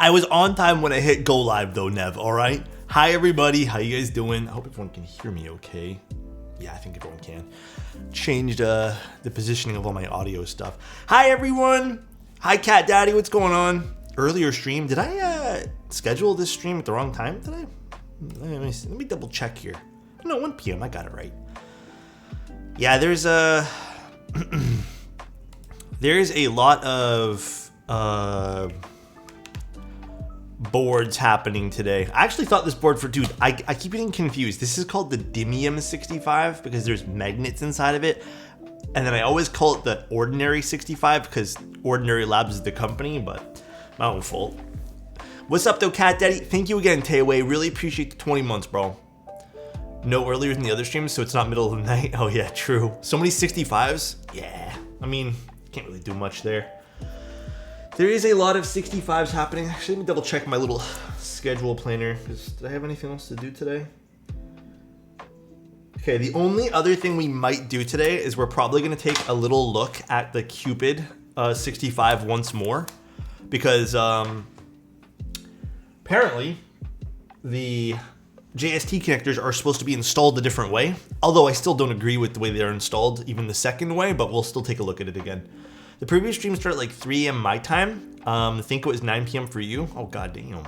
I was on time when I hit go live though, Nev, all right? Hi everybody, how you guys doing? I hope everyone can hear me okay. Yeah, I think everyone can. Changed the positioning of all my audio stuff. Hi everyone. Hi Cat Daddy, what's going on? Earlier stream, did I schedule this stream at the wrong time today? Let me double check here. No, 1 p.m. I got it right. Yeah, there's a there's a lot of boards happening today. I actually thought this board for, dude, I keep getting confused. This is called the Dymium65 because there's magnets inside of it. And then I always call it the Ordinary 65 because Ordinary Labs is the company, but my own fault. What's up though, Cat Daddy? Thank you again, Tayway. Really appreciate the 20 months, bro. No earlier than the other streams, so it's not middle of the night. Oh yeah, true. So many 65s? Yeah, I mean, can't really do much there. There is a lot of 65s happening. Actually, let me double check my little schedule planner. Did I have anything else to do today? Okay, the only other thing we might do today is we're probably going to take a little look at the Cupid 65 once more. Because apparently the JST connectors are supposed to be installed a different way. Although I still don't agree with the way they're installed, even the second way, but we'll still take a look at it again. The previous stream started at like 3 a.m. my time. I think it was 9 p.m. for you. Oh god damn.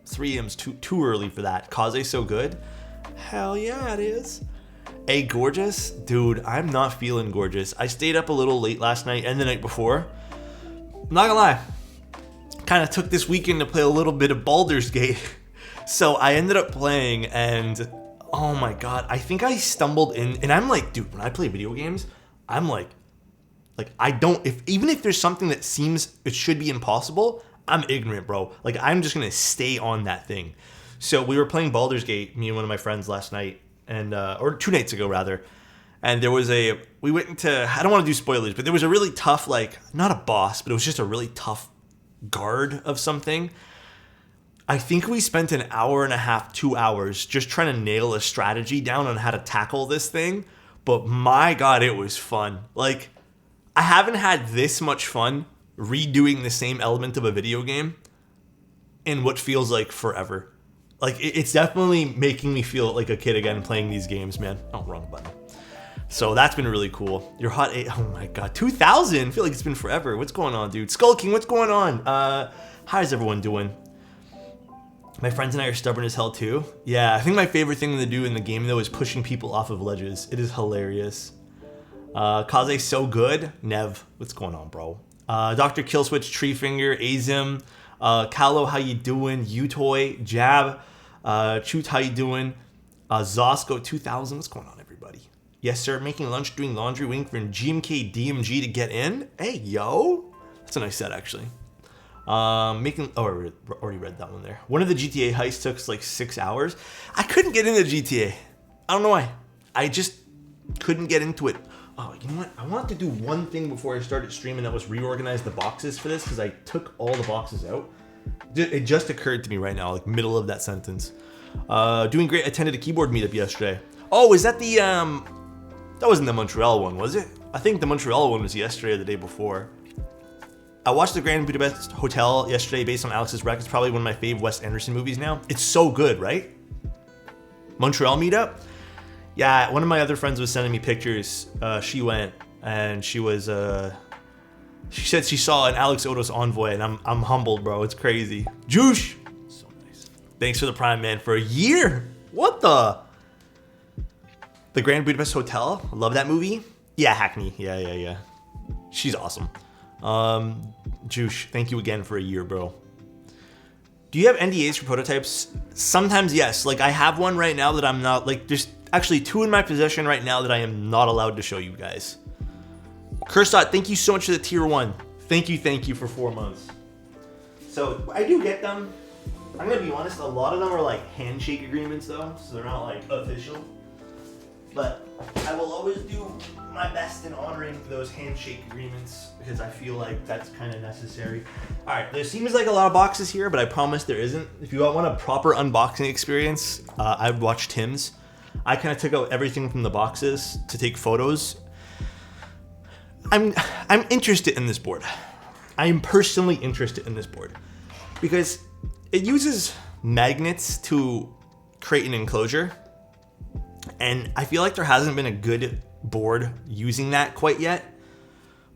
3 a.m.'s too early for that. Kaze so good. Hell yeah, it is. Hey, gorgeous? Dude, I'm not feeling gorgeous. I stayed up a little late last night and the night before. I'm not gonna lie. Kind of took this weekend to play a little bit of Baldurs Gate. So I ended up playing and oh my god, I think I stumbled in and I'm like, dude, when I play video games, I'm like I don't, even if there's something that seems it should be impossible, I'm ignorant, bro. Like I'm just gonna stay on that thing. So we were playing Baldur's Gate, me and one of my friends last night, and or 2 nights ago rather. And there was we went into, I don't want to do spoilers, but there was a really tough, like not a boss, but it was just a really tough guard of something. I think we spent an hour and a half, 2 hours just trying to nail a strategy down on how to tackle this thing. But my god, it was fun. Like, I haven't had this much fun redoing the same element of a video game in what feels like forever. Like, it's definitely making me feel like a kid again playing these games, man. Oh, wrong button. So that's been really cool. Your hot 8, oh my god, 2000. I feel like it's been forever. What's going on, dude? Skull King, what's going on? How's everyone doing? My friends and I are stubborn as hell too. Yeah, I think my favorite thing to do in the game though is pushing people off of ledges. It is hilarious. Kaze's so good. Nev, what's going on, bro? Dr. Killswitch, Treefinger, Azim, Callo, how you doing? Utoy, Jab, Chut, how you doing? Zosco 2000, what's going on, everybody? Yes, sir. Making lunch, doing laundry, waiting for GMK DMG to get in. Hey, yo, that's a nice set actually. I already read that one there. One of the GTA heists took like 6 hours. I couldn't get into GTA. I don't know why. I just couldn't get into it. Oh, you know what? I wanted to do one thing before I started streaming, that was reorganize the boxes for this because I took all the boxes out. It just occurred to me right now, like middle of that sentence. Doing great. Attended a keyboard meetup yesterday. Oh, is that the that wasn't the Montreal one, was it? I think the Montreal one was yesterday or the day before. I watched the Grand Budapest Hotel yesterday based on Alex's rec. It's probably one of my fave Wes Anderson movies now. It's so good, right? Montreal meetup? Yeah, one of my other friends was sending me pictures. She went and she was she said she saw an Alex Otos Envoy, and I'm humbled, bro. It's crazy. Juice! So nice. Thanks for the Prime, man, for a year. What the? The Grand Budapest Hotel. Love that movie. Yeah, Hackney. Yeah. She's awesome. Juice, thank you again for a year, bro. Do you have NDAs for prototypes? Sometimes yes. Like I have one right now that I'm not, like there's actually 2 in my possession right now that I am not allowed to show you guys. Cursot, thank you so much for the tier 1. Thank you for 4 months. So I do get them. I'm gonna be honest, a lot of them are like handshake agreements though, so they're not like official. But I will always do my best in honoring those handshake agreements because I feel like that's kind of necessary. All right, there seems like a lot of boxes here, but I promise there isn't. If you want a proper unboxing experience, I would watch Tim's. I kind of took out everything from the boxes to take photos. I'm interested in this board. I am personally interested in this board. because it uses magnets to create an enclosure. And I feel like there hasn't been a good board using that quite yet.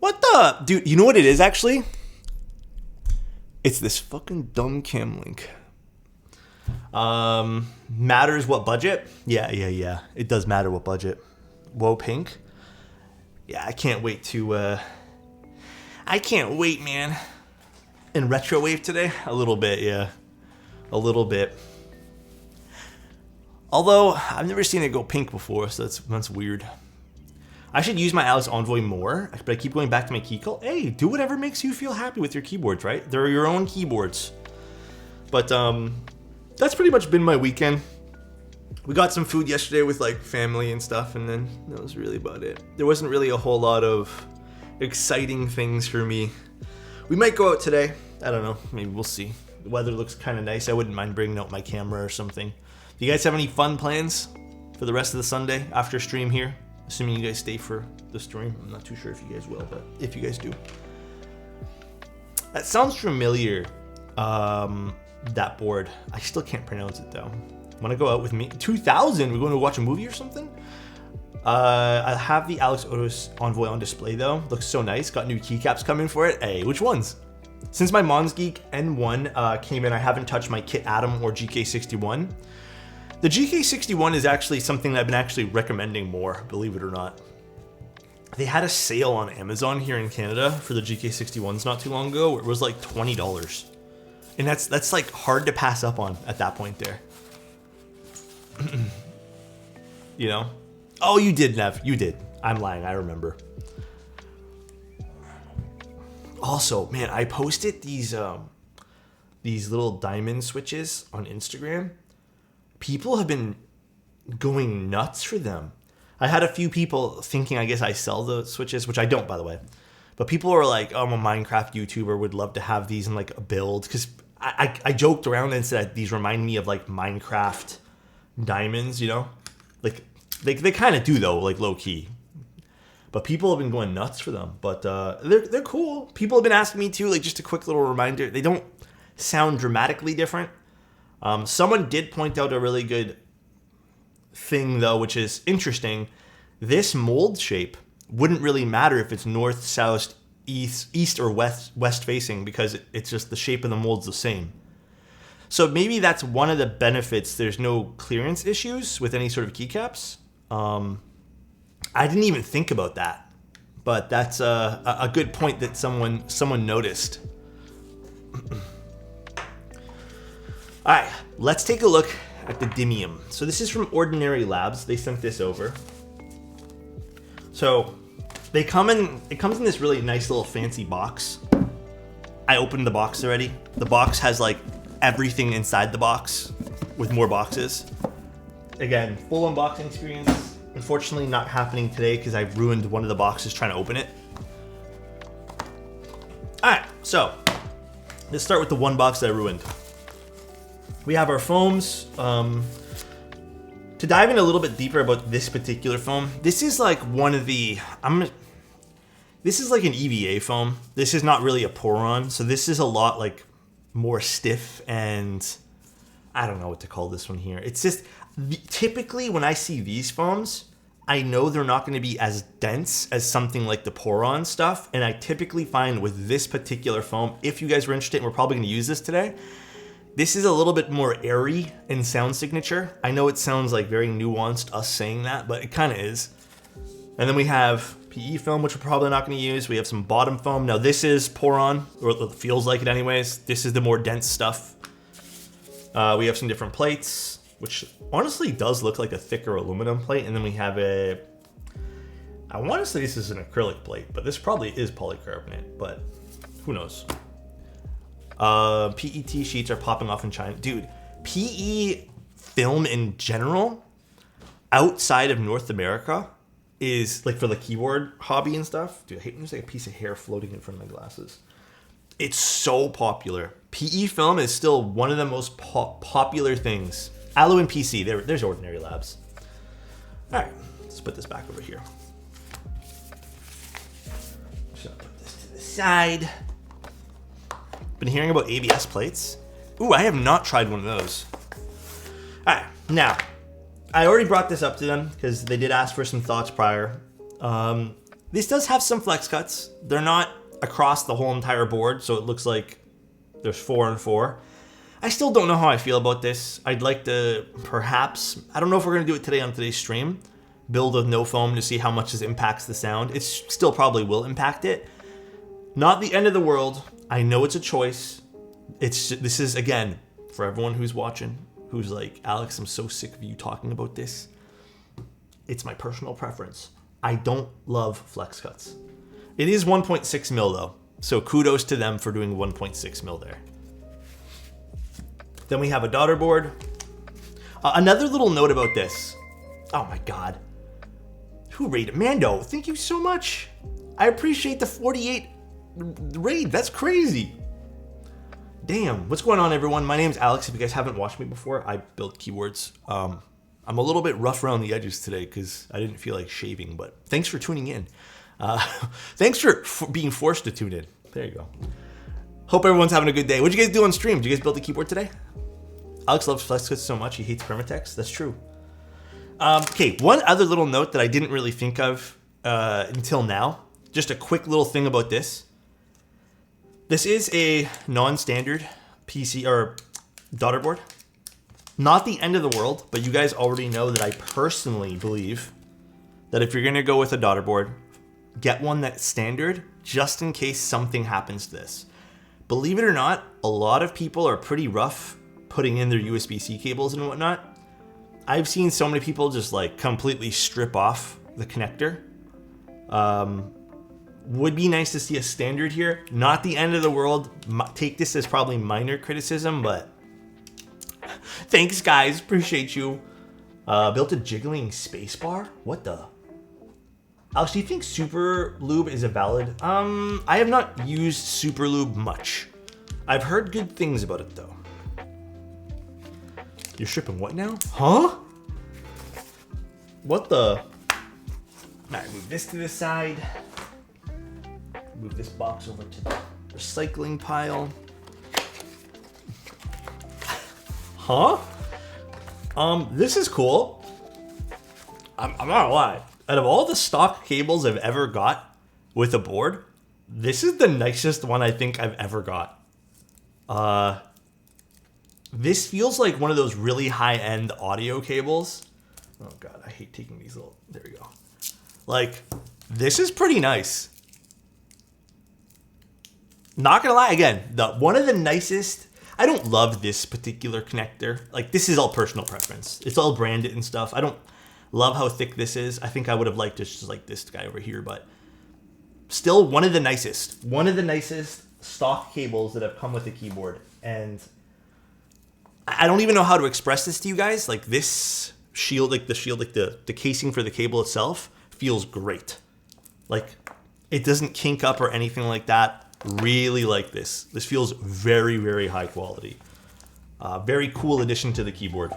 What the? Dude, you know what it is actually? It's this fucking dumb cam link. Matters what budget? Yeah. It does matter what budget. Whoa, pink. Yeah, I can't wait to, I can't wait, man. In retro wave today? A little bit, yeah. A little bit. Although, I've never seen it go pink before, so that's weird. I should use my Alex Envoy more, but I keep going back to my key call. Hey, do whatever makes you feel happy with your keyboards, right? They're your own keyboards. But, that's pretty much been my weekend. We got some food yesterday with like family and stuff, and then that was really about it. There wasn't really a whole lot of exciting things for me. We might go out today. I don't know. Maybe we'll see. The weather looks kind of nice. I wouldn't mind bringing out my camera or something. Do you guys have any fun plans for the rest of the Sunday after stream here? Assuming you guys stay for the stream. I'm not too sure if you guys will, but if you guys do. That sounds familiar. That board. I still can't pronounce it though. Want to go out with me? 2000? We're going to watch a movie or something? I have the Alex Envoy on display though. Looks so nice. Got new keycaps coming for it. Hey, which ones? Since my Monsgeek N1 came in, I haven't touched my Kit Atom or GK61. The GK61 is actually something that I've been actually recommending more, believe it or not. They had a sale on Amazon here in Canada for the GK61s not too long ago where it was like $20. And that's like hard to pass up on at that point there. You know? Oh, you did, Nev. You did. I'm lying. I remember. Also, man, I posted these little diamond switches on Instagram. People have been going nuts for them. I had a few people thinking, I guess I sell the switches, which I don't, by the way. But people are like, oh, I'm a Minecraft YouTuber, would love to have these in like a build. Because I joked around and said these remind me of like Minecraft diamonds, you know? Like, they kind of do though, like low key. But people have been going nuts for them. But they're cool. People have been asking me too, like just a quick little reminder. They don't sound dramatically different. Someone did point out a really good thing though, which is interesting. This mold shape wouldn't really matter if it's north, south, east or west facing, because it's just the shape of the mold's the same. So maybe that's one of the benefits. There's no clearance issues with any sort of keycaps. I didn't even think about that, but that's a good point that someone noticed. All right, let's take a look at the Dymium. So this is from Ordinary Labs. They sent this over. So it comes in this really nice little fancy box. I opened the box already. The box has like everything inside the box with more boxes. Again, full unboxing experience. Unfortunately not happening today because I ruined one of the boxes trying to open it. All right, so let's start with the one box that I ruined. We have our foams. To dive in a little bit deeper about this particular foam, this is like one of the, this is like an EVA foam. This is not really a pour-on, so this is a lot like more stiff and I don't know what to call this one here. It's just, typically when I see these foams, I know they're not going to be as dense as something like the pour-on stuff, and I typically find with this particular foam, if you guys were interested, and we're probably going to use this today, this is a little bit more airy in sound signature. I know it sounds like very nuanced us saying that, but it kind of is. And then we have PE film, which we're probably not going to use. We have some bottom foam. Now this is pour-on, or it feels like it anyways. This is the more dense stuff. We have some different plates, which honestly does look like a thicker aluminum plate. And then we have I want to say this is an acrylic plate, but this probably is polycarbonate, but who knows? PET sheets are popping off in China. Dude, PE film in general, outside of North America, is like for the keyboard hobby and stuff. Dude, I hate when there's like a piece of hair floating in front of my glasses. It's so popular. PE film is still one of the most popular things. Alu and PC, there's Ordinary Labs. All right, let's put this back over here. Just gonna put this to the side. Been hearing about ABS plates. Ooh, I have not tried one of those. All right, now, I already brought this up to them because they did ask for some thoughts prior. This does have some flex cuts. They're not across the whole entire board, so it looks like there's 4 and 4. I still don't know how I feel about this. I'd like to perhaps, I don't know if we're gonna do it today on today's stream, build with no foam to see how much this impacts the sound. It still probably will impact it. Not the end of the world. I know it's a choice. This is, again, for everyone who's watching, who's like, Alex, I'm so sick of you talking about this. It's my personal preference. I don't love flex cuts. It is 1.6 mil though, so kudos to them for doing 1.6 mil there. Then we have a daughter board. Another little note about this. Oh my God. Who raided? Mando, thank you so much. I appreciate the 48 raid. That's crazy. Damn, what's going on, everyone? My name's Alex. If you guys haven't watched me before, I build keyboards. I'm a little bit rough around the edges today because I didn't feel like shaving, but thanks for tuning in. Thanks for being forced to tune in. There you go. Hope everyone's having a good day. What'd you guys do on stream? Did you guys build a keyboard today? Alex loves flex cuts so much, he hates permatext. That's true. Okay, one other little note that I didn't really think of until now. Just a quick little thing about this. This is a non-standard PC or daughter board. Not the end of the world, but you guys already know that I personally believe that if you're gonna go with a daughter board, get one that's standard just in case something happens to this. Believe it or not, a lot of people are pretty rough putting in their USB-C cables and whatnot. I've seen so many people just like completely strip off the connector. Would be nice to see a standard here. Not the end of the world. Take this as probably minor criticism, but thanks guys, appreciate you. Built a jiggling spacebar? What the? Alex, do you think Super Lube is a valid? I have not used Super Lube much. I've heard good things about it though. You're stripping what now? Huh? What the? Alright, move this to the side. Move this box over to the recycling pile. Huh? This is cool. I'm not gonna lie. Out of all the stock cables I've ever got with a board, this is the nicest one I think I've ever got. This feels like one of those really high-end audio cables. Oh God, I hate taking these little, there we go. Like, this is pretty nice. Not gonna lie, again, one of the nicest, I don't love this particular connector. Like, this is all personal preference. It's all branded and stuff. I don't love how thick this is. I think I would have liked just like this guy over here, but still one of the nicest stock cables that have come with the keyboard. And I don't even know how to express this to you guys. Like this shield, like the casing for the cable itself feels great. Like it doesn't kink up or anything like that. Really like this. This feels very, very high quality. Very cool addition to the keyboard.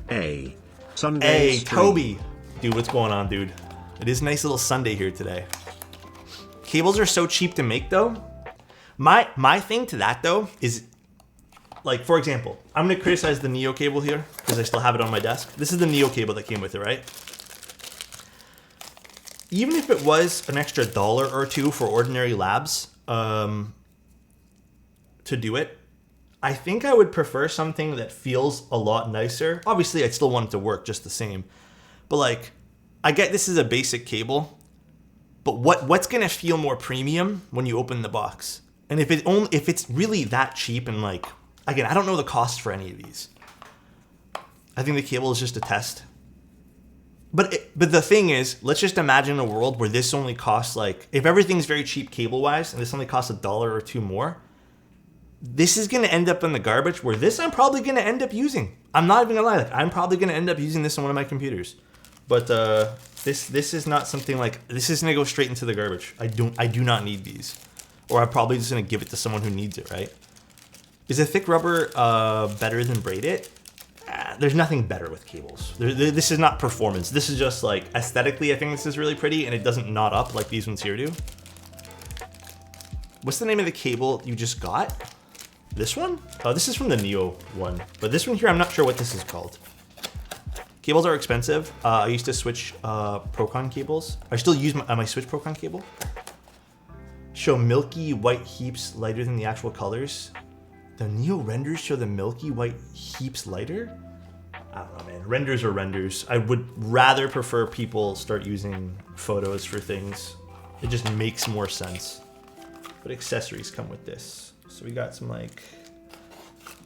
Hey, Sunday. Hey, Toby. Dude, what's going on, dude? It is a nice little Sunday here today. Cables are so cheap to make, though. My thing to that, though, is, like, for example, I'm going to criticize the Neo cable here because I still have it on my desk. This is the Neo cable that came with it, right? Even if it was an extra $1 or $2 for ordinary labs to do it, I think I would prefer something that feels a lot nicer. Obviously, I'd still want it to work just the same. But like, I get this is a basic cable, but what's gonna feel more premium when you open the box? And if it's really that cheap and like, again, I don't know the cost for any of these. I think the cable is just a test. But the thing is, let's just imagine a world where this only costs like, if everything's very cheap cable-wise and this only costs $1 or $2 more, this is going to end up in the garbage where this I'm probably going to end up using. I'm not even going to lie. Like, I'm probably going to end up using this on one of my computers. But this is not something like, this is going to go straight into the garbage. I do not need these. Or I'm probably just going to give it to someone who needs it, right? Is a thick rubber better than braided? There's nothing better with cables. This is not performance. This is just like aesthetically, I think this is really pretty and it doesn't knot up like these ones here do. what's the name of the cable you just got? This one? Oh, this is from the Neo one. But this one here, I'm not sure what this is called. Cables are expensive. I used to switch Procon cables. I still use my Switch Procon cable. Show milky white heaps lighter than the actual colors. The Neo renders show the milky white heaps lighter? I don't know, man. Renders are renders. I would rather prefer people start using photos for things. It just makes more sense. What accessories come with this? So we got some like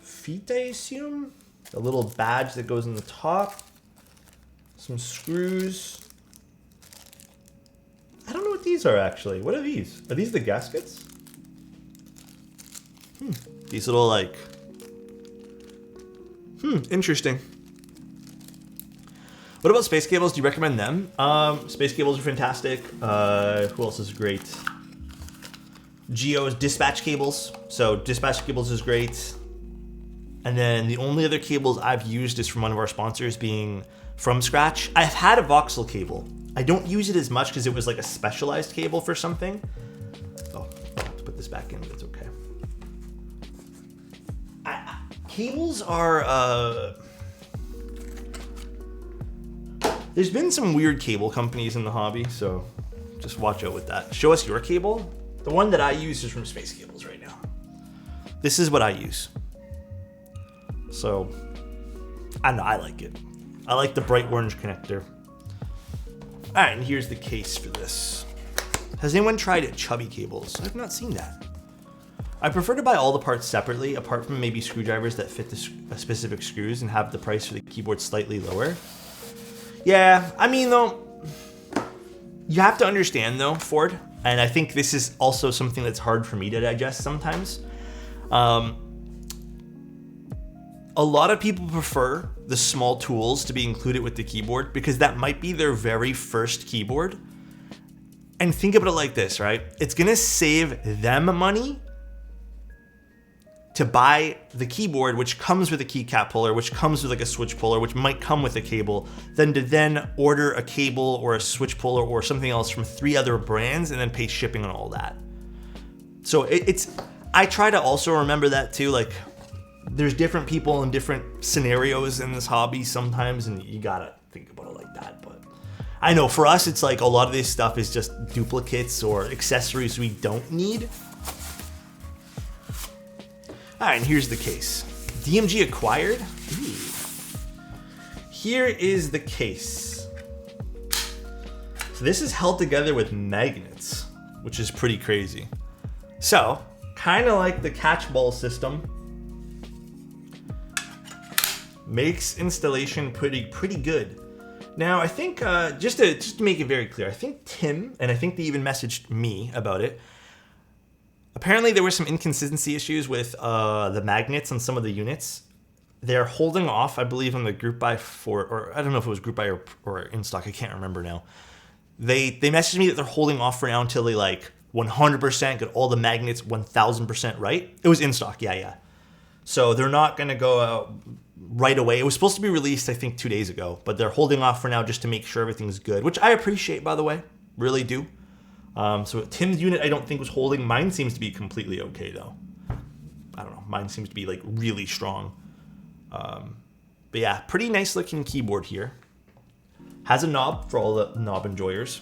feet, I assume. A little badge that goes in the top. Some screws. I don't know what these are actually. What are these? Are these the gaskets? These little like... interesting. What about space cables? Do you recommend them? Space cables are fantastic. Who else is great? Geo's dispatch cables. So dispatch cables is great. And then the only other cables I've used is from one of our sponsors, being From Scratch. I've had a voxel cable. I don't use it as much because it was like a specialized cable for something. Oh, I'll have to put this back in, but it's okay. Cables are... There's been some weird cable companies in the hobby, so just watch out with that. Show us your cable. The one that I use is from Space Cables right now. This is what I use. So, I don't know, I like it. I like the bright orange connector. All right, and here's the case for this. Has anyone tried chubby cables? I've not seen that. I prefer to buy all the parts separately, apart from maybe screwdrivers that fit the specific screws, and have the price for the keyboard slightly lower. Yeah, I mean though, you have to understand though, Ford, and I think this is also something that's hard for me to digest sometimes. A lot of people prefer the small tools to be included with the keyboard because that might be their very first keyboard. And think about it like this, right? It's gonna save them money to buy the keyboard, which comes with a keycap puller, which comes with like a switch puller, which might come with a cable, than to then order a cable or a switch puller or something else from 3 other brands and then pay shipping and all that. So I try to also remember that too, like there's different people in different scenarios in this hobby sometimes, and you gotta think about it like that. But I know for us, it's like a lot of this stuff is just duplicates or accessories we don't need. All right, and here's the case. DMG acquired. Ooh. Here is the case. So this is held together with magnets, which is pretty crazy. So, kind of like the catchball system, makes installation pretty good. Now, I think just to make it very clear, I think Tim, and I think they even messaged me about it. Apparently, there were some inconsistency issues with the magnets on some of the units. They're holding off, I believe, on the group buy for, or I don't know if it was group buy or in stock. I can't remember now. They messaged me that they're holding off for now until they like 100% get all the magnets 1000% right. It was in stock, yeah. So they're not gonna go out right away. It was supposed to be released, I think, 2 days ago, but they're holding off for now just to make sure everything's good, which I appreciate, by the way, really do. So Tim's unit, I don't think was holding. Mine seems to be completely okay, though. I don't know. Mine seems to be like really strong. But yeah, pretty nice looking keyboard here. Has a knob for all the knob enjoyers.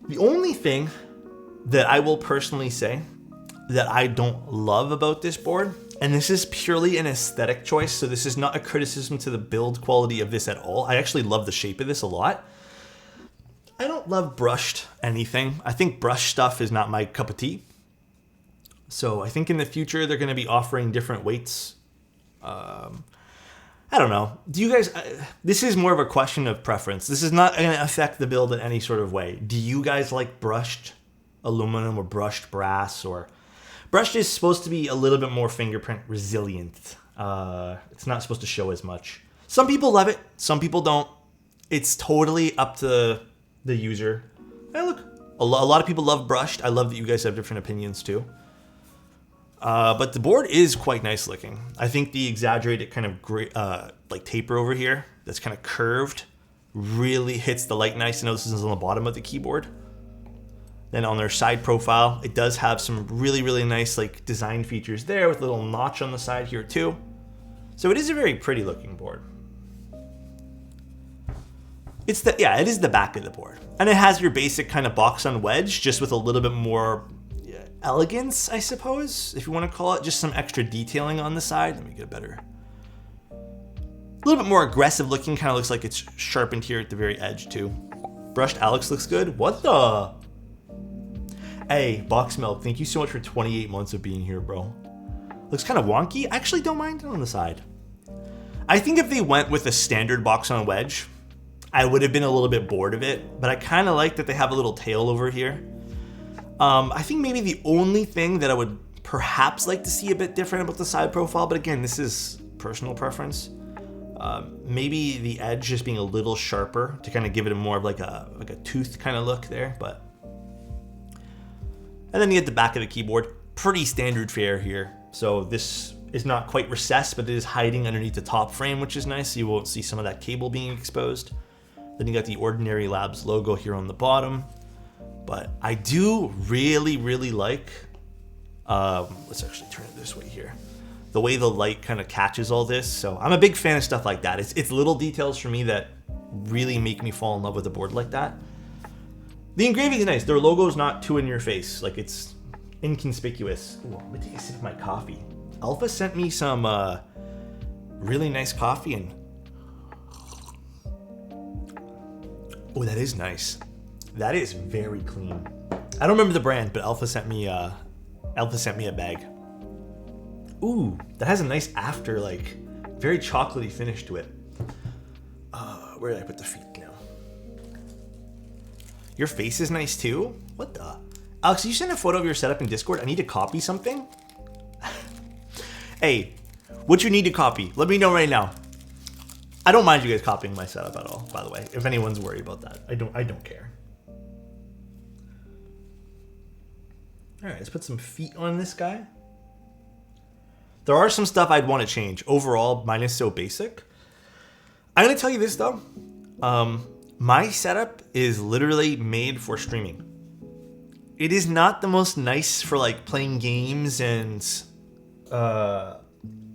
The only thing that I will personally say that I don't love about this board, and this is purely an aesthetic choice, so this is not a criticism to the build quality of this at all. I actually love the shape of this a lot. I don't love brushed anything. I think brushed stuff is not my cup of tea. So I think in the future they're going to be offering different weights. I don't know. Do you guys... this is more of a question of preference. This is not going to affect the build in any sort of way. Do you guys like brushed aluminum or brushed brass? Or brushed is supposed to be a little bit more fingerprint resilient. It's not supposed to show as much. Some people love it. Some people don't. It's totally up to the user. Hey, look, a lot of people love brushed. I love that you guys have different opinions too. But the board is quite nice looking. I think the exaggerated kind of gray, like taper over here that's kind of curved really hits the light nice. I know this is on the bottom of the keyboard. Then on their side profile, it does have some really, really nice like design features there with a little notch on the side here too. So it is a very pretty looking board. It is the back of the board. And it has your basic kind of box on wedge, just with a little bit more elegance, I suppose, if you want to call it. Just some extra detailing on the side. Let me get a better. A little bit more aggressive looking, kind of looks like it's sharpened here at the very edge too. Brushed Alex looks good. What the? Hey, Box Milk, thank you so much for 28 months of being here, bro. Looks kind of wonky. I actually don't mind it on the side. I think if they went with a standard box on wedge, I would have been a little bit bored of it, but I kind of like that they have a little tail over here. I think maybe the only thing that I would perhaps like to see a bit different about the side profile, but again, this is personal preference. Maybe the edge just being a little sharper to kind of give it a more of like a tooth kind of look there, but. And then you get the back of the keyboard, pretty standard fare here. So this is not quite recessed, but it is hiding underneath the top frame, which is nice. So you won't see some of that cable being exposed. Then you got the Ordinary Labs logo here on the bottom. But I do really, really like, let's actually turn it this way here. The way the light kind of catches all this. So I'm a big fan of stuff like that. It's little details for me that really make me fall in love with a board like that. The engraving is nice. Their logo is not too in your face. Like it's inconspicuous. Ooh, let me take a sip of my coffee. Alpha sent me some really nice coffee and oh, that is nice. That is very clean. I don't remember the brand, but Alpha sent me a bag. Ooh, that has a nice after, like, very chocolatey finish to it. Where did I put the feet now? Your face is nice too? What the? Alex, you send a photo of your setup in Discord? I need to copy something? Hey, what you need to copy? Let me know right now. I don't mind you guys copying my setup at all, by the way. If anyone's worried about that, I don't care. All right, let's put some feet on this guy. There are some stuff I'd want to change. Overall, mine is so basic. I'm gonna tell you this though. My setup is literally made for streaming. It is not the most nice for like playing games and I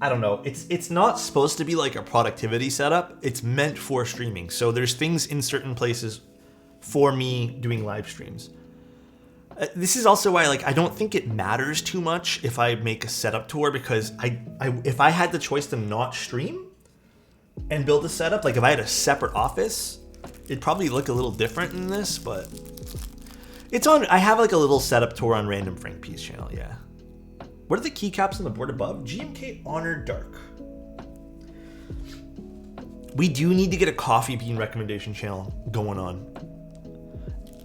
don't know. It's not supposed to be like a productivity setup. It's meant for streaming. So there's things in certain places for me doing live streams. This is also why like I don't think it matters too much if I make a setup tour, because if I had the choice to not stream and build a setup, like if I had a separate office, it'd probably look a little different than this, but it's on. I have like a little setup tour on Random Frank P's channel, yeah. What are the keycaps on the board above? GMK Honor Dark. We do need to get a coffee bean recommendation channel going on.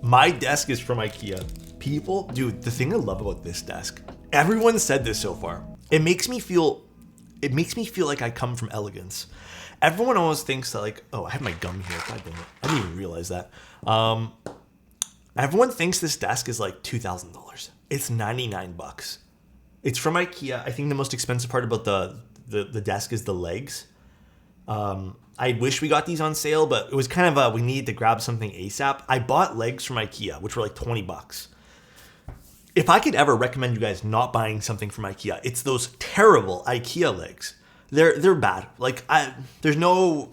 My desk is from IKEA. People, dude, the thing I love about this desk, everyone said this so far. It makes me feel like I come from elegance. Everyone always thinks that like, oh, I have my gum here. God damn it. I didn't even realize that. Everyone thinks this desk is like $2,000. It's $99. It's from IKEA. I think the most expensive part about the desk is the legs. I wish we got these on sale, but it was kind of we needed to grab something ASAP. I bought legs from IKEA, which were like $20. If I could ever recommend you guys not buying something from IKEA, it's those terrible IKEA legs. They're bad. Like there's no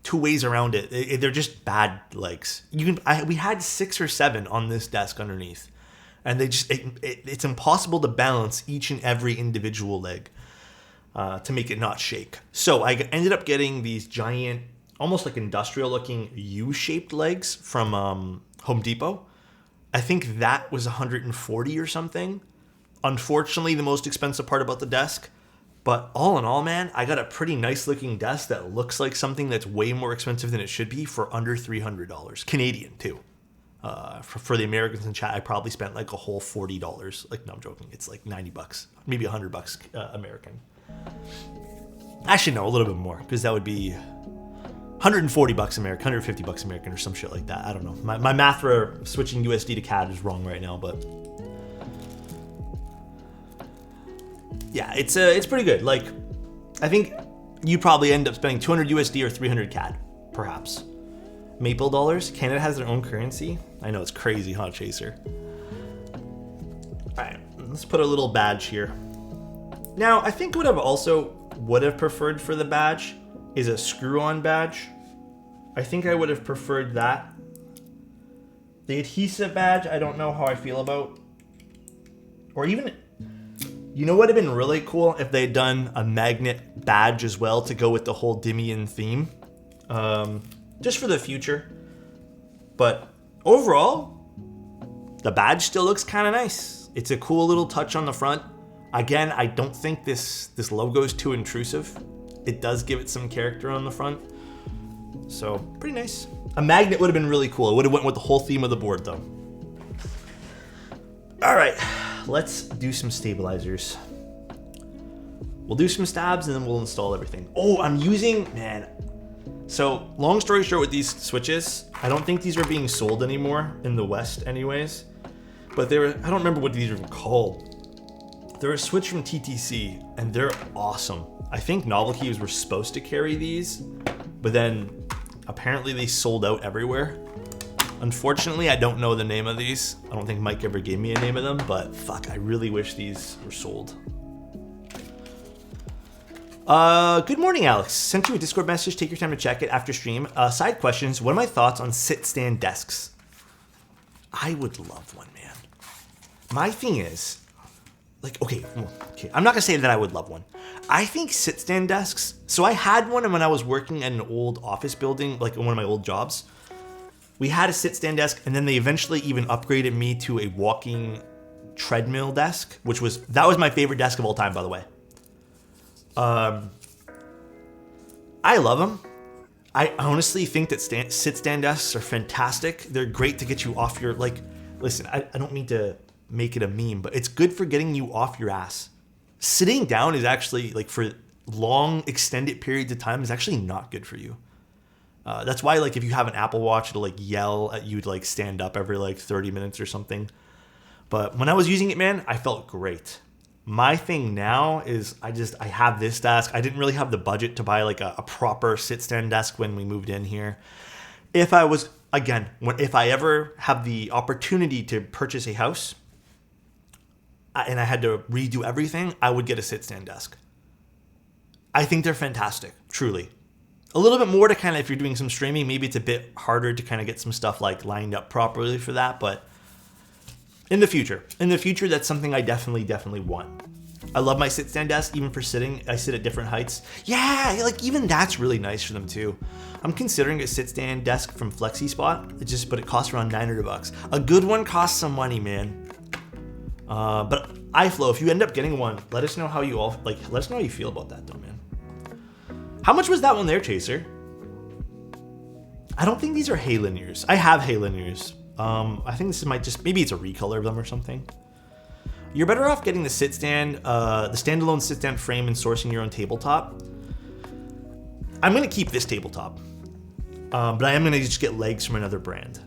two ways around it. They're just bad legs. We had 6 or 7 on this desk underneath, and they just it's impossible to balance each and every individual leg to make it not shake. So I ended up getting these giant, almost like industrial looking U-shaped legs from Home Depot. I think that was $140 or something. Unfortunately, the most expensive part about the desk. But all in all, man, I got a pretty nice looking desk that looks like something that's way more expensive than it should be for under $300. Canadian too. For the Americans in chat, I probably spent like a whole $40. Like, no, I'm joking. It's like $90, maybe $100 American. Actually, no, a little bit more, because that would be $140 American, $150 American, or some shit like that. I don't know. My math for switching USD to CAD is wrong right now, but yeah, it's pretty good. Like, I think you probably end up spending 200 USD or 300 CAD, perhaps. Maple dollars. Canada has their own currency. I know, it's crazy, huh, Chaser? right, let's put a little badge here. Now, I think what I've also would have preferred for the badge is a screw-on badge. I think I would have preferred that. The adhesive badge, I don't know how I feel about. Or even, you know what would have been really cool if they'd done a magnet badge as well to go with the whole Dymium theme. Just for the future. But overall, the badge still looks kind of nice. It's a cool little touch on the front. Again, I don't think this logo is too intrusive. It does give it some character on the front. So, pretty nice. A magnet would have been really cool. It would have went with the whole theme of the board, though. All right, let's do some stabilizers. We'll do some stabs, and then we'll install everything. Oh, I'm using, man. So, long story short with these switches, I don't think these are being sold anymore in the West anyways. But they were, I don't remember what these are called. They're a switch from TTC, and they're awesome. I think novelties were supposed to carry these, but then apparently they sold out everywhere. Unfortunately, I don't know the name of these. I don't think Mike ever gave me a name of them, but fuck, I really wish these were sold. Good morning, Alex. Sent you a Discord message. Take your time to check it after stream. Side questions. What are my thoughts on sit-stand desks? I would love one, man. My thing is, like, okay, I'm not gonna say that I would love one. I think sit-stand desks. So I had one when I was working at an old office building, like in one of my old jobs. We had a sit-stand desk, and then they eventually even upgraded me to a walking treadmill desk, that was my favorite desk of all time, by the way. I love them. I honestly think that sit-stand desks are fantastic. They're great to get you off your, like, listen, I don't mean to make it a meme, but it's good for getting you off your ass. Sitting down is actually, like, for long extended periods of time is actually not good for you. That's why, like, if you have an Apple Watch, it'll, like, yell at you to, like, stand up every, like, 30 minutes or something. But when I was using it, man, I felt great. My thing now is I have this desk. I didn't really have the budget to buy, like, a proper sit-stand desk when we moved in here. If I was, again, if I ever have the opportunity to purchase a house and I had to redo everything, I would get a sit-stand desk. I think they're fantastic, truly. A little bit more to kind of, if you're doing some streaming, maybe it's a bit harder to kind of get some stuff like lined up properly for that, but in the future, that's something I definitely want. I love my sit-stand desk, even for sitting. I sit at different heights. Yeah, like even that's really nice for them too. I'm considering a sit-stand desk from FlexiSpot, but it costs around $900. A good one costs some money, man. But iFlow, if you end up getting one, let us know how you feel about that though, man. How much was that one there, Chaser? I don't think these are Halinears. I have Halinears. I think this might maybe it's a recolor of them or something. You're better off getting the sit-stand, the standalone sit-stand frame and sourcing your own tabletop. I'm gonna keep this tabletop, but I am gonna just get legs from another brand.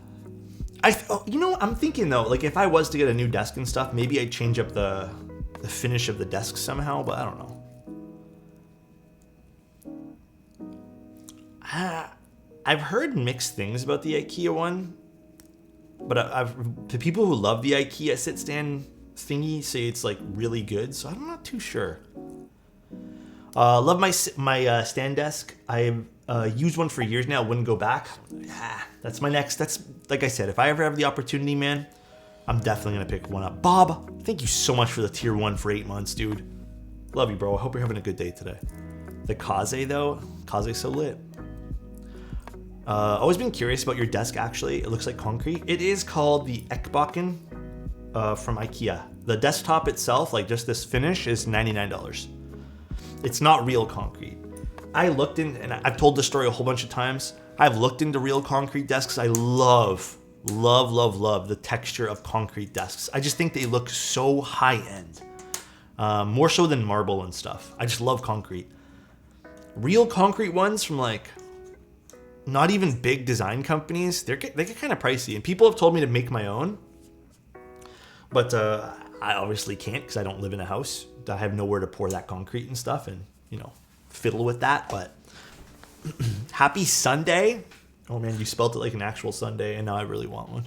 I'm thinking though, like if I was to get a new desk and stuff, maybe I'd change up the finish of the desk somehow, but I don't know. I've heard mixed things about the IKEA one, but the people who love the IKEA sit-stand thingy say it's like really good, so I'm not too sure. Love my stand desk. I've used one for years now. Wouldn't go back. That's my next. That's like I said. If I ever have the opportunity, man, I'm definitely gonna pick one up. Bob, thank you so much for the tier 1 for 8 months, dude. Love you, bro. I hope you're having a good day today. The Kaze though, Kaze's so lit. Always been curious about your desk. Actually, it looks like concrete. It is called the Ekbakken from IKEA. The desktop itself, like just this finish, is $99. It's not real concrete. I looked in, and I've told this story a whole bunch of times. I've looked into real concrete desks. I love the texture of concrete desks. I just think they look so high end, more so than marble and stuff. I just love concrete. Real concrete ones from like not even big design companies, they get kind of pricey, and people have told me to make my own, but I obviously can't because I don't live in a house. I have nowhere to pour that concrete and stuff and, fiddle with that. But happy Sunday. Oh man, you spelt it like an actual Sunday, and now I really want one.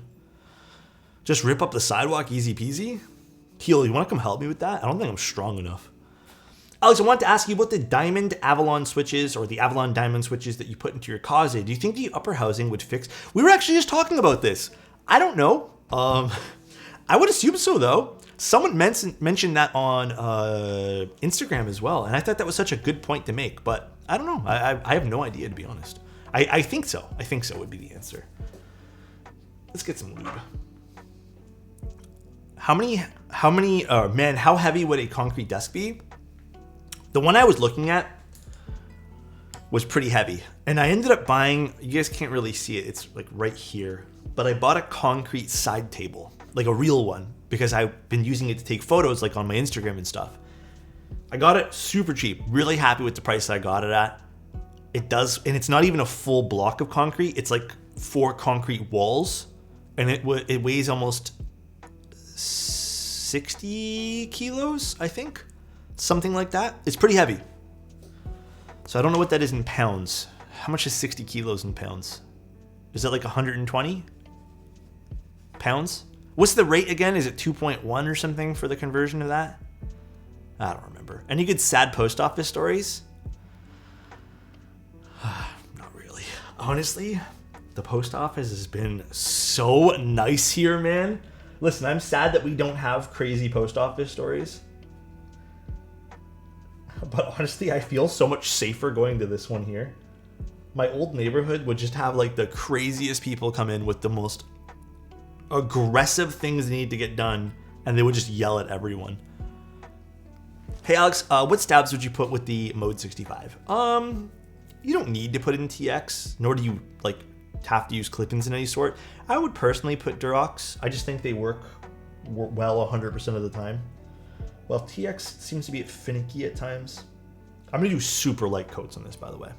Just rip up the sidewalk, easy peasy. Heel, you want to come help me with that? I don't think I'm strong enough. Alex, I wanted to ask you about the Diamond Avalon switches or the Avalon Diamond switches that you put into your Kaze. Do you think the upper housing would fix? We were actually just talking about this. I don't know. I would assume so, though. Someone mentioned that on Instagram as well, and I thought that was such a good point to make, but I don't know. I have no idea, to be honest. I think so. I think so would be the answer. Let's get some lube. How heavy would a concrete desk be? The one I was looking at was pretty heavy. And I ended up buying, you guys can't really see it, it's like right here, but I bought a concrete side table, like a real one, because I've been using it to take photos like on my Instagram and stuff. I got it super cheap, really happy with the price I got it at. It does, and it's not even a full block of concrete, it's like 4 concrete walls, and it weighs almost 60 kilos, I think. Something like that. It's pretty heavy. So I don't know what that is in pounds. How much is 60 kilos in pounds? Is that like 120 pounds? What's the rate again? Is it 2.1 or something for the conversion of that? I don't remember. Any good sad post office stories? Not really. Honestly, the post office has been so nice here, man. Listen, I'm sad that we don't have crazy post office stories. But honestly, I feel so much safer going to this one here. My old neighborhood would just have like the craziest people come in with the most aggressive things they need to get done, and they would just yell at everyone. Hey Alex, what stabs would you put with the Mode 65? You don't need to put in TX, nor do you like have to use clip-ins in any sort. I would personally put Durox. I just think they work well 100% of the time. Well, TX seems to be finicky at times. I'm going to do super light coats on this, by the way.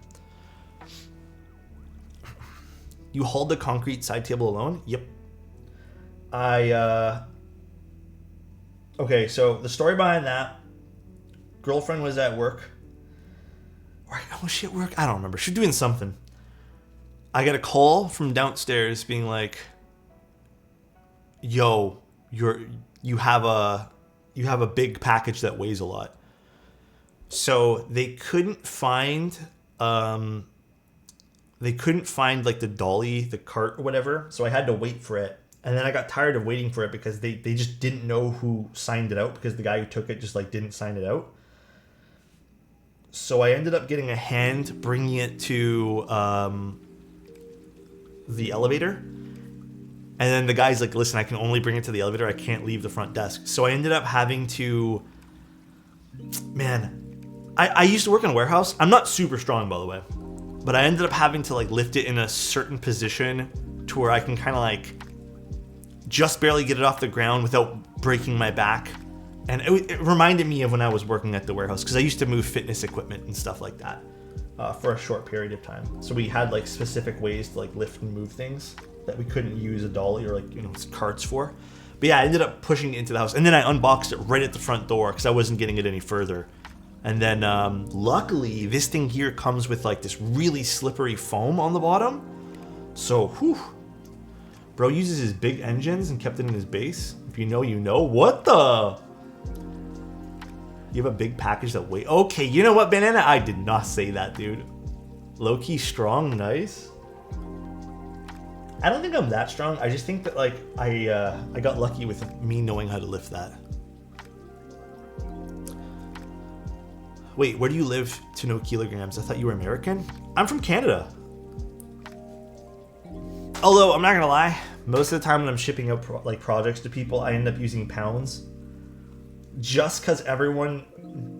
You hauled the concrete side table alone? Yep. Okay, so the story behind that, girlfriend was at work. Or was she at work? I don't remember. She was doing something. I got a call from downstairs being like, yo, you have a big package that weighs a lot. So they couldn't find like the dolly, the cart or whatever. So I had to wait for it. And then I got tired of waiting for it because they just didn't know who signed it out, because the guy who took it just like didn't sign it out. So I ended up getting a hand bringing it to the elevator. And then the guy's like, listen, I can only bring it to the elevator. I can't leave the front desk. So I ended up having to, I used to work in a warehouse. I'm not super strong, by the way, but I ended up having to like lift it in a certain position to where I can kind of like just barely get it off the ground without breaking my back. And it reminded me of when I was working at the warehouse, because I used to move fitness equipment and stuff like that for a short period of time. So we had like specific ways to like lift and move things that we couldn't use a dolly or like, carts for. But yeah, I ended up pushing it into the house, and then I unboxed it right at the front door because I wasn't getting it any further. And then luckily this thing here comes with like this really slippery foam on the bottom. So whew, bro uses his big engines and kept it in his base. If you know, you know. What the? You have a big package that weight. Okay, you know what, Banana? I did not say that, dude. Low-key strong, nice. I don't think I'm that strong. I just think that like I got lucky with me knowing how to lift that. Wait, where do you live to know kilograms? I thought you were American. I'm from Canada. Although I'm not gonna lie, most of the time when I'm shipping out projects to people, I end up using pounds. Just because everyone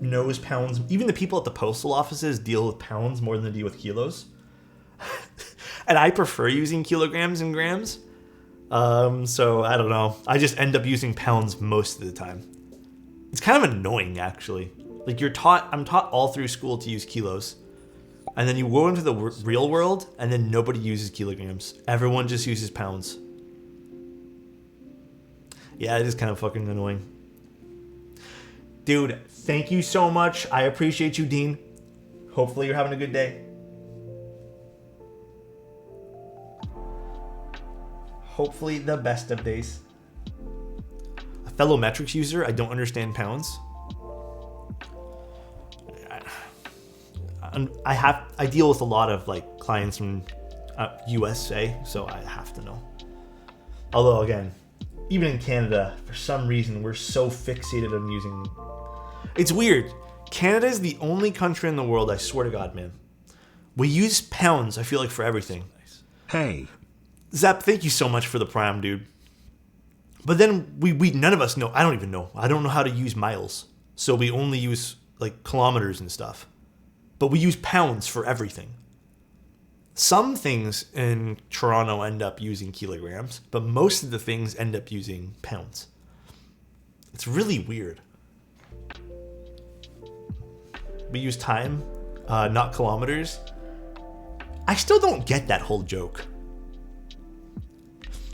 knows pounds. Even the people at the postal offices deal with pounds more than they deal with kilos. And I prefer using kilograms and grams. So I don't know. I just end up using pounds most of the time. It's kind of annoying, actually. Like I'm taught all through school to use kilos. And then you go into the real world and then nobody uses kilograms. Everyone just uses pounds. Yeah, it is kind of fucking annoying. Dude, thank you so much. I appreciate you, Dean. Hopefully you're having a good day. Hopefully the best of days. fellow metrics user, I don't understand pounds. I deal with a lot of like clients from USA, so I have to know. Although again, even in Canada, for some reason, we're so fixated on using. It's weird. Canada is the only country in the world, I swear to God, man. We use pounds, I feel like, for everything. Hey. Zap, thank you so much for the prime, dude. But then we none of us know. I don't even know. I don't know how to use miles. So we only use like kilometers and stuff. But we use pounds for everything. Some things in Toronto end up using kilograms, but most of the things end up using pounds. It's really weird. We use time, not kilometers. I still don't get that whole joke.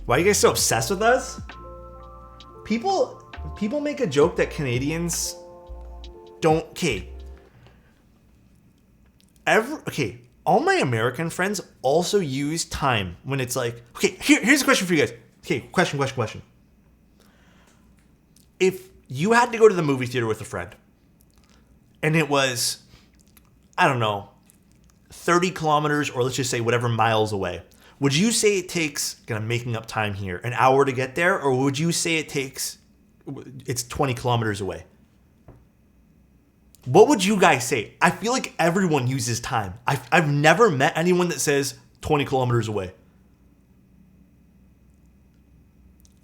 Why are you guys so obsessed with us? People make a joke that Canadians don't. All my American friends also use time when it's like, okay, here's a question for you guys. Okay, question. If you had to go to the movie theater with a friend and it was, I don't know, 30 kilometers or let's just say whatever miles away, would you say it takes, I'm making up time here, an hour to get there? Or would you say it's 20 kilometers away? What would you guys say? I feel like everyone uses time. I've never met anyone that says 20 kilometers away.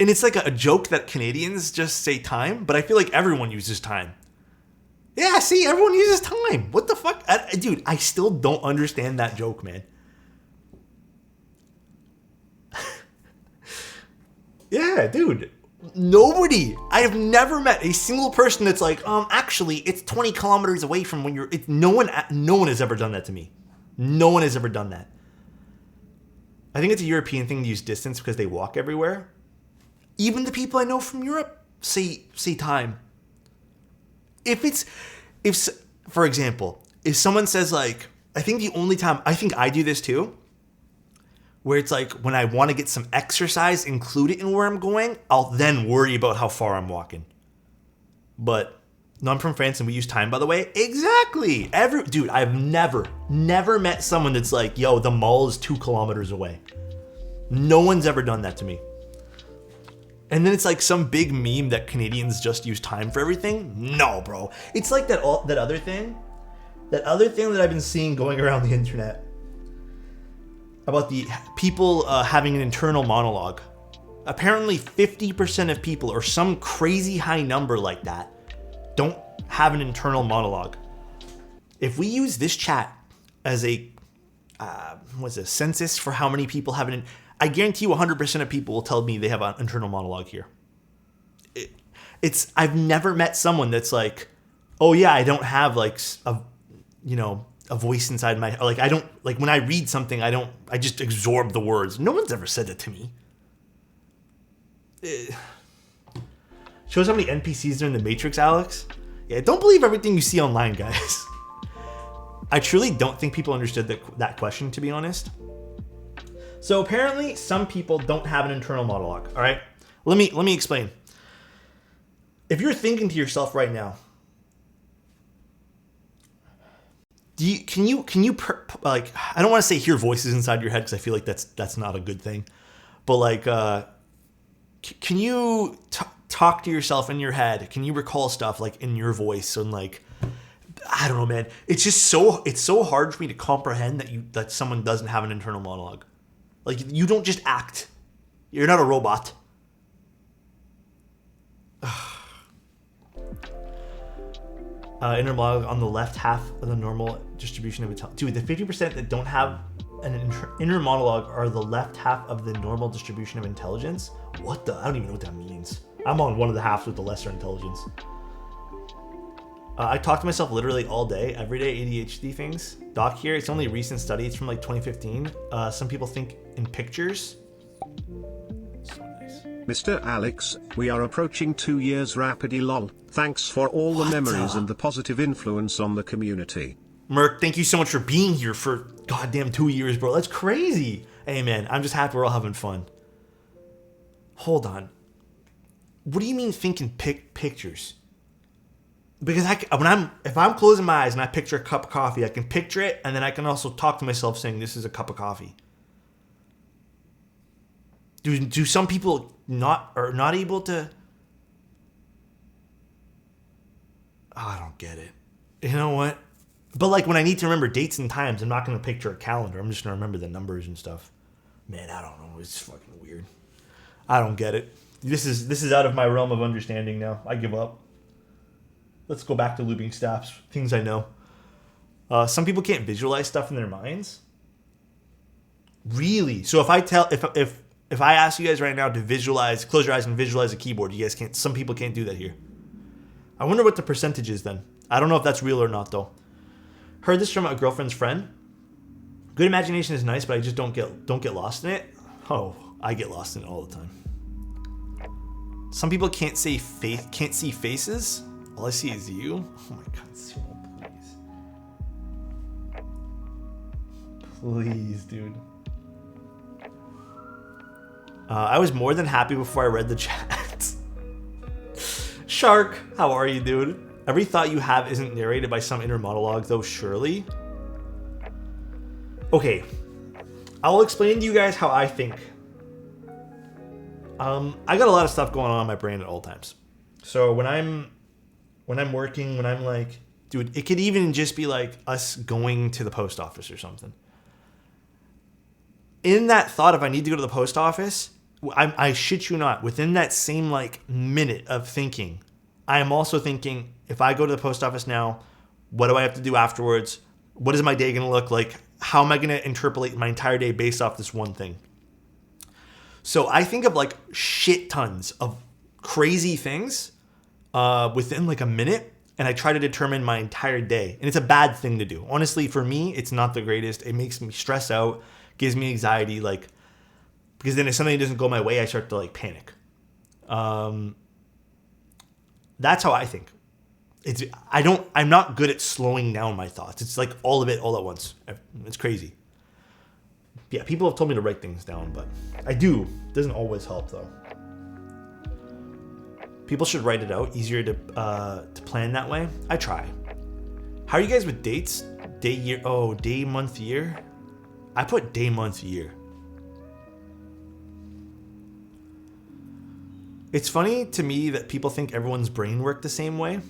And it's like a joke that Canadians just say time, but I feel like everyone uses time. Yeah, see, everyone uses time. What the fuck? Dude, I still don't understand that joke, man. Yeah, dude. Nobody. I have never met a single person that's like, actually, it's 20 kilometers away from when you're. No one has ever done that to me. No one has ever done that. I think it's a European thing to use distance because they walk everywhere. Even the people I know from Europe say time. For example, if someone says like, I think the only time I think I do this too. Where it's like, when I want to get some exercise included in where I'm going, I'll then worry about how far I'm walking. But, no, I'm from France and we use time, by the way. Exactly. Dude, I've never met someone that's like, yo, the mall is 2 kilometers away. No one's ever done that to me. And then it's like some big meme that Canadians just use time for everything. No, bro. It's like that other thing that I've been seeing going around the internet. About the people having an internal monologue. Apparently 50% of people, or some crazy high number like that, don't have an internal monologue. If we use this chat as a census for how many people have I guarantee you 100% of people will tell me they have an internal monologue here. I've never met someone that's like, oh yeah, I don't have like a voice inside my, like, I don't, like, when I read something, I just absorb the words. No one's ever said that to me. Shows how many NPCs are in the Matrix, Alex. Yeah, don't believe everything you see online, guys. I truly don't think people understood that question, to be honest. So apparently, some people don't have an internal monologue, all right? Let me explain. If you're thinking to yourself right now, can you like, I don't want to say hear voices inside your head because I feel like that's not a good thing, but like, can you talk to yourself in your head? Can you recall stuff like in your voice and like, I don't know, man. It's so hard for me to comprehend that someone doesn't have an internal monologue. Like, you don't just act. You're not a robot. Inner monologue on the left half of the normal distribution of intelligence. Dude, the 50% that don't have an inner monologue are the left half of the normal distribution of intelligence. I don't even know what that means. I'm on one of the halves with the lesser intelligence. I talk to myself literally all day, everyday ADHD things. Doc here, it's only a recent study. It's from like 2015. Some people think in pictures. So nice. Mr. Alex, we are approaching 2 years rapidly lol. Thanks for all the memories and the positive influence on the community. Merc, thank you so much for being here for goddamn 2 years, bro. That's crazy. Hey, man, I'm just happy we're all having fun. Hold on. What do you mean thinking pictures? Because if I'm closing my eyes and I picture a cup of coffee, I can picture it, and then I can also talk to myself saying this is a cup of coffee. Do some people not able to? Oh, I don't get it. You know what? But like when I need to remember dates and times, I'm not going to picture a calendar. I'm just going to remember the numbers and stuff. Man, I don't know. It's fucking weird. I don't get it. This is out of my realm of understanding now. I give up. Let's go back to looping stops. Things I know. Some people can't visualize stuff in their minds. Really? So if I ask you guys right now to visualize, close your eyes and visualize a keyboard, you guys can't. Some people can't do that here. I wonder what the percentage is then. I don't know if that's real or not though. Heard this from a girlfriend's friend. Good imagination is nice, but I just don't get lost in it. Oh, I get lost in it all the time. Some people can't see faces. All I see is you. Oh my god, Cyril, please. Please, dude. I was more than happy before I read the chat. Shark, how are you, dude? Every thought you have isn't narrated by some inner monologue, though, surely. Okay, I'll explain to you guys how I think. I got a lot of stuff going on in my brain at all times. So when I'm working, when I'm like, dude, it could even just be like us going to the post office or something. In that thought, if I need to go to the post office, I shit you not, within that same like minute of thinking, I am also thinking, if I go to the post office now, what do I have to do afterwards? What is my day going to look like? How am I going to interpolate my entire day based off this one thing? So I think of like shit tons of crazy things within like a minute, and I try to determine my entire day. And it's a bad thing to do. Honestly, for me, it's not the greatest. It makes me stress out, gives me anxiety, like, because then if something doesn't go my way, I start to like panic. That's how I think. I'm not good at slowing down my thoughts. It's like all of it all at once. It's crazy. Yeah, people have told me to write things down, but I do. It doesn't always help though. People should write it out. Easier to plan that way. I try. How are you guys with dates? Day, year? Oh, day, month, year? I put day, month, year. It's funny to me that people think everyone's brain works the same way.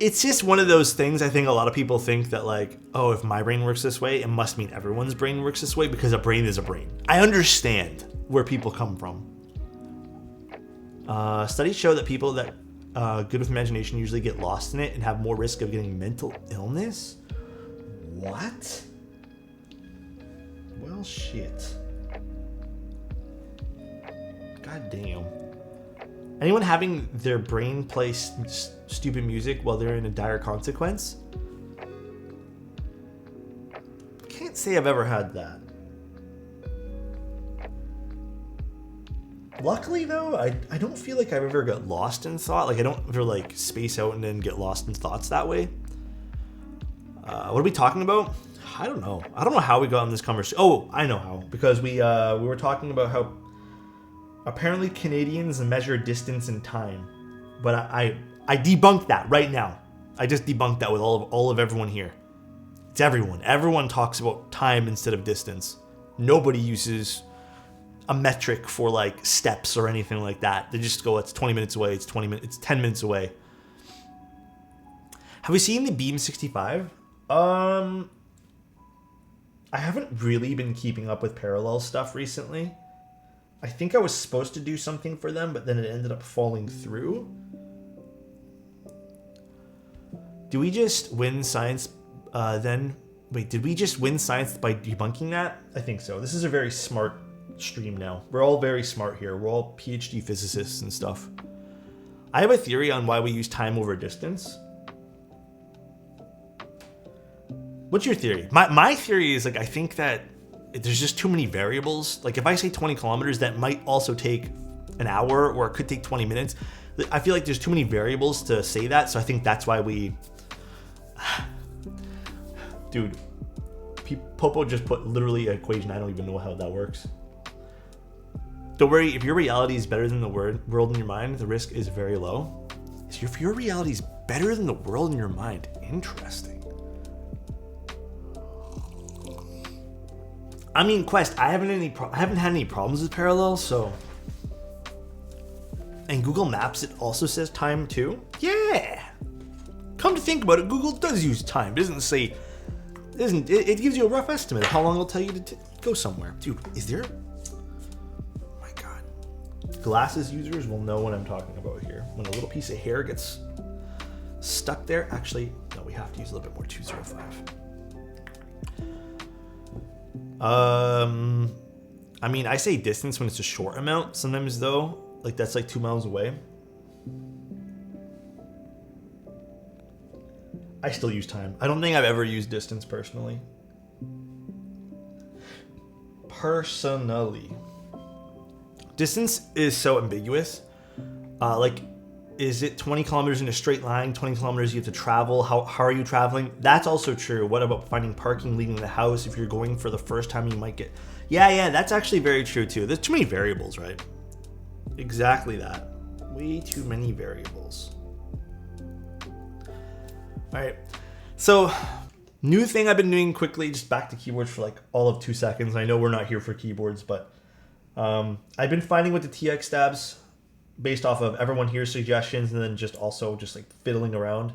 It's just one of those things. I think a lot of people think that like, oh, if my brain works this way, it must mean everyone's brain works this way because a brain is a brain. I understand where people come from. Studies show that people that good with imagination usually get lost in it and have more risk of getting mental illness. What? Well, shit. God damn. Anyone having their brain play stupid music while they're in a dire consequence? Can't say I've ever had that. Luckily though, I don't feel like I've ever got lost in thought. Like I don't ever like space out and then get lost in thoughts that way. What are we talking about? I don't know. I don't know how we got in this conversation. Oh, I know how. Because we were talking about how apparently Canadians measure distance and time. But I debunked that right now. I just debunked that with all of everyone here. It's everyone. Everyone talks about time instead of distance. Nobody uses a metric for like steps or anything like that. They just go, it's 20 minutes away, it's 20 minutes, it's 10 minutes away. Have we seen the Beam65? I haven't really been keeping up with Parallel stuff recently. I think I was supposed to do something for them, but then it ended up falling through. Do we just win science then? Wait, did we just win science by debunking that? I think so. This is a very smart stream now. We're all very smart here. We're all PhD physicists and stuff. I have a theory on why we use time over distance. What's your theory? My theory is like, I think that there's just too many variables. Like if I say 20 kilometers, that might also take an hour or it could take 20 minutes. I feel like there's too many variables to say that. So I think that's why we... Dude, Popo just put literally an equation. I don't even know how that works. Don't worry, if your reality is better than the world in your mind, the risk is very low. So if your reality is better than the world in your mind, interesting. I mean, Quest, I haven't had any problems with Parallel, so. And Google Maps, it also says time too. Yeah. Come to think about it, Google does use time. It doesn't say. It gives you a rough estimate of how long it'll tell you to go somewhere. Dude, is there? Oh my God. Glasses users will know what I'm talking about here. When a little piece of hair gets stuck there. Actually, no, we have to use a little bit more 205. I mean, I say distance when it's a short amount. Sometimes though, like that's like 2 miles away. I still use time. I don't think I've ever used distance personally. Distance is so ambiguous. Like, is it 20 kilometers in a straight line, 20 kilometers you have to travel? How are you traveling? That's also true. What about finding parking, leaving the house? If you're going for the first time, you might get... Yeah, that's actually very true too. There's too many variables, right? Exactly that. Way too many variables. All right. So, new thing I've been doing quickly, just back to keyboards for like all of 2 seconds. I know we're not here for keyboards, but I've been finding with the TX tabs, based off of everyone here's suggestions and then just like fiddling around.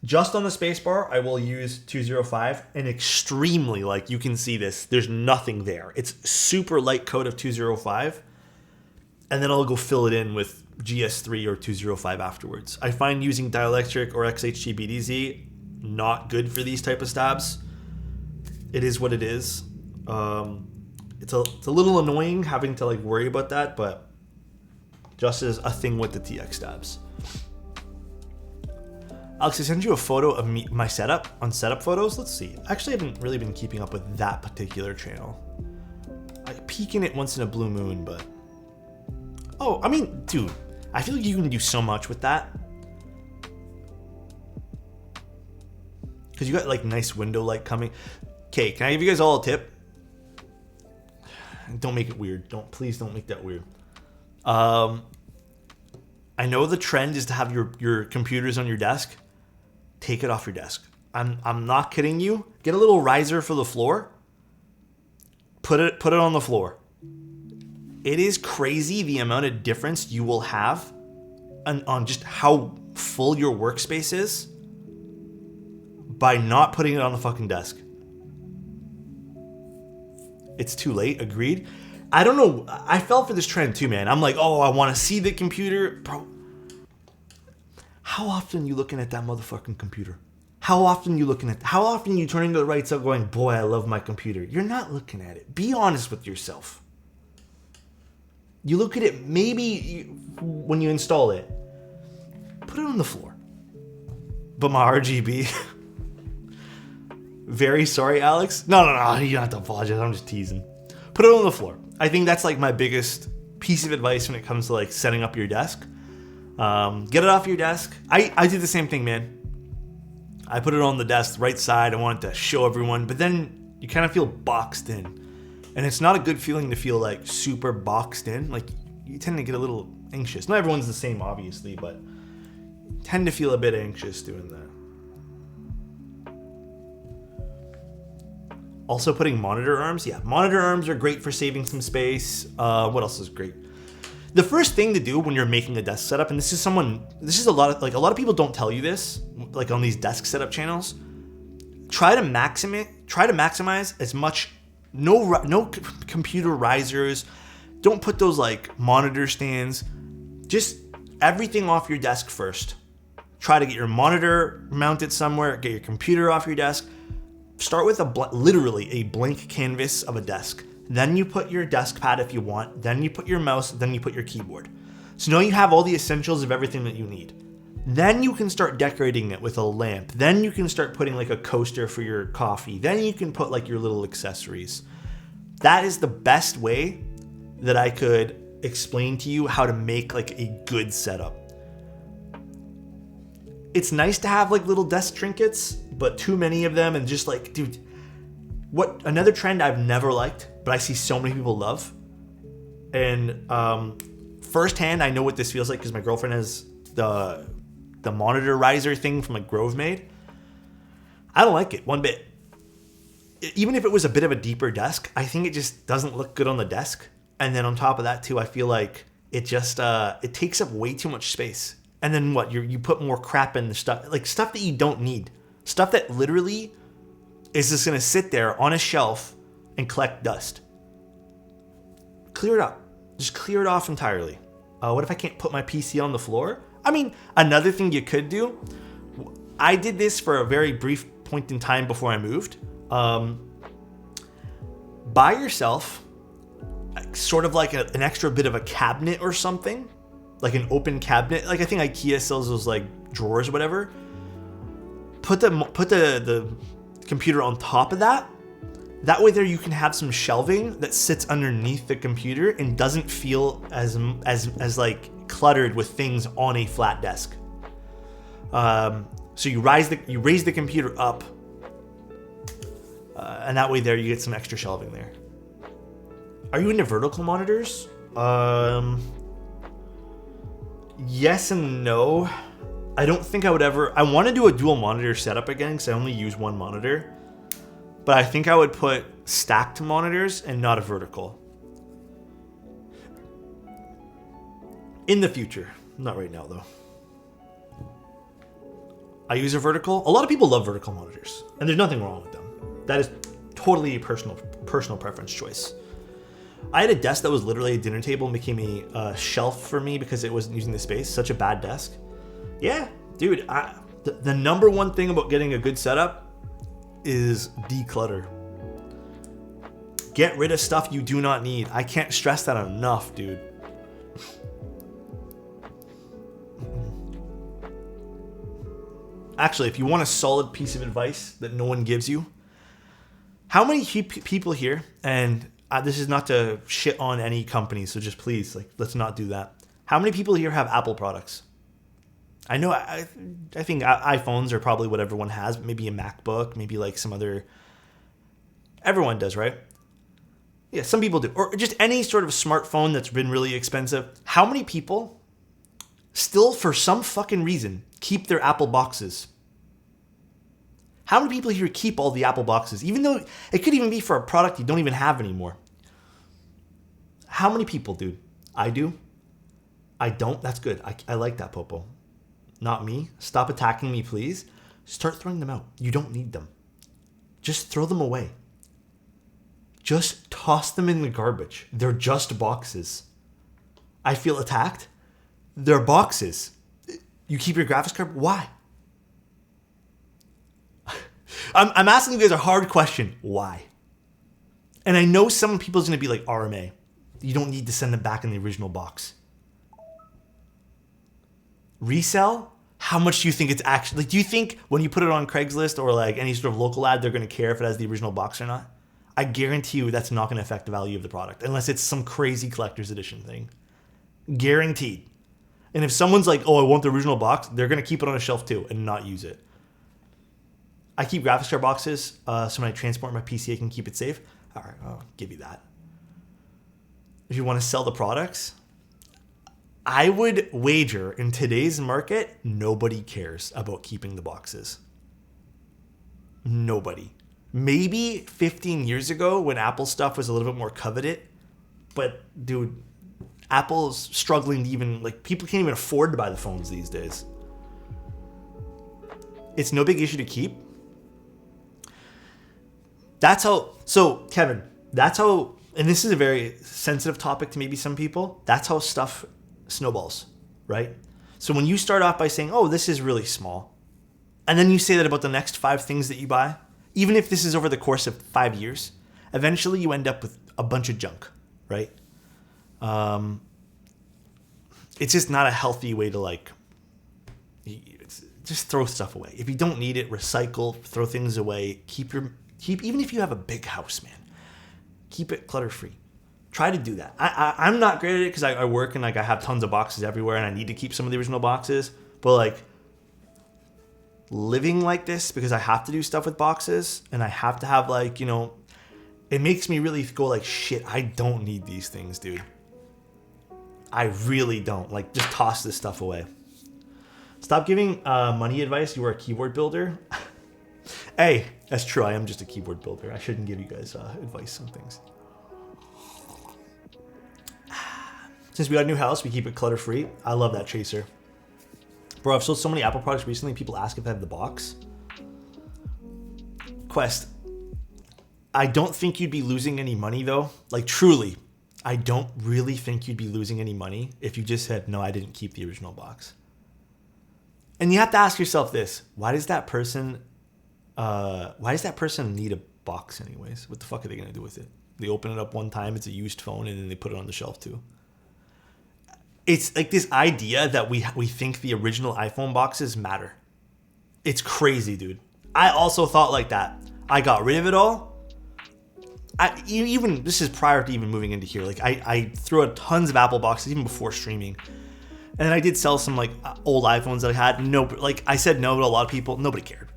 Just on the spacebar, I will use 205 and extremely, like you can see this, there's nothing there. It's super light coat of 205. And then I'll go fill it in with GS3 or 205 afterwards. I find using dielectric or XHGBDZ not good for these type of stabs. It is what it is. It's a little annoying having to like worry about that, but just as a thing with the TX stabs. Alex, I sent you a photo of my setup on setup photos. Let's see. Actually, I haven't really been keeping up with that particular channel. I peek in it once in a blue moon, but... Oh, I mean, dude, I feel like you can do so much with that. Because you got like nice window light coming. Okay, can I give you guys all a tip? Don't make it weird. Please don't make that weird. I know the trend is to have your computers on your desk. Take it off your desk. I'm not kidding you. Get a little riser for the floor. Put it on the floor. It is crazy the amount of difference you will have on just how full your workspace is by not putting it on the fucking desk. It's too late, agreed. I don't know. I fell for this trend too, man. I'm like, oh, I want to see the computer. Bro, how often you looking at that motherfucking computer? How often you turning to the right side going, boy, I love my computer? You're not looking at it. Be honest with yourself. You look at it maybe when you install it. Put it on the floor. But my RGB... Very sorry, Alex. No, you don't have to apologize. I'm just teasing. Put it on the floor. I think that's like my biggest piece of advice when it comes to like setting up your desk. Get it off your desk. I did the same thing, man. I put it on the desk, right side. I wanted to show everyone, but then you kind of feel boxed in. And it's not a good feeling to feel like super boxed in. Like you tend to get a little anxious. Not everyone's the same, obviously, but you tend to feel a bit anxious doing that. Also putting monitor arms. Yeah, monitor arms are great for saving some space. What else is great? The first thing to do when you're making a desk setup, and this is a lot of people don't tell you this, like on these desk setup channels. Try to maximize as much. No computer risers. Don't put those like monitor stands. Just everything off your desk first. Try to get your monitor mounted somewhere. Get your computer off your desk. Start with literally a blank canvas of a desk. Then you put your desk pad if you want. Then you put your mouse. Then you put your keyboard. So now you have all the essentials of everything that you need. Then you can start decorating it with a lamp. Then you can start putting like a coaster for your coffee. Then you can put like your little accessories. That is the best way that I could explain to you how to make like a good setup. It's nice to have like little desk trinkets, but too many of them and just like, dude, what another trend I've never liked, but I see so many people love, And firsthand, I know what this feels like because my girlfriend has the monitor riser thing from like Grove Made. I don't like it one bit. Even if it was a bit of a deeper desk, I think it just doesn't look good on the desk. And then on top of that too, I feel like it just it takes up way too much space. And then what? You put more crap in the stuff, like stuff that you don't need, stuff that literally is just gonna sit there on a shelf and collect dust. Clear it up. Just clear it off entirely. What if I can't put my PC on the floor? I mean, another thing you could do, I did this for a very brief point in time before I moved. Buy yourself sort of like an extra bit of a cabinet or something, like an open cabinet. Like I think IKEA sells those like drawers or whatever. Put the computer on top of that. That way there you can have some shelving that sits underneath the computer and doesn't feel as like cluttered with things on a flat desk. So you raise the computer up, and that way there you get some extra shelving there. Are you into vertical monitors? Yes and no. I don't think I would ever. I want to do a dual monitor setup again because I only use one monitor. But I think I would put stacked monitors and not a vertical. In the future. Not right now, though. I use a vertical. A lot of people love vertical monitors, and there's nothing wrong with them. That is totally a personal preference choice. I had a desk that was literally a dinner table and became a shelf for me because it wasn't using the space. Such a bad desk. Yeah, dude. The number one thing about getting a good setup is declutter. Get rid of stuff you do not need. I can't stress that enough, dude. Actually, if you want a solid piece of advice that no one gives you, how many people here, and this is not to shit on any company, so just please, like, let's not do that. How many people here have Apple products? I know, I think iPhones are probably what everyone has, maybe a MacBook, maybe like some other, everyone does, right? Yeah, some people do. Or just any sort of smartphone that's been really expensive. How many people still, for some fucking reason, keep their Apple boxes? How many people here keep all the Apple boxes, even though it could even be for a product you don't even have anymore? How many people, dude? I do. I don't. That's good. I like that, Popo. Not me. Stop attacking me, please. Start throwing them out. You don't need them. Just throw them away. Just toss them in the garbage. They're just boxes. I feel attacked. They're boxes. You keep your graphics card? Why? I'm asking you guys a hard question. Why? And I know some people's going to be like, RMA, you don't need to send them back in the original box. Resell? How much do you think it's actually, like, do you think when you put it on Craigslist or like any sort of local ad, they're going to care if it has the original box or not? I guarantee you that's not going to affect the value of the product unless it's some crazy collector's edition thing. Guaranteed. And if someone's like, oh, I want the original box, they're going to keep it on a shelf too and not use it. I keep graphics card boxes so when I transport my PC, I can keep it safe. All right, I'll give you that. If you want to sell the products, I would wager in today's market, nobody cares about keeping the boxes. Nobody. Maybe 15 years ago when Apple stuff was a little bit more coveted, but dude, Apple's struggling to even, like, people can't even afford to buy the phones these days. It's no big issue to keep. That's how, so Kevin, that's how, and this is a very sensitive topic to maybe some people, that's how stuff snowballs, right? So when you start off by saying, oh, this is really small, and then you say that about the next 5 things that you buy, even if this is over the course of 5 years, eventually you end up with a bunch of junk, right? It's just not a healthy way to, like, just throw stuff away. If you don't need it, recycle, throw things away, keep even if you have a big house, man, keep it clutter free. Try to do that. I'm not great at it because I work and, like, I have tons of boxes everywhere and I need to keep some of the original boxes, but, like, living like this because I have to do stuff with boxes and I have to have, like, you know, it makes me really go like, shit, I don't need these things, dude. I really don't. Like, just toss this stuff away. Stop giving money advice. You are a keyboard builder. Hey, that's true. I am just a keyboard builder. I shouldn't give you guys advice on things. Since we got a new house, we keep it clutter free. I love that, Chaser. Bro, I've sold so many Apple products recently. People ask if I have the box. Quest, I don't think you'd be losing any money though. Like, truly, I don't really think you'd be losing any money if you just said, no, I didn't keep the original box. And you have to ask yourself this: why does that person need a box anyways? What the fuck are they gonna do with it? They open it up one time, it's a used phone, and then they put it on the shelf too. It's like this idea that we think the original iPhone boxes matter. It's crazy, dude. I also thought like that. I got rid of it all. Even this is prior to even moving into here. Like I threw out tons of Apple boxes even before streaming, and then I did sell some like old iPhones that I had. No, like I said no to a lot of people. Nobody cared.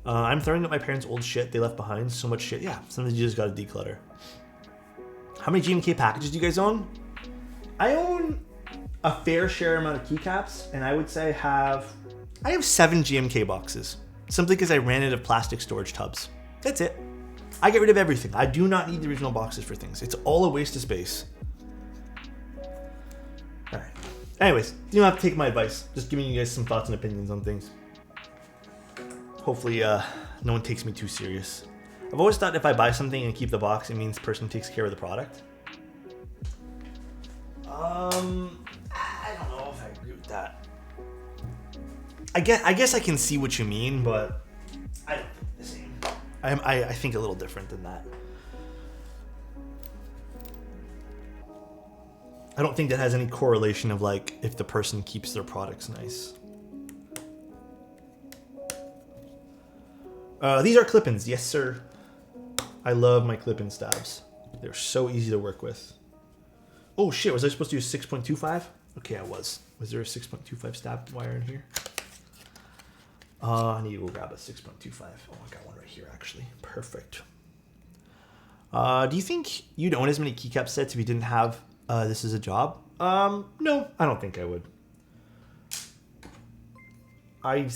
I'm throwing out my parents' old shit they left behind. So much shit. Yeah, sometimes you just gotta declutter. How many GMK packages do you guys own? I own a fair share amount of keycaps, and I would say I have 7 GMK boxes, simply because I ran out of plastic storage tubs. That's it. I get rid of everything. I do not need the original boxes for things. It's all a waste of space. All right. Anyways, you don't have to take my advice. Just giving you guys some thoughts and opinions on things. Hopefully, no one takes me too serious. I've always thought if I buy something and keep the box, it means the person takes care of the product. I don't know if I agree with that. I guess I can see what you mean, but I don't think the same. I think a little different than that. I don't think that has any correlation of like if the person keeps their products nice. These are clip-ins, yes sir. I love my clip-in stabs. They're so easy to work with. Oh shit, was I supposed to use 6.25? Okay, I was. Was there a 6.25 stab wire in here? I need to go grab a 6.25. Oh, I got one right here actually. Perfect. Do you think you'd own as many keycap sets if you didn't have this as a job? No, I don't think I would. I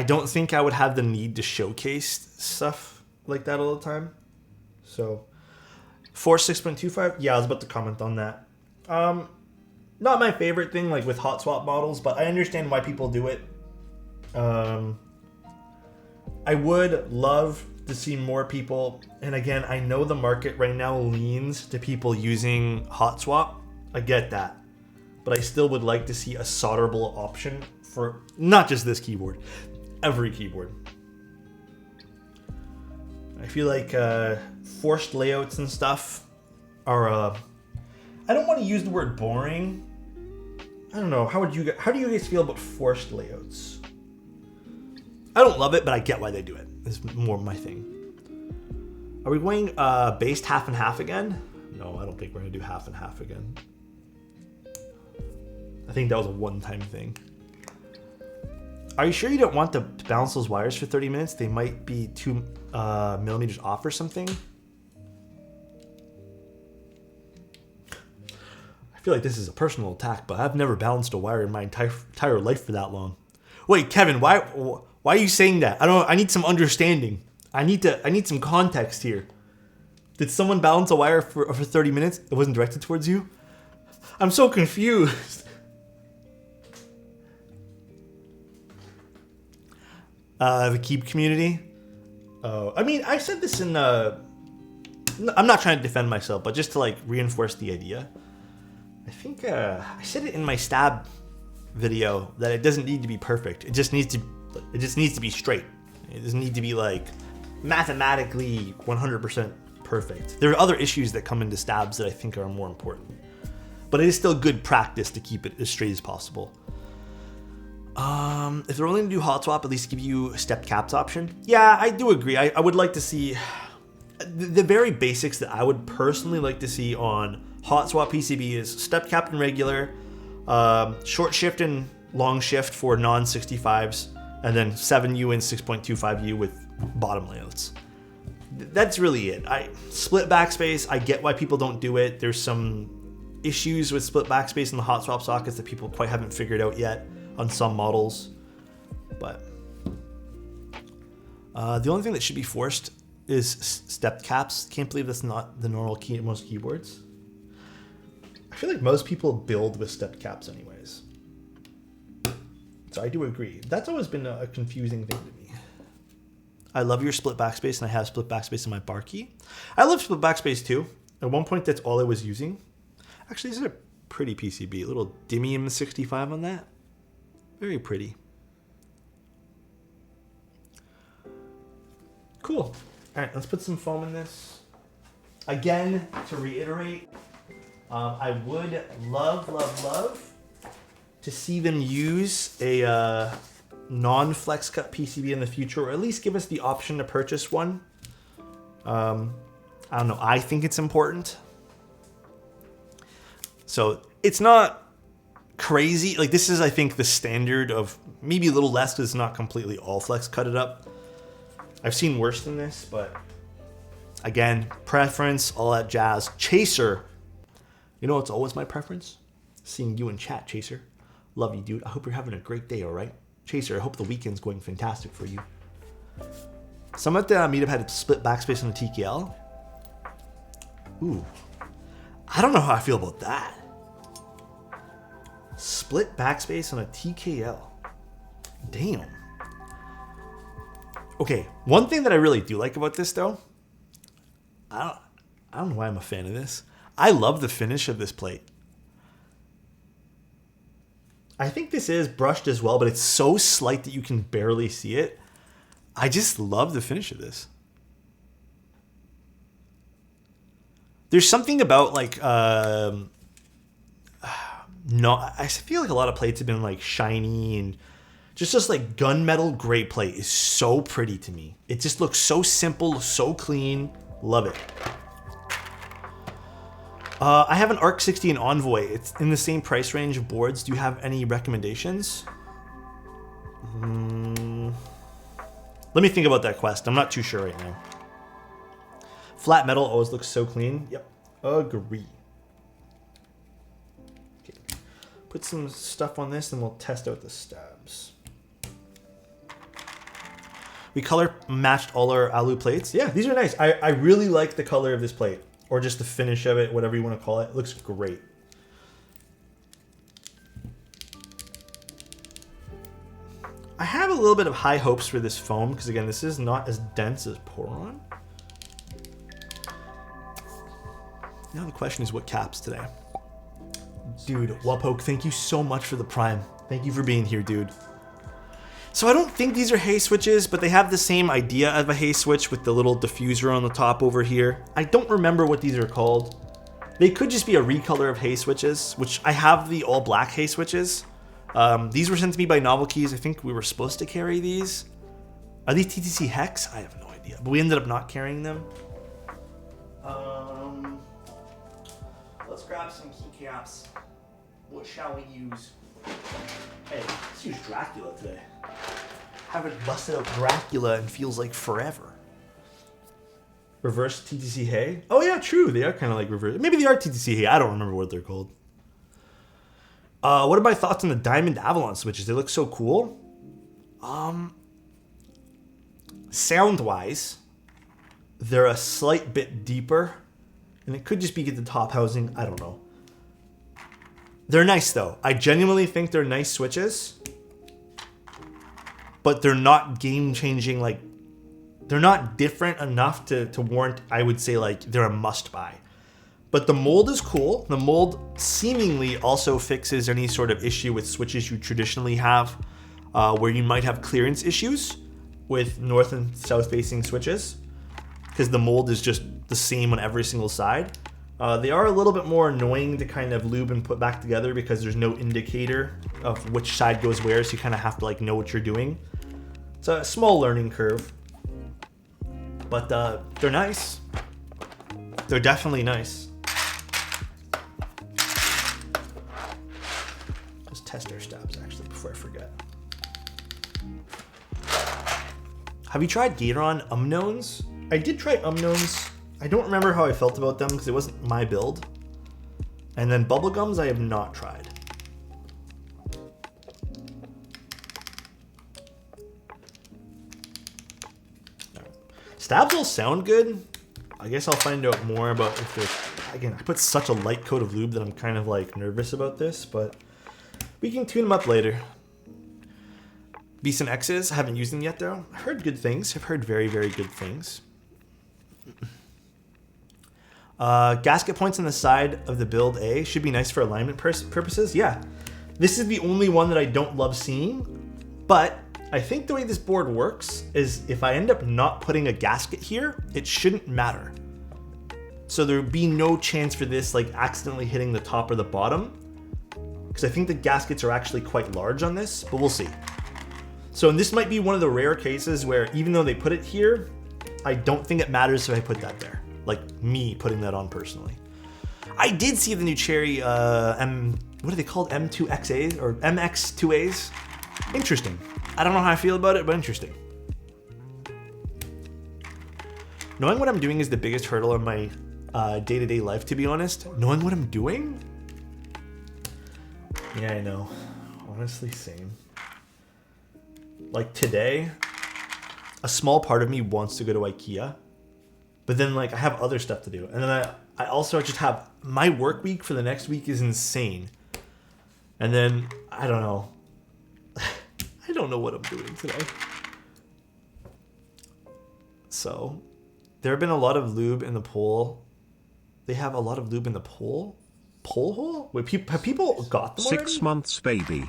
don't think I would have the need to showcase stuff like that all the time. So, for 6.25, yeah, I was about to comment on that. Not my favorite thing, like with hot swap models, but I understand why people do it. I would love to see more people, and again, I know the market right now leans to people using hot swap. I get that, but I still would like to see a solderable option for not just this keyboard, every keyboard. I feel like forced layouts and stuff are I don't want to use the word boring. I don't know. How do you guys feel about forced layouts? I don't love it, but I get why they do it. It's more my thing. Are we going based half and half again? No, I don't think we're gonna do half and half again. I think that was a one-time thing. Are you sure you don't want to balance those wires for 30 minutes? They might be 2 millimeters off or something. I feel like this is a personal attack, but I've never balanced a wire in my entire life for that long. Wait, Kevin, why are you saying that? I need some understanding. I need some context here. Did someone balance a wire for 30 minutes? It wasn't directed towards you? I'm so confused. The Keep community. I mean, I said this in I'm not trying to defend myself, but just to like reinforce the idea. I think I said it in my stab video that it doesn't need to be perfect. It just needs to be straight. It doesn't need to be like mathematically 100% perfect. There are other issues that come into stabs that I think are more important. But it is still good practice to keep it as straight as possible. If they're only going to do hot swap, at least give you a stepped caps option. Yeah, I do agree. I would like to see the very basics that I would personally like to see on hot swap PCB is stepped cap and regular, short shift and long shift for non-65s, and then 7U and 6.25U with bottom layouts. That's really it. Split backspace, I get why people don't do it. There's some issues with split backspace and the hot swap sockets that people quite haven't figured out yet on some models. But the only thing that should be forced is stepped caps. Can't believe that's not the normal key in most keyboards. I feel like most people build with stepped caps anyways. So I do agree. That's always been a confusing thing to me. I love your split backspace, and I have split backspace in my bar key. I love split backspace too. At one point, that's all I was using. Actually, this is a pretty PCB. A little Dymium65 on that. Very pretty. Cool. All right, let's put some foam in this. Again, to reiterate, I would love to see them use a non-flex cut PCB in the future, or at least give us the option to purchase one. I don't know. I think it's important. So it's not crazy. Like, this is, I think, the standard of maybe a little less, because it's not completely all flex cut it up. I've seen worse than this, but again, preference, all that jazz. Chaser. You know, it's always my preference. Seeing you in chat, Chaser. Love you, dude. I hope you're having a great day, all right? Chaser, I hope the weekend's going fantastic for you. Some at the meetup had a split backspace on the TKL. Ooh. I don't know how I feel about that. Split backspace on a TKL. Damn. Okay, one thing that I really do like about this, though, I don't know why I'm a fan of this. I love the finish of this plate. I think this is brushed as well, but it's so slight that you can barely see it. I just love the finish of this. There's something about like, no, I feel like a lot of plates have been like shiny and just like gunmetal gray plate is so pretty to me. It just looks so simple, so clean. Love it. I have an ARC 60 and Envoy. It's in the same price range of boards. Do you have any recommendations? Let me think about that quest. I'm not too sure right now. Flat metal always looks so clean. Yep, agree. Okay. Put some stuff on this and we'll test out the stabs. We color matched all our alu plates. Yeah, these are nice. I really like the color of this plate, or just the finish of it, whatever you want to call it. It looks great. I have a little bit of high hopes for this foam, because again, this is not as dense as Poron. Now the question is what caps today. Dude, Wapoke, thank you so much for the Prime. Thank you for being here, dude. So I don't think these are hay switches, but they have the same idea of a hay switch with the little diffuser on the top over here. I don't remember what these are called. They could just be a recolor of hay switches, which I have the all black hay switches. These were sent to me by Novel Keys. I think we were supposed to carry these. Are these TTC Hex? I have no idea, but we ended up not carrying them. Let's grab some keycaps. What shall we use? Hey, let's use Dracula today. Haven't busted out Dracula and feels like forever. Reverse TTC hay? Oh yeah, true. They are kind of like reverse. Maybe they are TTC hay. I don't remember what they're called. What are my thoughts on the Diamond Avalon switches? They look so cool. Sound-wise, they're a slight bit deeper. And it could just be the top housing. I don't know. They're nice though. I genuinely think they're nice switches. But they're not game-changing, like, they're not different enough to warrant, I would say, like, they're a must-buy. But the mold is cool. The mold seemingly also fixes any sort of issue with switches you traditionally have, where you might have clearance issues with north and south-facing switches, because the mold is just the same on every single side. They are a little bit more annoying to kind of lube and put back together because there's no indicator of which side goes where, so you kind of have to like know what you're doing. It's a small learning curve, but they're nice. They're definitely nice. Let's test our stabs actually before I forget. Have you tried Gateron Unknowns? I did try Unknowns. I don't remember how I felt about them because it wasn't my build. And then bubblegums I have not tried. Stabs will sound good. I guess I'll find out more about if there's... Again, I put such a light coat of lube that I'm kind of like nervous about this, but we can tune them up later. Beeson X's, I haven't used them yet though. I've heard good things. I've heard very, very good things. Gasket points on the side of the build A should be nice for alignment purposes. Yeah, this is the only one that I don't love seeing, but I think the way this board works is if I end up not putting a gasket here, it shouldn't matter. So there would be no chance for this like accidentally hitting the top or the bottom, because I think the gaskets are actually quite large on this, but we'll see. So this might be one of the rare cases where even though they put it here, I don't think it matters if I put that there. Like me putting that on personally. I did see the new Cherry what are they called? M2XAs or MX2As? Interesting. I don't know how I feel about it, but interesting. Knowing what I'm doing is the biggest hurdle in my day-to-day life, to be honest. Knowing what I'm doing? Yeah, I know. Honestly, same. Like today, a small part of me wants to go to IKEA, but then like I have other stuff to do. And then I also just have my work week for the next week is insane. And then I don't know. I don't know what I'm doing today. So there have been a lot of lube in the pool. They have a lot of lube in the pool? Pole hole? Wait, have people got them already? 6 months, baby.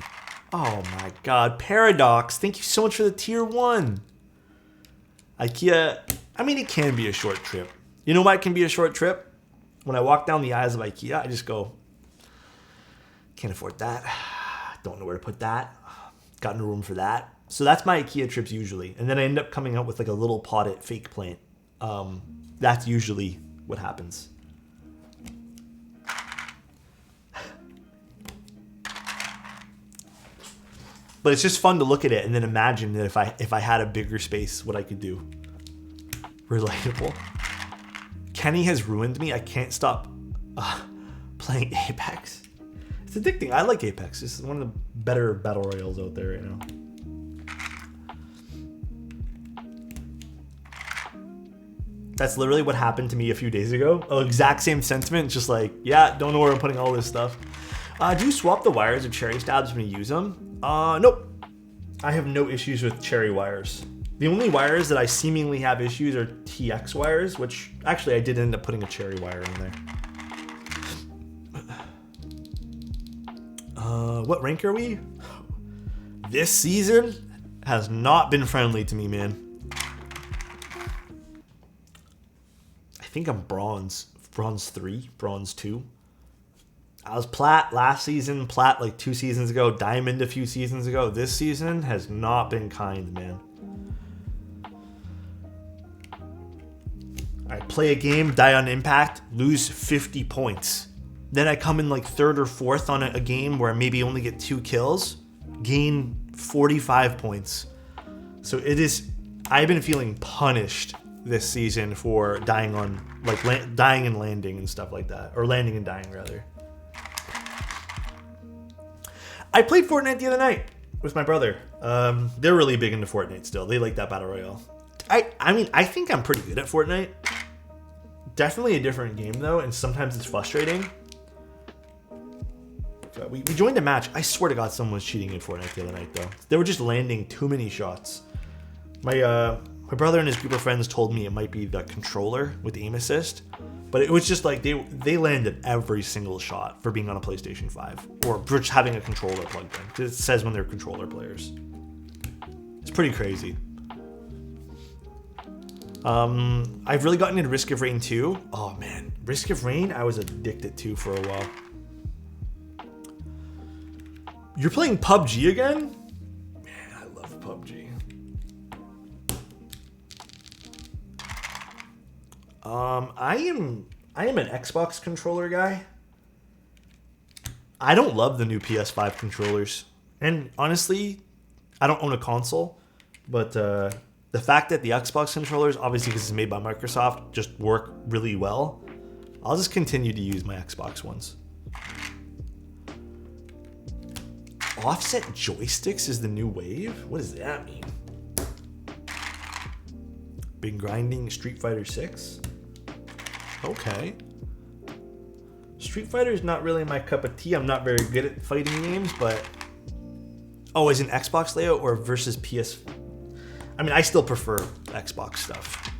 Oh my god. Paradox, thank you so much for the tier 1. IKEA, I mean, it can be a short trip. You know why it can be a short trip? When I walk down the aisles of IKEA, I just go, can't afford that. Don't know where to put that. Got no room for that. So that's my IKEA trips usually. And then I end up coming out with like a little potted fake plant. That's usually what happens. But it's just fun to look at it and then imagine that if I had a bigger space, what I could do. Relatable. Kenny has ruined me. I can't stop playing Apex. It's addicting. I like Apex. This is one of the better battle royales out there right now. That's literally what happened to me a few days ago. Oh, exact same sentiment. Just like, yeah, don't know where I'm putting all this stuff. Do you swap the wires of cherry stabs when you use them? Nope. I have no issues with cherry wires. The only wires that I seemingly have issues are TX wires, which actually I did end up putting a cherry wire in there. What rank are we? This season has not been friendly to me, man. I think I'm bronze. Bronze 3, bronze 2. I was plat last season, plat like 2 seasons ago, diamond a few seasons ago. This season has not been kind, man. I play a game, die on impact, lose 50 points. Then I come in like 3rd or 4th on a game where I maybe only get 2 kills, gain 45 points. So it is, I've been feeling punished this season for dying on, like dying and landing and stuff like that. Or landing and dying, rather. I played Fortnite the other night with my brother. They're really big into Fortnite still. They like that battle royale. I mean, I think I'm pretty good at Fortnite. Definitely a different game though, and sometimes it's frustrating. So we joined a match. I swear to God, someone was cheating in Fortnite the other night though. They were just landing too many shots. My brother and his group of friends told me it might be the controller with the aim assist, but it was just like they landed every single shot for being on a PlayStation 5 or for just having a controller plugged in. It says when they're controller players. It's pretty crazy. I've really gotten into Risk of Rain 2. Oh man, Risk of Rain I was addicted to for a while. You're playing PUBG again? Man, I love PUBG. I am an Xbox controller guy. I don't love the new PS5 controllers. And honestly, I don't own a console, but the fact that the Xbox controllers, obviously because it's made by Microsoft, just work really well, I'll just continue to use my Xbox ones. Offset joysticks is the new wave? What does that mean? Been grinding Street Fighter 6? Okay. Street Fighter is not really my cup of tea. I'm not very good at fighting games, but... Oh, is it an Xbox layout or versus PS? I mean, I still prefer Xbox stuff.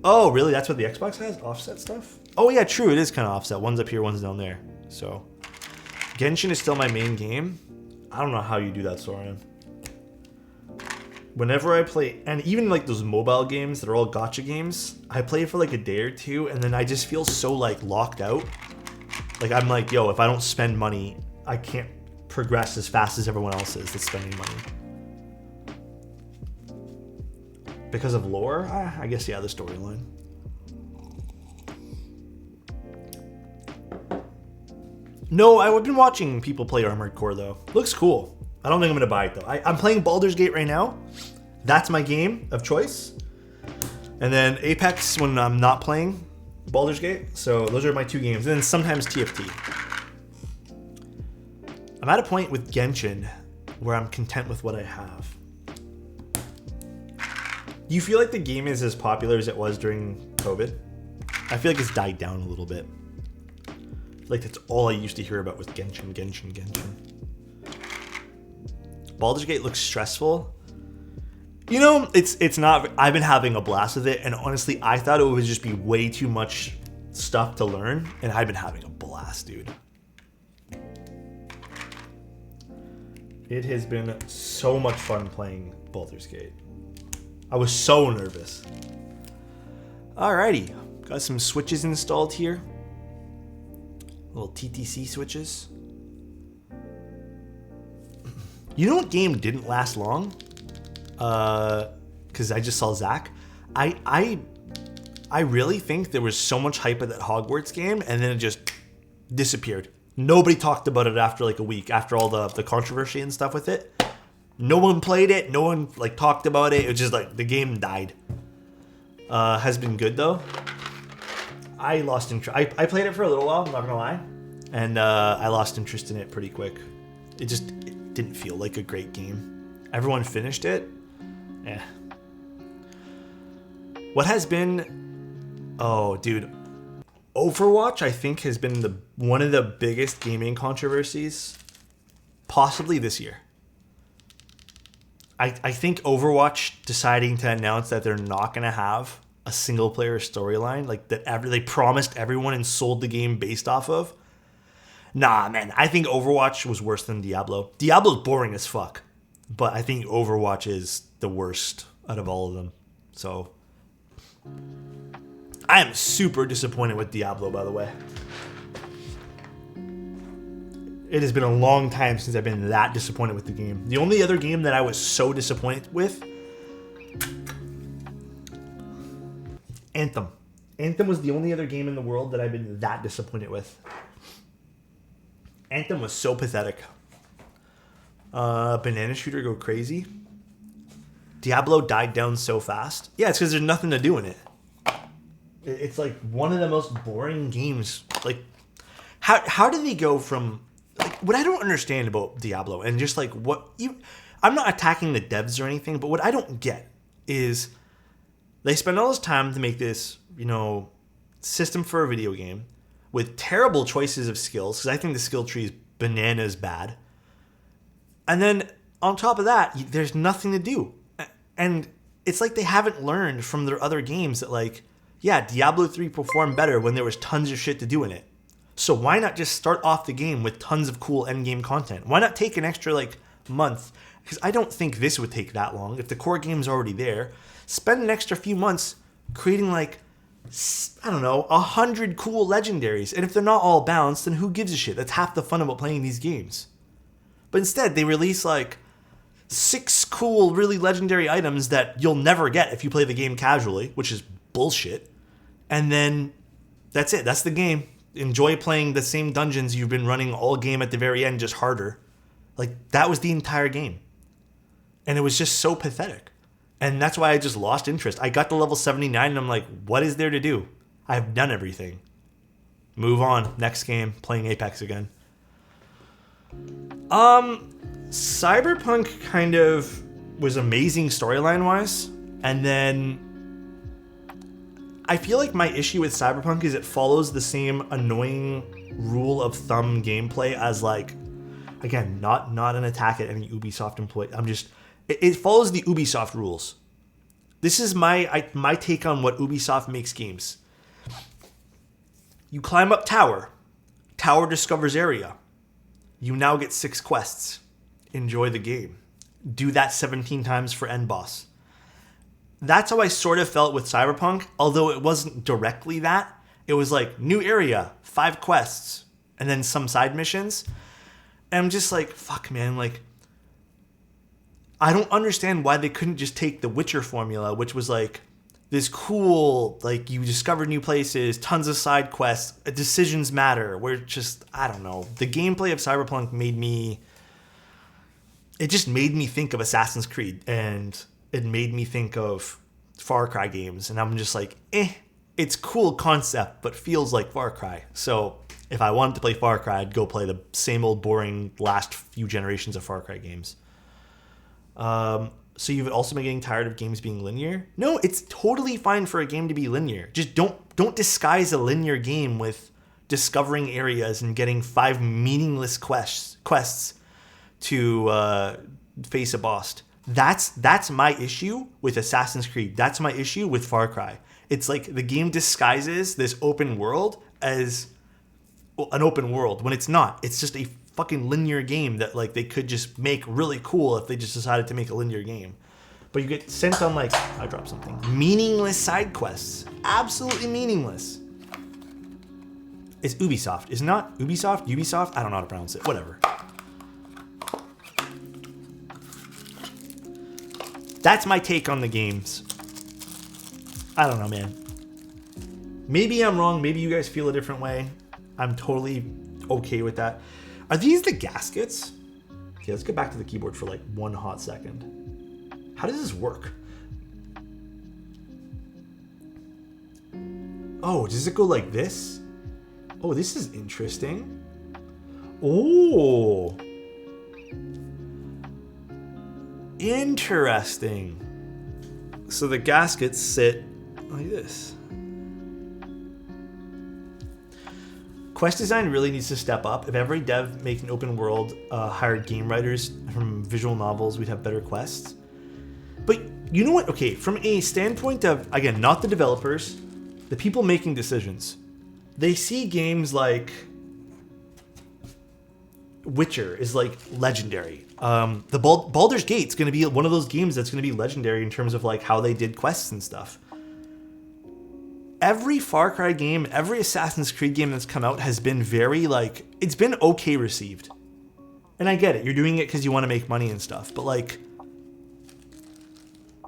Oh, really? That's what the Xbox has? Offset stuff? Oh, yeah, true. It is kind of offset. One's up here, one's down there. So, Genshin is still my main game. I don't know how you do that, Soren. Whenever I play, and even like those mobile games that are all gacha games, I play for like a day or two, and then I just feel so like locked out. Like I'm like, yo, if I don't spend money, I can't progress as fast as everyone else is that's spending money. Because of lore? I guess, yeah, the storyline. No, I've been watching people play Armored Core, though. Looks cool. I don't think I'm going to buy it, though. I'm playing Baldurs Gate right now. That's my game of choice. And then Apex when I'm not playing Baldur's Gate. So those are my two games. And then sometimes TFT. I'm at a point with Genshin where I'm content with what I have. Do you feel like the game is as popular as it was during COVID? I feel like it's died down a little bit. Like that's all I used to hear about was Genshin. Baldur's Gate looks stressful. You know, it's not. I've been having a blast with it, and honestly, I thought it would just be way too much stuff to learn, and I've been having a blast, dude. It has been so much fun playing Baldur's Gate. I was so nervous. Alrighty, got some switches installed here. Little TTC switches. You know what game didn't last long? Because I just saw Zach. I really think there was so much hype of that Hogwarts game, and then it just disappeared. Nobody talked about it after like a week, after all the controversy and stuff with it. No one played it. No one like talked about it. It was just like the game died. Has been good though. I lost interest. I played it for a little while, I'm not gonna lie. And I lost interest in it pretty quick. It didn't feel like a great game. Everyone finished it. Eh. What has been... Oh, dude. Overwatch, I think, has been one of the biggest gaming controversies possibly this year. I think Overwatch deciding to announce that they're not going to have a single-player storyline, like that they promised everyone and sold the game based off of. Nah, man, I think Overwatch was worse than Diablo. Diablo's boring as fuck, but I think Overwatch is the worst out of all of them. So, I am super disappointed with Diablo, by the way. It has been a long time since I've been that disappointed with the game. The only other game that I was so disappointed with... Anthem. Anthem was the only other game in the world that I've been that disappointed with. Anthem was so pathetic. Banana Shooter go crazy. Diablo died down so fast. Yeah, it's because there's nothing to do in it. It's like one of the most boring games. Like, how did they go from... Like, what I don't understand about Diablo and just like what... I'm not attacking the devs or anything, but what I don't get is they spend all this time to make this, system for a video game with terrible choices of skills, because I think the skill tree is bananas bad. And then on top of that, there's nothing to do. And it's like they haven't learned from their other games that like, yeah, Diablo 3 performed better when there was tons of shit to do in it. So why not just start off the game with tons of cool endgame content? Why not take an extra month? Because I don't think this would take that long. If the core game's already there, spend an extra few months creating 100 cool legendaries. And if they're not all balanced, then who gives a shit? That's half the fun about playing these games. But instead, they release 6 cool, really legendary items that you'll never get if you play the game casually, which is bullshit. And then that's it. That's the game. Enjoy playing the same dungeons you've been running all game at the very end, just harder. That was the entire game. And it was just so pathetic. And that's why I just lost interest. I got to level 79 and I'm like, what is there to do? I've done everything. Move on. Next game. Playing Apex again. Cyberpunk kind of was amazing storyline-wise. And then I feel like my issue with Cyberpunk is it follows the same annoying rule of thumb gameplay as like, again, not an attack at any Ubisoft employee. It follows the Ubisoft rules. This is my take on what Ubisoft makes games. You climb up tower. Tower discovers area. You now get 6 quests. Enjoy the game. Do that 17 times for end boss. That's how I sort of felt with Cyberpunk, although it wasn't directly that. It was like, new area, 5 quests, and then some side missions. And I'm just like, fuck, man, like, I don't understand why they couldn't just take the Witcher formula, which was like this cool, like, you discover new places, tons of side quests, decisions matter, where just, I don't know. The gameplay of Cyberpunk made me think of Assassin's Creed, and it made me think of Far Cry games, and I'm just like, it's cool concept, but feels like Far Cry. So if I wanted to play Far Cry, I'd go play the same old boring last few generations of Far Cry games. So you've also been getting tired of games being linear? No, it's totally fine for a game to be linear. Just don't disguise a linear game with discovering areas and getting 5 meaningless quests to face a boss. That's my issue with Assassin's Creed. That's my issue with Far Cry. It's like the game disguises this open world as an open world when it's not. It's just a fucking linear game that like they could just make really cool if they just decided to make a linear game. But you get sent on like, I dropped something, meaningless side quests. Absolutely meaningless. It's Ubisoft. Is it not Ubisoft? Ubisoft? I don't know how to pronounce it. Whatever. That's my take on the games. I don't know, man. Maybe I'm wrong. Maybe you guys feel a different way. I'm totally okay with that. Are these the gaskets? Okay, let's get back to the keyboard for like one hot second. How does this work? Oh, does it go like this? Oh, this is interesting. Oh. Interesting. So the gaskets sit like this. Quest design really needs to step up. If every dev making an open world hired game writers from visual novels, we'd have better quests. But you know what? Okay, from a standpoint of, again, not the developers, the people making decisions, they see games like Witcher is like legendary. The Baldurs Gate is going to be one of those games that's going to be legendary in terms of like how they did quests and stuff. Every Far Cry game, every Assassin's Creed game that's come out has been very like, it's been okay received. And I get it, you're doing it because you want to make money and stuff, but like,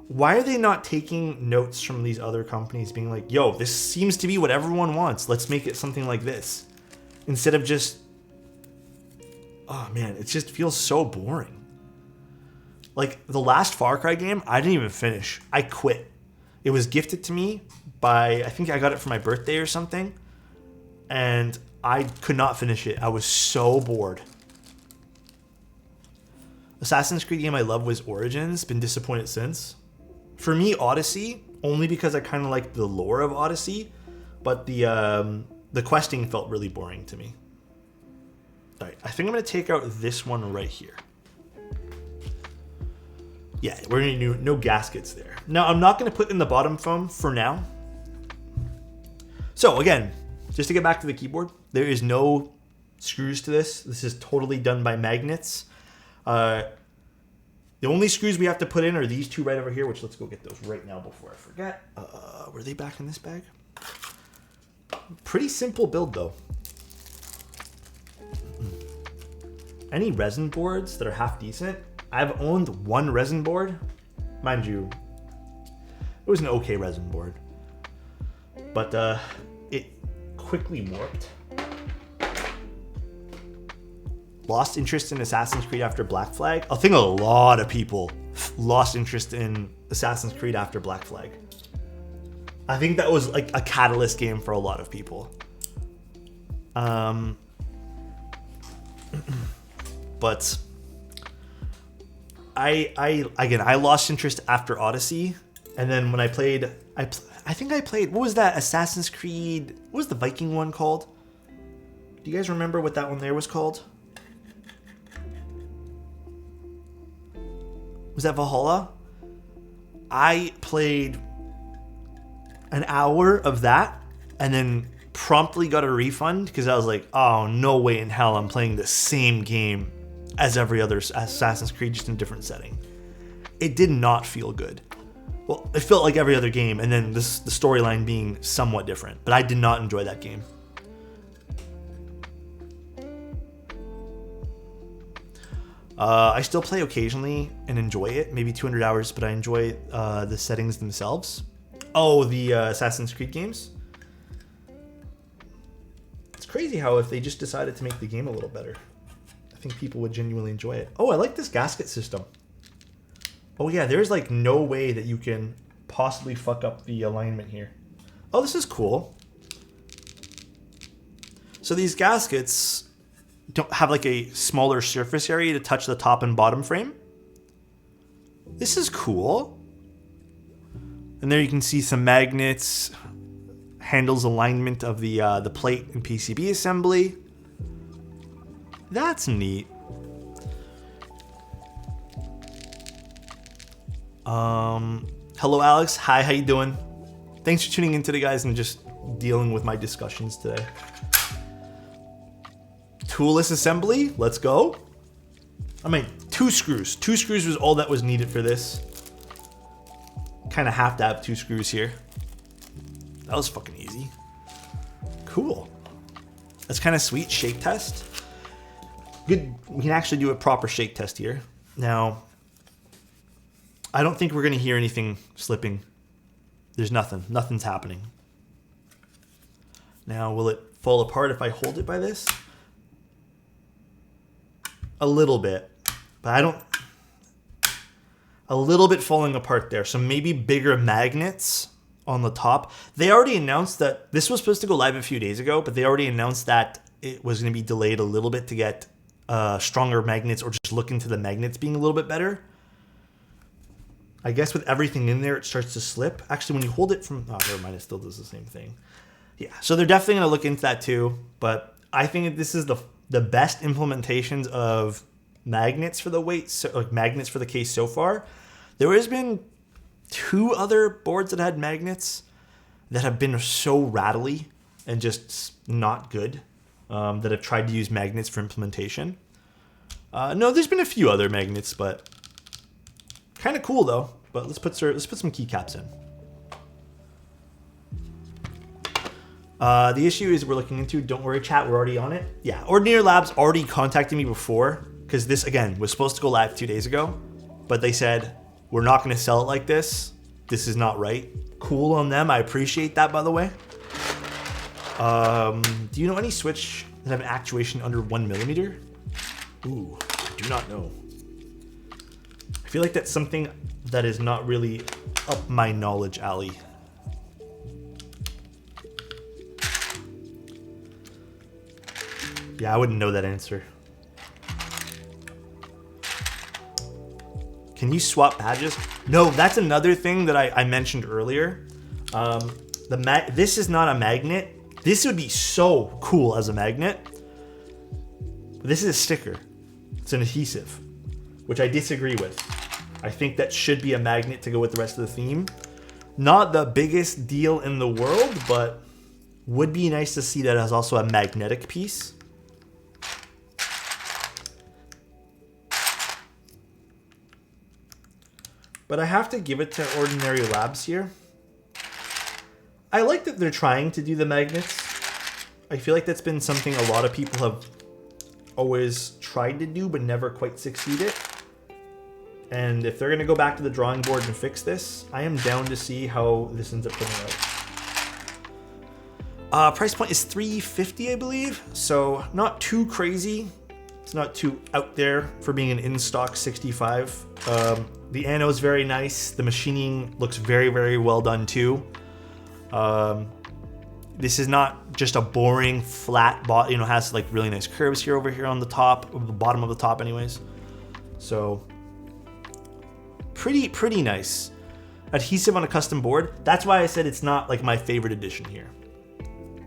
why are they not taking notes from these other companies being like, yo, this seems to be what everyone wants, let's make it something like this, instead of just, oh man, it just feels so boring. Like the last Far Cry game, I didn't even finish. I quit. It was gifted to me by, I think I got it for my birthday or something, and I could not finish it. I was so bored. Assassin's Creed game I love was Origins. Been disappointed since. For me, Odyssey, only because I kind of like the lore of Odyssey, but the questing felt really boring to me. All right, I think I'm going to take out this one right here. Yeah, we're going to do no gaskets there. Now, I'm not going to put in the bottom foam for now. So, again, just to get back to the keyboard, there is no screws to this. This is totally done by magnets. The only screws we have to put in are these two right over here, which let's go get those right now before I forget. Were they back in this bag? Pretty simple build, though. Any resin boards that are half decent? I've owned one resin board. Mind you, it was an okay resin board. But it quickly warped. Lost interest in Assassin's Creed after Black Flag. I think a lot of people lost interest in Assassin's Creed after Black Flag. I think that was like a catalyst game for a lot of people. But I lost interest after Odyssey, and then when I played, I think I played, what was that Assassin's Creed? What was the Viking one called? Do you guys remember what that one there was called? Was that Valhalla? I played an hour of that and then promptly got a refund because I was like, oh, no way in hell I'm playing the same game as every other Assassin's Creed, just in a different setting. It did not feel good. Well, it felt like every other game, and then the storyline being somewhat different, but I did not enjoy that game. I still play occasionally and enjoy it, maybe 200 hours, but I enjoy the settings themselves. Oh, the Assassin's Creed games? It's crazy how if they just decided to make the game a little better, I think people would genuinely enjoy it. Oh, I like this gasket system. Oh yeah, there's like no way that you can possibly fuck up the alignment here. Oh, this is cool. So these gaskets don't have like a smaller surface area to touch the top and bottom frame. This is cool. And there you can see some magnets, handles alignment of the plate and PCB assembly. That's neat. Hello Alex, hi, how you doing? Thanks for tuning in today, guys, and just dealing with my discussions today. Toolless assembly, let's go. I mean, two screws. Two screws was all that was needed for this. Kind of have to have two screws here. That was fucking easy. Cool. That's kind of sweet. Shake test. Good. We can actually do a proper shake test here. Now, I don't think we're going to hear anything slipping. There's nothing. Nothing's happening. Now, will it fall apart if I hold it by this? A little bit. But I don't... A little bit falling apart there. So maybe bigger magnets on the top. They already announced that... This was supposed to go live a few days ago, but they already announced that it was going to be delayed a little bit to get stronger magnets, or just look into the magnets being a little bit better. I guess with everything in there, it starts to slip. Actually, when you hold it from... Oh, never mind. It still does the same thing. Yeah, so they're definitely going to look into that too. But I think that this is the best implementations of magnets for the weight, so, like magnets for the case so far. There has been 2 other boards that had magnets that have been so rattly and just not good, that have tried to use magnets for implementation. No, there's been a few other magnets, but... Kind of cool though, but let's put some keycaps in. The issue is we're looking into. Don't worry, chat. We're already on it. Yeah, Ordinary Labs already contacted me before because this again was supposed to go live 2 days ago, but they said we're not going to sell it like this. This is not right. Cool on them. I appreciate that, by the way. Do you know any Switch that have an actuation under 1mm? Ooh, I do not know. I feel like that's something that is not really up my knowledge alley. Yeah, I wouldn't know that answer. Can you swap badges? No, that's another thing that I mentioned earlier. This is not a magnet. This would be so cool as a magnet. This is a sticker. It's an adhesive, which I disagree with. I think that should be a magnet to go with the rest of the theme. Not the biggest deal in the world, but would be nice to see that as also a magnetic piece. But I have to give it to Ordinary Labs here. I like that they're trying to do the magnets. I feel like that's been something a lot of people have always tried to do but never quite succeeded. And if they're going to go back to the drawing board and fix this, I am down to see how this ends up turning out. Price point is $350, I believe. So not too crazy. It's not too out there for being an in-stock 65. The anode is very nice. The machining looks very, very well done too. This is not just a boring flat bottom, you know, it has like really nice curves here over here on the top, or the bottom of the top anyways. So pretty nice. Adhesive on a custom board. That's why I said it's not like my favorite edition here.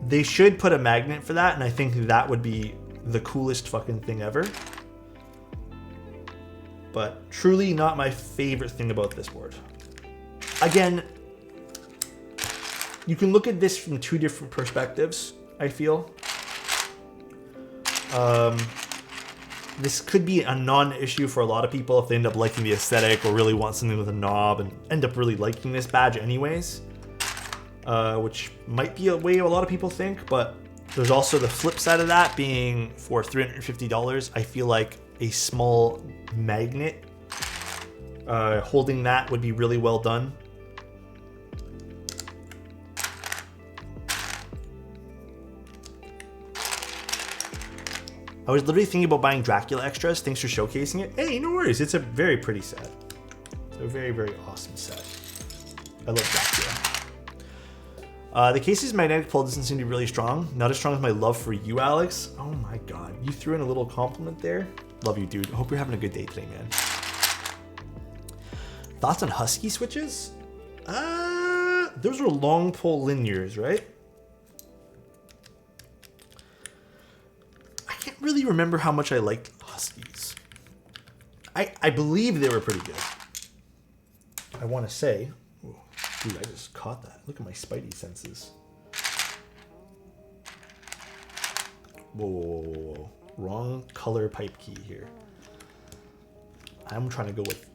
They should put a magnet for that, and I think that would be the coolest fucking thing ever. But truly not my favorite thing about this board. Again, you can look at this from two different perspectives, I feel. This could be a non-issue for a lot of people if they end up liking the aesthetic or really want something with a knob and end up really liking this badge anyways. Which might be a way a lot of people think, but there's also the flip side of that being for $350, I feel like a small magnet holding that would be really well done. I was literally thinking about buying Dracula extras. Thanks for showcasing it. Hey, no worries. It's a very pretty set. It's a very, very awesome set. I love Dracula. The case's magnetic pull doesn't seem to be really strong. Not as strong as my love for you, Alex. Oh my god. You threw in a little compliment there. Love you, dude. Hope you're having a good day today, man. Thoughts on Husky switches? Those are long pull linears, right? I can't really remember how much I liked Huskies. I believe they were pretty good. I want to say... Ooh, dude, I just caught that. Look at my spidey senses. Whoa. Wrong color pipe key here. I'm trying to go with...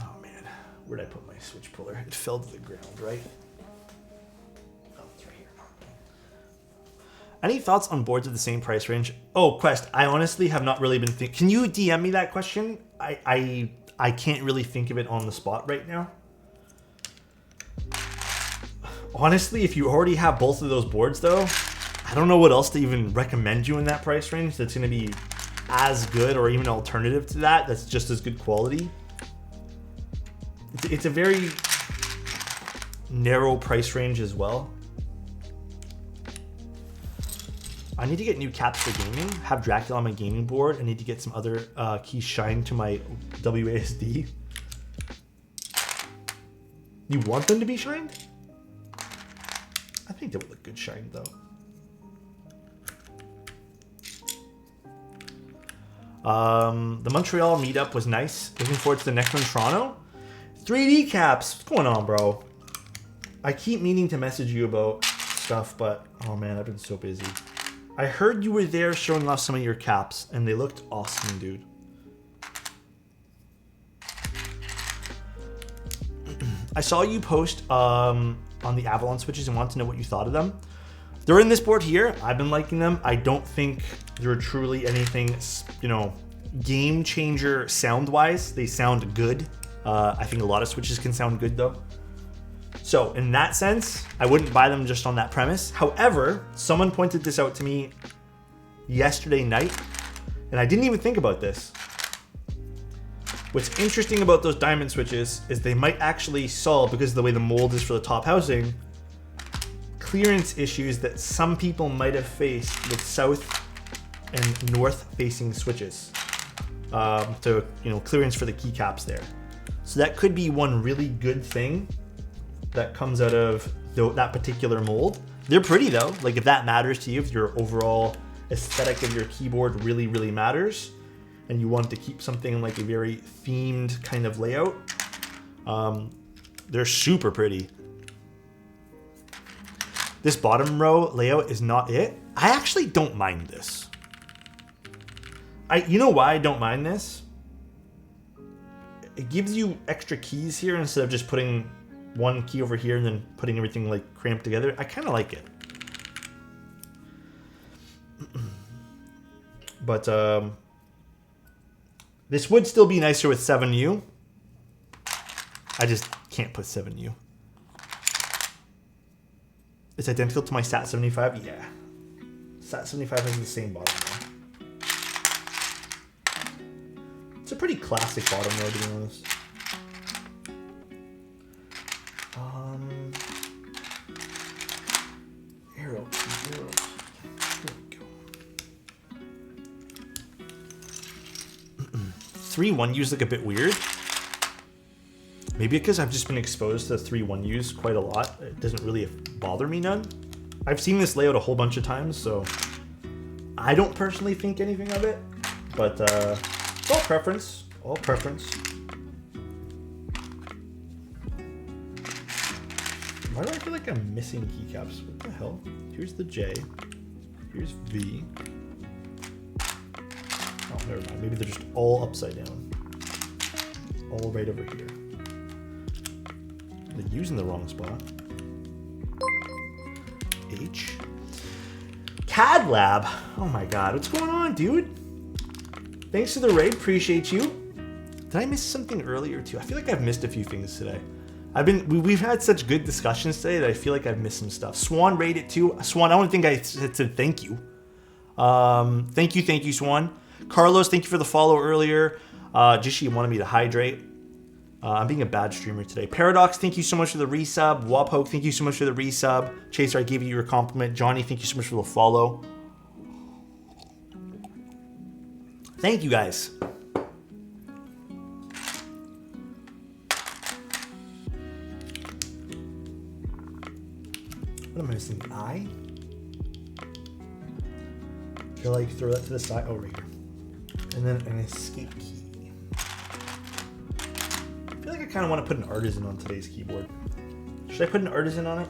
Oh, man. Where'd I put my switch puller? It fell to the ground, right? Oh, it's right here. Any thoughts on boards of the same price range? Oh, Quest, I honestly have not really been thinking... Can you DM me that question? I can't really think of it on the spot right now. Honestly, if you already have both of those boards, though, I don't know what else to even recommend you in that price range that's going to be as good or even alternative to that that's just as good quality. It's a very narrow price range as well. I need to get new caps for gaming. Have Dracula on my gaming board. I need to get some other keys shined to my WASD. You want them to be shined? I think they would look good shined though. The Montreal meetup was nice. Looking forward to the next one in Toronto. 3D caps. What's going on, bro? I keep meaning to message you about stuff, but oh man, I've been so busy. I heard you were there showing off some of your caps, and they looked awesome, dude. I saw you post on the Avalon switches and want to know what you thought of them. They're in this board here. I've been liking them. I don't think they're truly anything, you know, game changer sound-wise. They sound good. I think a lot of switches can sound good, though. So in that sense, I wouldn't buy them just on that premise. However, someone pointed this out to me yesterday night, and I didn't even think about this. What's interesting about those diamond switches is they might actually solve, because of the way the mold is for the top housing, clearance issues that some people might have faced with south and north facing switches. So, you know, clearance for the keycaps there. So that could be one really good thing that comes out of that particular mold. They're pretty though. Like if that matters to you, if your overall aesthetic of your keyboard really, really matters, and you want to keep something like a very themed kind of layout, they're super pretty. This bottom row layout is not it. I actually don't mind this. You know why I don't mind this? It gives you extra keys here instead of just putting one key over here and then putting everything like cramped together. I kind of like it. But this would still be nicer with 7U. I just can't put 7U. It's identical to my SAT75? Yeah. SAT75 has the same bottom row. It's a pretty classic bottom row, to be honest. 0 key, 0 key. There we go. 3 1Us look a bit weird. Maybe because I've just been exposed to 3 1Us quite a lot. It doesn't really bother me none. I've seen this layout a whole bunch of times, so I don't personally think anything of it. But it's all preference. All preference. Why do I feel like I'm missing keycaps? What the hell? Here's the J. Here's V. Oh, never mind. Maybe they're just all upside down. All right over here. They're using the wrong spot. H. CAD Lab. Oh my god. What's going on, dude? Thanks for the raid. Appreciate you. Did I miss something earlier too? I feel like I've missed a few things today. We've had such good discussions today that I feel like I've missed some stuff. Swan rated too. Swan, I don't think I said thank you. Thank you, Swan. Carlos, thank you for the follow earlier. Jishi wanted me to hydrate. I'm being a bad streamer today. Paradox, thank you so much for the resub. Waphoke, thank you so much for the resub. Chaser, I gave you your compliment. Johnny, thank you so much for the follow. Thank you guys. What am I missing? I? Feel like throw that to the side over here. And then an escape key. I feel like I kind of want to put an artisan on today's keyboard. Should I put an artisan on it?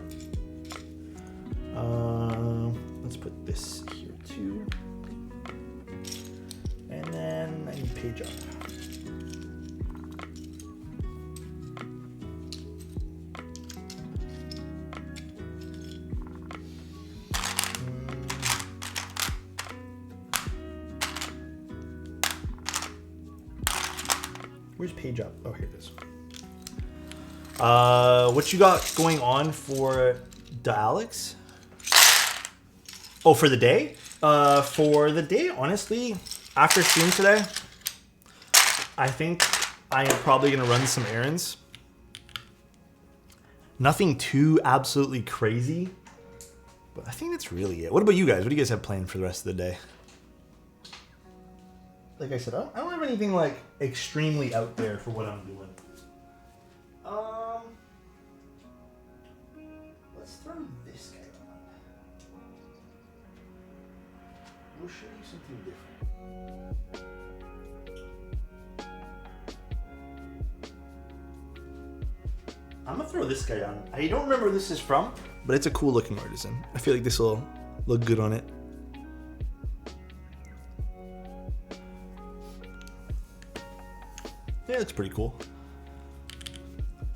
Let's put this here too. And then I need page up. Where's page up? Oh, here it is. What you got going on for Alex? Oh, for the day? For the day, honestly, after stream today, I think I am probably going to run some errands. Nothing too absolutely crazy, but I think that's really it. What about you guys? What do you guys have planned for the rest of the day? Like I said, I don't have anything like extremely out there for what I'm doing. Let's throw this guy on. We'll show you something different. I'm gonna throw this guy on. I don't remember where this is from, but it's a cool looking artisan. I feel like this will look good on it. Yeah, it's pretty cool.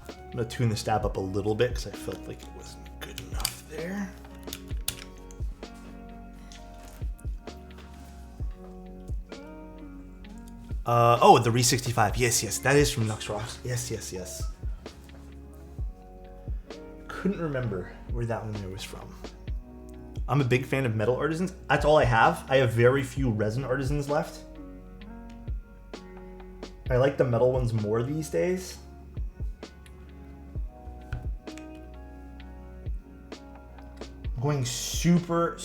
I'm gonna tune the stab up a little bit because I felt like it wasn't good enough there. Oh, the Re65. Yes, that is from Nux Rocks. Yes. Couldn't remember where that one was from. I'm a big fan of metal artisans. That's all I have. I have very few resin artisans left. I like the metal ones more these days. I'm going super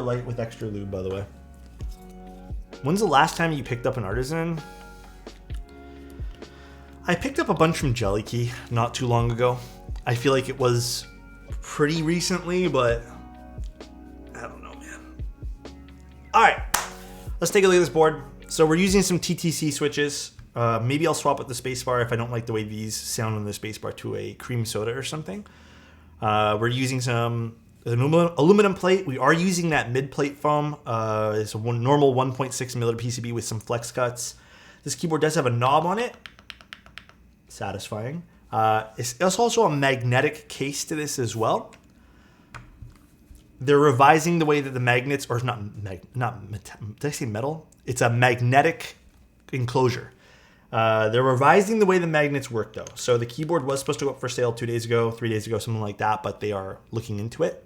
light with extra lube, by the way. When's the last time you picked up an artisan? I picked up a bunch from Jelly Key not too long ago. I feel like it was pretty recently, but I don't know, man. All right, let's take a look at this board. So we're using some TTC switches. Maybe I'll swap out the spacebar if I don't like the way these sound on the spacebar to a cream soda or something. We're using some aluminum plate. We are using that mid plate foam. It's a normal 1.6 millimeter PCB with some flex cuts. This keyboard does have a knob on it. Satisfying. It's also a magnetic case to this as well. They're revising the way that the magnets, or did I say metal? It's a magnetic enclosure. They're revising the way the magnets work though. So the keyboard was supposed to go up for sale 2 days ago, 3 days ago, something like that, but they are looking into it.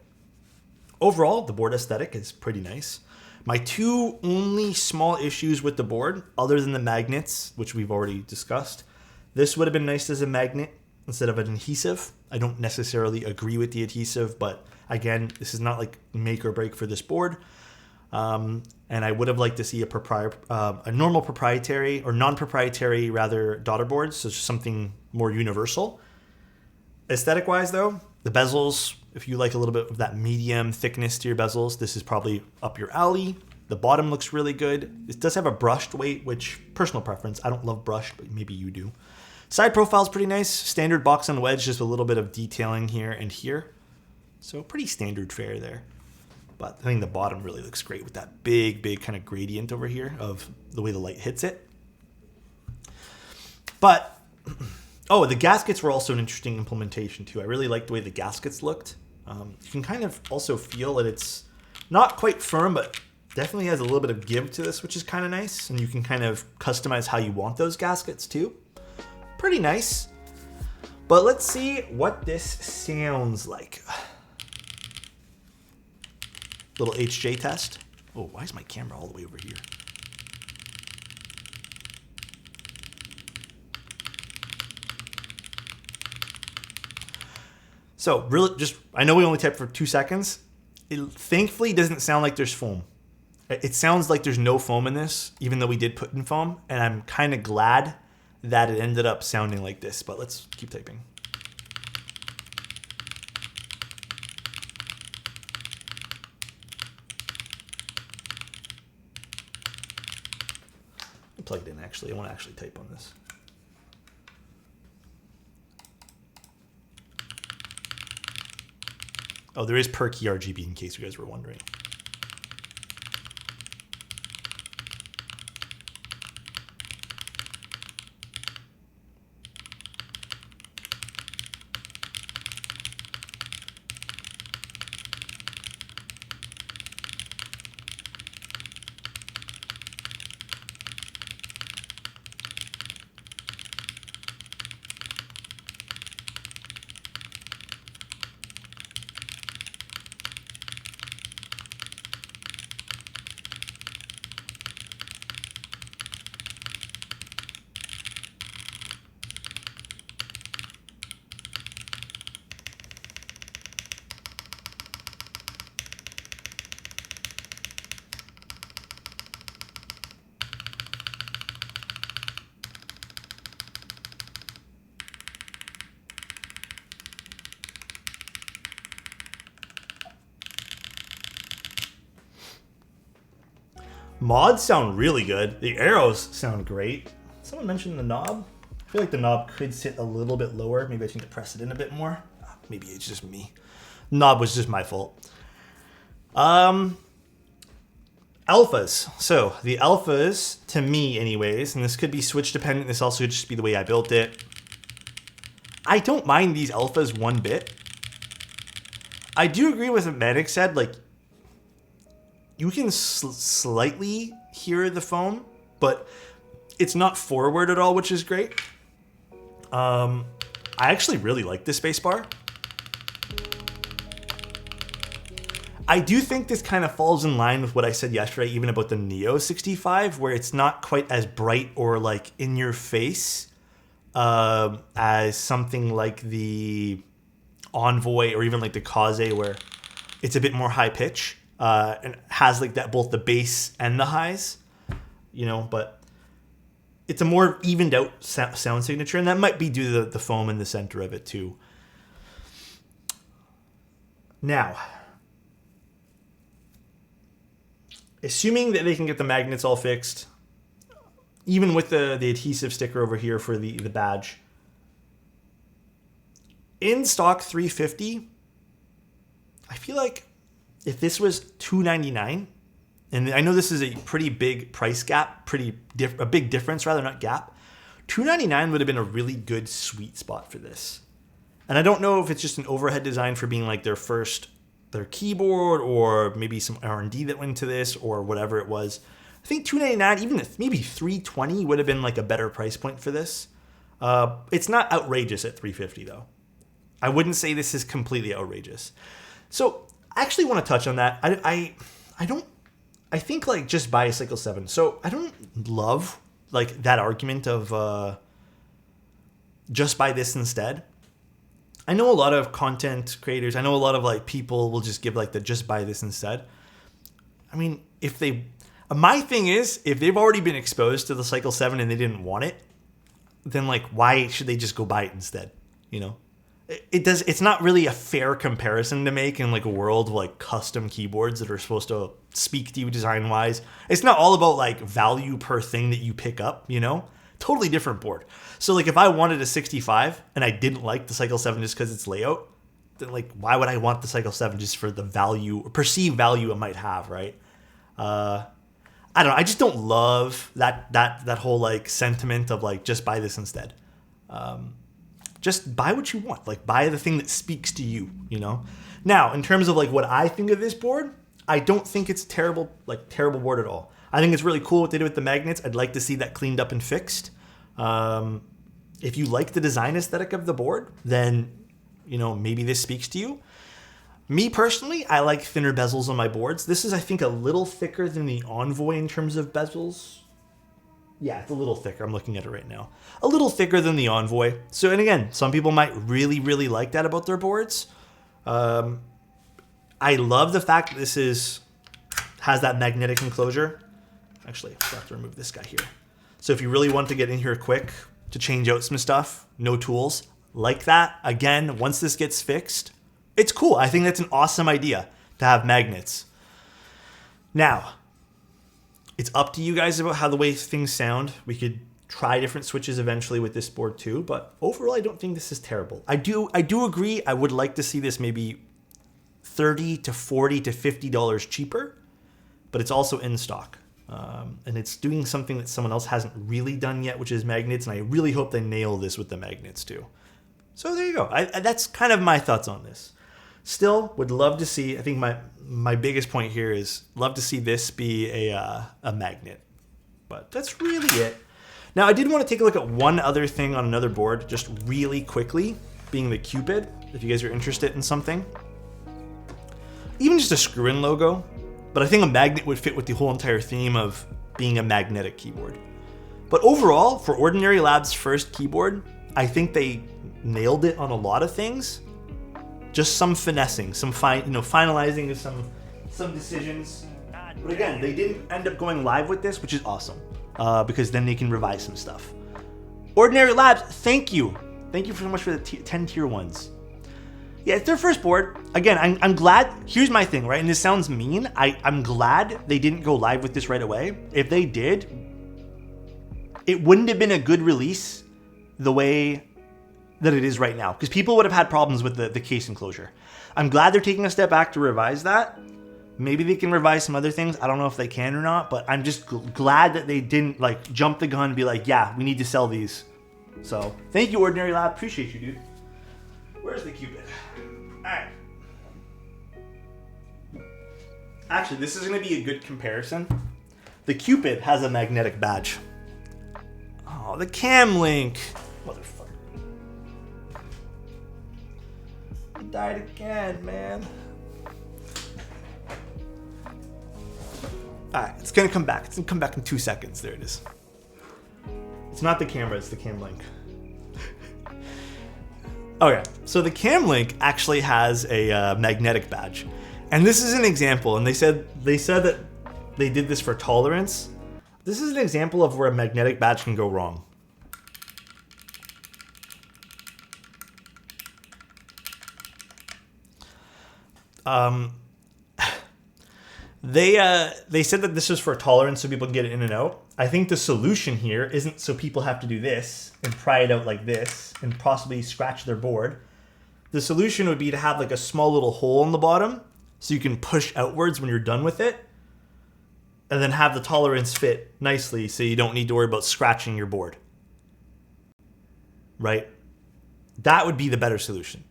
Overall, the board aesthetic is pretty nice. My two only small issues with the board, other than the magnets, which we've already discussed, this would have been nice as a magnet instead of an adhesive. I don't necessarily agree with the adhesive, but again, this is not like make or break for this board. And I would have liked to see a normal proprietary or non-proprietary rather daughter boards, so something more universal. Aesthetic wise though, the bezels, if you like a little bit of that medium thickness to your bezels, this is probably up your alley. The bottom looks really good. It does have a brushed weight, which personal preference. I don't love brushed, but maybe you do. Side profile's pretty nice. Standard box on wedge, just a little bit of detailing here and here. So pretty standard fare there. But I think the bottom really looks great with that big kind of gradient over here of the way the light hits it. But, oh, the gaskets were also an interesting implementation too. I really liked the way the gaskets looked. You can kind of also feel that it's not quite firm, but definitely has a little bit of give to this, which is kind of nice. And you can kind of customize how you want those gaskets too. Pretty nice. But let's see what this sounds like. Little HJ test. Oh, why is my camera all the way over here? So really just, I know we only typed for 2 seconds. It thankfully doesn't sound like there's foam. It sounds like there's no foam in this, even though we did put in foam. And I'm kind of glad that it ended up sounding like this, but let's keep typing. I'll plug it in actually. I want to actually type on this. Oh, there is per key RGB in case you guys were wondering. Mods sound really good. The arrows sound great. Someone mentioned the knob. I feel like the knob could sit a little bit lower. Maybe I just need to press it in a bit more. Maybe it's just me. Knob was just my fault. Alphas. So the alphas, to me anyways, and this could be switch dependent. This also could just be the way I built it. I don't mind these alphas one bit. I do agree with what Manic said. Like, you can slightly hear the foam, but it's not forward at all, which is great. I actually really like this spacebar. I do think this kind of falls in line with what I said yesterday, even about the Neo 65, where it's not quite as bright or like in your face as something like the Envoy or even like the Kaze, where it's a bit more high pitch. And has like that, both the bass and the highs, you know, but it's a more evened out sound signature, and that might be due to the foam in the center of it too. Now, assuming that they can get the magnets all fixed, even with the adhesive sticker over here for the badge, in stock 350, I feel like if this was $299, and I know this is a pretty big price gap, a big difference rather, not gap, $299 would have been a really good sweet spot for this. And I don't know if it's just an overhead design for being like their keyboard, or maybe some R&D that went into this, or whatever it was. I think $299, even if maybe $320 would have been like a better price point for this. It's not outrageous at $350 though. I wouldn't say this is completely outrageous. So I actually want to touch on that. I think like just buy a Cycle 7. So I don't love like that argument of just buy this instead. I know a lot of content creators, I know a lot of like people will just give like the just buy this instead. I mean, my thing is, if they've already been exposed to the Cycle 7 and they didn't want it, then like, why should they just go buy it instead? You know, it's not really a fair comparison to make in like a world of like custom keyboards that are supposed to speak to you design wise. It's not all about like value per thing that you pick up, you know, totally different board. So like if I wanted a 65 and I didn't like the Cycle 7 just because it's layout, then like, why would I want the Cycle 7 just for the value or perceived value it might have, right? I don't know. I just don't love that whole like sentiment of like, just buy this instead. Just buy what you want. Like buy the thing that speaks to you, you know? Now, in terms of like what I think of this board, I don't think it's terrible board at all. I think it's really cool what they did with the magnets. I'd like to see that cleaned up and fixed. If you like the design aesthetic of the board, then, you know, maybe this speaks to you. Me personally, I like thinner bezels on my boards. This is, I think, a little thicker than the Envoy in terms of bezels. Yeah, it's a little thicker. I'm looking at it right now. A little thicker than the Envoy. So, and again, some people might really, really like that about their boards. I love the fact that this has that magnetic enclosure. Actually, I have to remove this guy here. So if you really want to get in here quick to change out some stuff, no tools, like that. Again, once this gets fixed, it's cool. I think that's an awesome idea to have magnets. Now, it's up to you guys about how the way things sound. We could try different switches eventually with this board too, but overall, I don't think this is terrible. I do agree. I would like to see this maybe $30 to $40 to $50 cheaper, but it's also in stock. And it's doing something that someone else hasn't really done yet, which is magnets. And I really hope they nail this with the magnets too. So there you go. That's kind of my thoughts on this. Still, would love to see, I think my biggest point here is love to see this be a magnet. But that's really it. Now, I did want to take a look at one other thing on another board, just really quickly, being the Cupid, if you guys are interested in something. Even just a screw-in logo. But I think a magnet would fit with the whole entire theme of being a magnetic keyboard. But overall, for Ordinary Labs' first keyboard, I think they nailed it on a lot of things. Just some finessing, some finalizing of some decisions. But again, they didn't end up going live with this, which is awesome, because then they can revise some stuff. Ordinary Labs, thank you. Thank you so much for the 10 tier ones. Yeah, it's their first board. Again, I'm glad. Here's my thing, right? And this sounds mean. I'm glad they didn't go live with this right away. If they did, it wouldn't have been a good release the way that it is right now, because people would have had problems with the case enclosure. I'm glad they're taking a step back to revise that. Maybe they can revise some other things. I don't know if they can or not, but I'm just glad that they didn't like jump the gun and be like, yeah, we need to sell these. So thank you, Ordinary Lab. Appreciate you, dude. Where's the Cupid? All right. Actually, this is going to be a good comparison. The Cupid has a magnetic badge. Oh, the cam link. Motherfucker. I died again, man. All right, it's going to come back. It's going to come back in 2 seconds. There it is. It's not the camera, it's the cam link. Okay, so the cam link actually has a magnetic badge. And this is an example, and they said that they did this for tolerance. This is an example of where a magnetic badge can go wrong. They said that this is for tolerance so people can get it in and out. I think the solution here isn't so people have to do this and pry it out like this and possibly scratch their board. The solution would be to have like a small little hole in the bottom so you can push outwards when you're done with it, and then have the tolerance fit nicely so you don't need to worry about scratching your board. Right? That would be the better solution.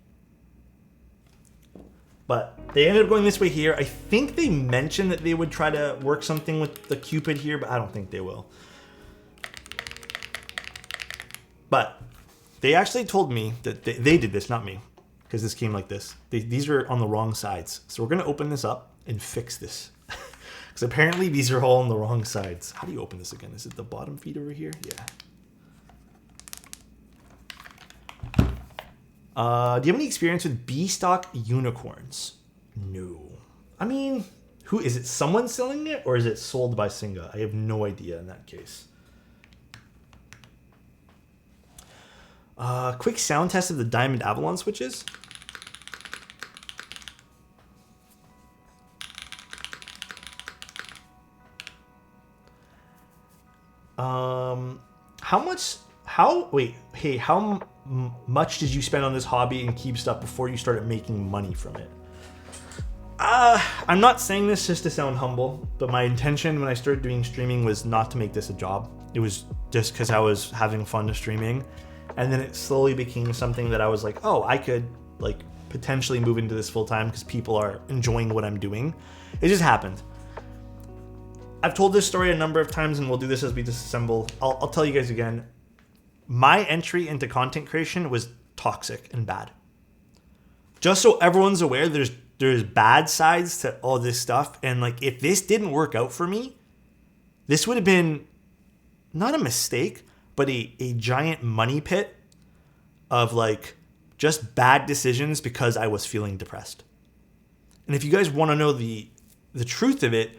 But they ended up going this way here. I think they mentioned that they would try to work something with the Cupid here, but I don't think they will. But they actually told me that they did this, not me, because this came like this. These are on the wrong sides. So we're going to open this up and fix this. Because apparently these are all on the wrong sides. How do you open this again? Is it the bottom feed over here? Yeah. Do you have any experience with B stock unicorns? No. I mean, who is it? Someone selling it, or is it sold by Singa? I have no idea in that case. Quick sound test of the Diamond Avalon switches. How much did you spend on this hobby and keep stuff before you started making money from it? I'm not saying this just to sound humble, but my intention when I started doing streaming was not to make this a job. It was just because I was having fun streaming, and then it slowly became something that I was like, oh, I could like potentially move into this full time because people are enjoying what I'm doing. It just happened. I've told this story a number of times, and we'll do this as we disassemble. I'll tell you guys again. My entry into content creation was toxic and bad. Just so everyone's aware, there's bad sides to all this stuff. And like, if this didn't work out for me, this would have been not a mistake, but a giant money pit of like just bad decisions because I was feeling depressed. And if you guys want to know the truth of it,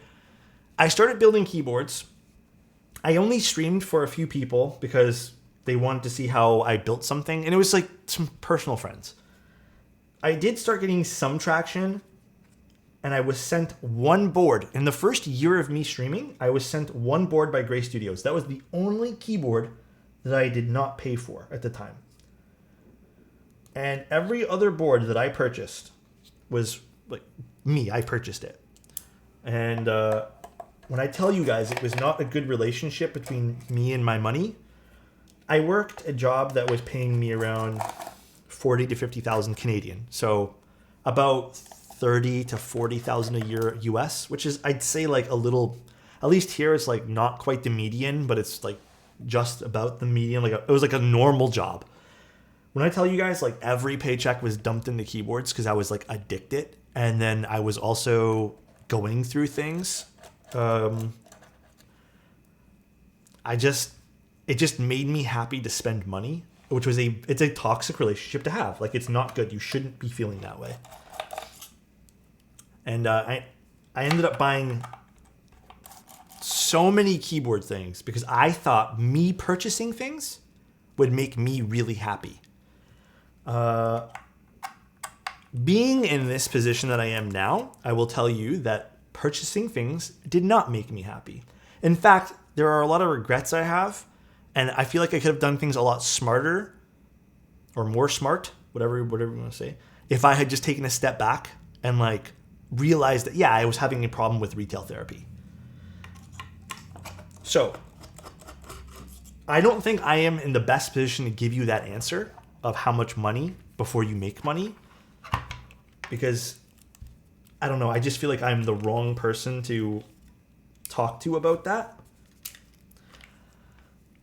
I started building keyboards. I only streamed for a few people because they wanted to see how I built something. And it was like some personal friends. I did start getting some traction, and I was sent one board. In the first year of me streaming, I was sent one board by Gray Studios. That was the only keyboard that I did not pay for at the time. And every other board that I purchased was like me. I purchased it. And when I tell you guys it was not a good relationship between me and my money, I worked a job that was paying me around 40 to 50,000 Canadian. So about 30 to 40,000 a year US, which is, I'd say, like a little, at least here it's like not quite the median, but it's like just about the median. Like it was like a normal job. When I tell you guys, like every paycheck was dumped into keyboards because I was like addicted. And then I was also going through things. It just made me happy to spend money, which was it's a toxic relationship to have. Like, it's not good. You shouldn't be feeling that way. And I ended up buying so many keyboard things because I thought me purchasing things would make me really happy. Being in this position that I am now, I will tell you that purchasing things did not make me happy. In fact, there are a lot of regrets I have, and I feel like I could have done things a lot smarter or more smart, whatever you want to say, if I had just taken a step back and like realized that, yeah, I was having a problem with retail therapy. So I don't think I am in the best position to give you that answer of how much money before you make money, because I don't know. I just feel like I'm the wrong person to talk to about that.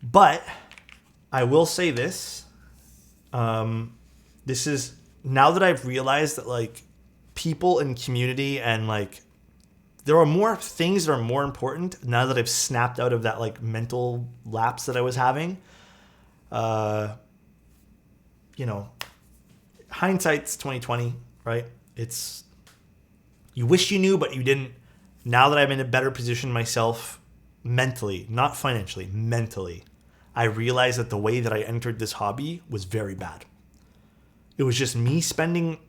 But I will say this. This is, now that I've realized that like people and community and like there are more things that are more important now that I've snapped out of that like mental lapse that I was having. You know, hindsight's 2020, right? It's, you wish you knew, but you didn't. Now that I'm in a better position myself, mentally, not financially, mentally, I realized that the way that I entered this hobby was very bad. It was just me spending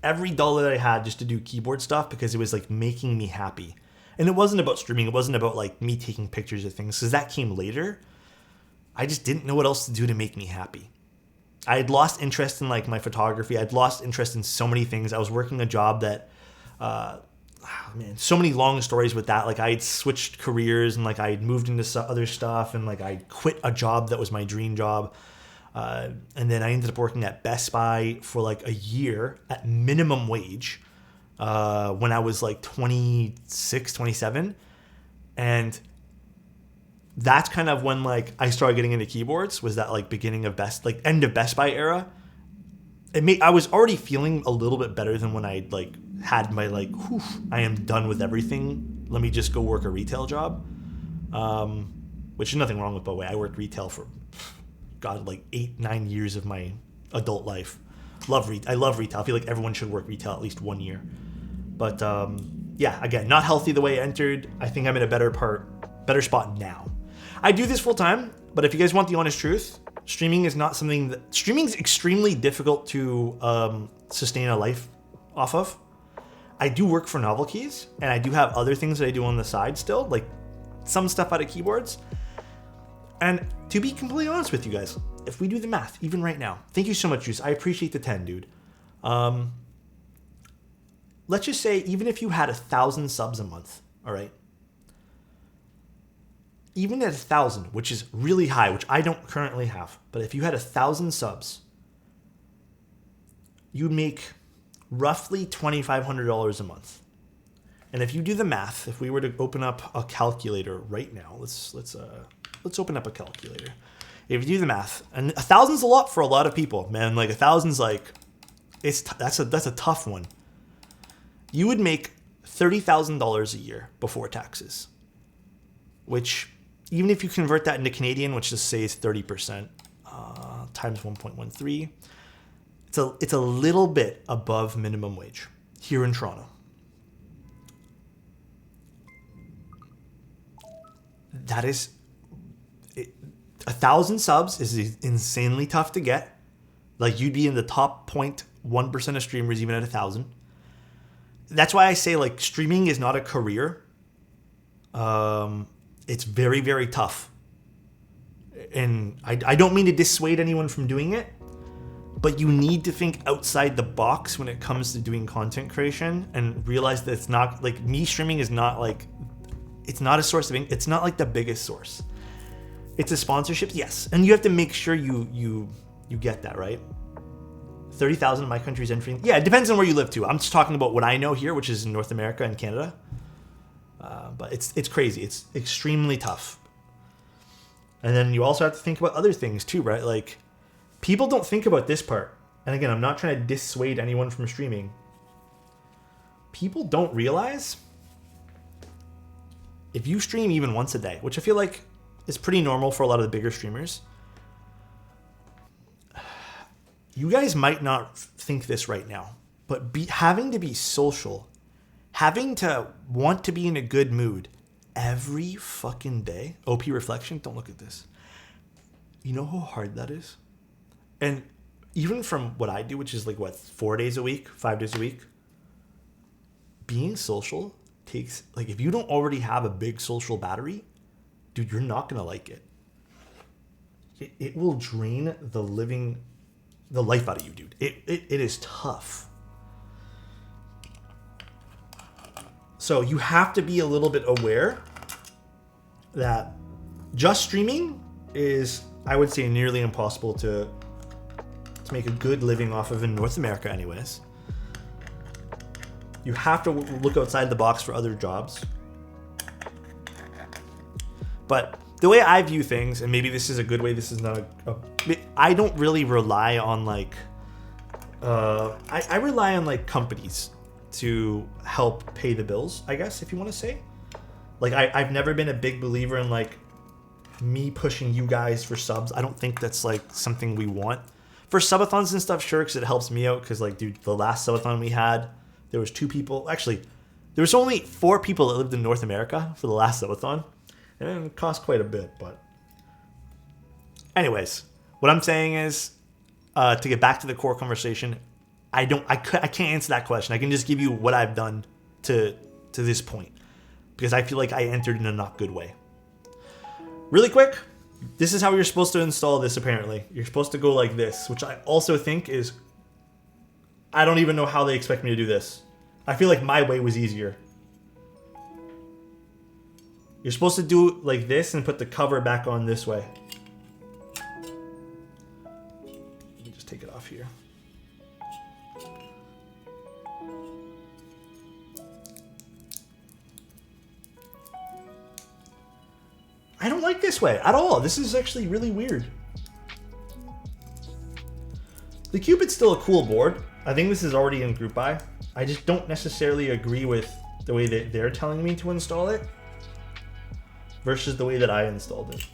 every dollar that I had just to do keyboard stuff because it was like making me happy. And it wasn't about streaming. It wasn't about like me taking pictures of things, because that came later. I just didn't know what else to do to make me happy. I had lost interest in like my photography. I'd lost interest in so many things. I was working a job that, so many long stories with that. Like I had switched careers and like I had moved into other stuff, and like I quit a job that was my dream job. And then I ended up working at Best Buy for like a year at minimum wage when I was like 26, 27. And that's kind of when like I started getting into keyboards, was that like beginning of end of Best Buy era. I was already feeling a little bit better than when I like had my like, whew, I am done with everything. Let me just go work a retail job. Which is nothing wrong with, by the way. I worked retail for God, like 8-9 years of my adult life. I love retail. I feel like everyone should work retail at least 1 year. But yeah, again, not healthy the way I entered. I think I'm in a better spot now. I do this full time, but if you guys want the honest truth, streaming is extremely difficult to sustain a life off of. I do work for Novel Keys, and I do have other things that I do on the side still, like some stuff out of keyboards. And to be completely honest with you guys, if we do the math, even right now, thank you so much, Juice. I appreciate the 10, dude. Let's just say, even if you had 1,000 subs a month, all right? Even at 1,000, which is really high, which I don't currently have, but if you had 1,000 subs, you'd make roughly $2,500 a month. And if you do the math, if we were to open up a calculator right now, let's open up a calculator. If you do the math, and 1,000's a lot for a lot of people, man. Like 1,000's like, that's a tough one. You would make $30,000 a year before taxes, which even if you convert that into Canadian, which just say is 30% times 1.13, it's a little bit above minimum wage here in Toronto. That is 1,000 subs is insanely tough to get. Like you'd be in the top 0.1% of streamers even at 1,000. That's why I say like streaming is not a career. It's very, very tough. And I don't mean to dissuade anyone from doing it, but you need to think outside the box when it comes to doing content creation and realize that it's not like me streaming is not like, it's not a source of income. It's not like the biggest source. It's a sponsorship, yes. And you have to make sure you get that, right? 30,000 in my country's entering. Yeah, it depends on where you live too. I'm just talking about what I know here, which is in North America and Canada. But it's crazy. It's extremely tough. And then you also have to think about other things too, right? Like people don't think about this part. And again, I'm not trying to dissuade anyone from streaming. People don't realize if you stream even once a day, which I feel like is pretty normal for a lot of the bigger streamers, you guys might not think this right now, but having to be social, having to want to be in a good mood every fucking day. OP reflection, don't look at this. You know how hard that is? And even from what I do, which is like 4 days a week, 5 days a week, being social takes, like if you don't already have a big social battery, dude, you're not gonna like it. It will drain the life out of you, dude. It is tough. So you have to be a little bit aware that just streaming is, I would say, nearly impossible to make a good living off of in North America anyways. You have to look outside the box for other jobs. But the way I view things, and maybe this is a good way, this is not I don't really rely on like, I rely on like companies to help pay the bills, I guess, if you want to say. Like I've never been a big believer in like me pushing you guys for subs. I don't think that's like something we want. For subathons and stuff, sure, because it helps me out, because like, dude, the last subathon we had, there was 2 people. Actually, there was only 4 people that lived in North America for the last subathon. And it cost quite a bit, but anyways, what I'm saying is, to get back to the core conversation, I can't answer that question. I can just give you what I've done to this point, because I feel like I entered in a not good way. Really quick, this is how you're supposed to install this. Apparently, you're supposed to go like this, which I also think is, I don't even know how they expect me to do this. I feel like my way was easier. You're supposed to do it like this and put the cover back on this way. Let me just take it off here. I don't like this way at all. This is actually really weird. The Cupid's still a cool board. I think this is already in group buy. I just don't necessarily agree with the way that they're telling me to install it versus the way that I installed it.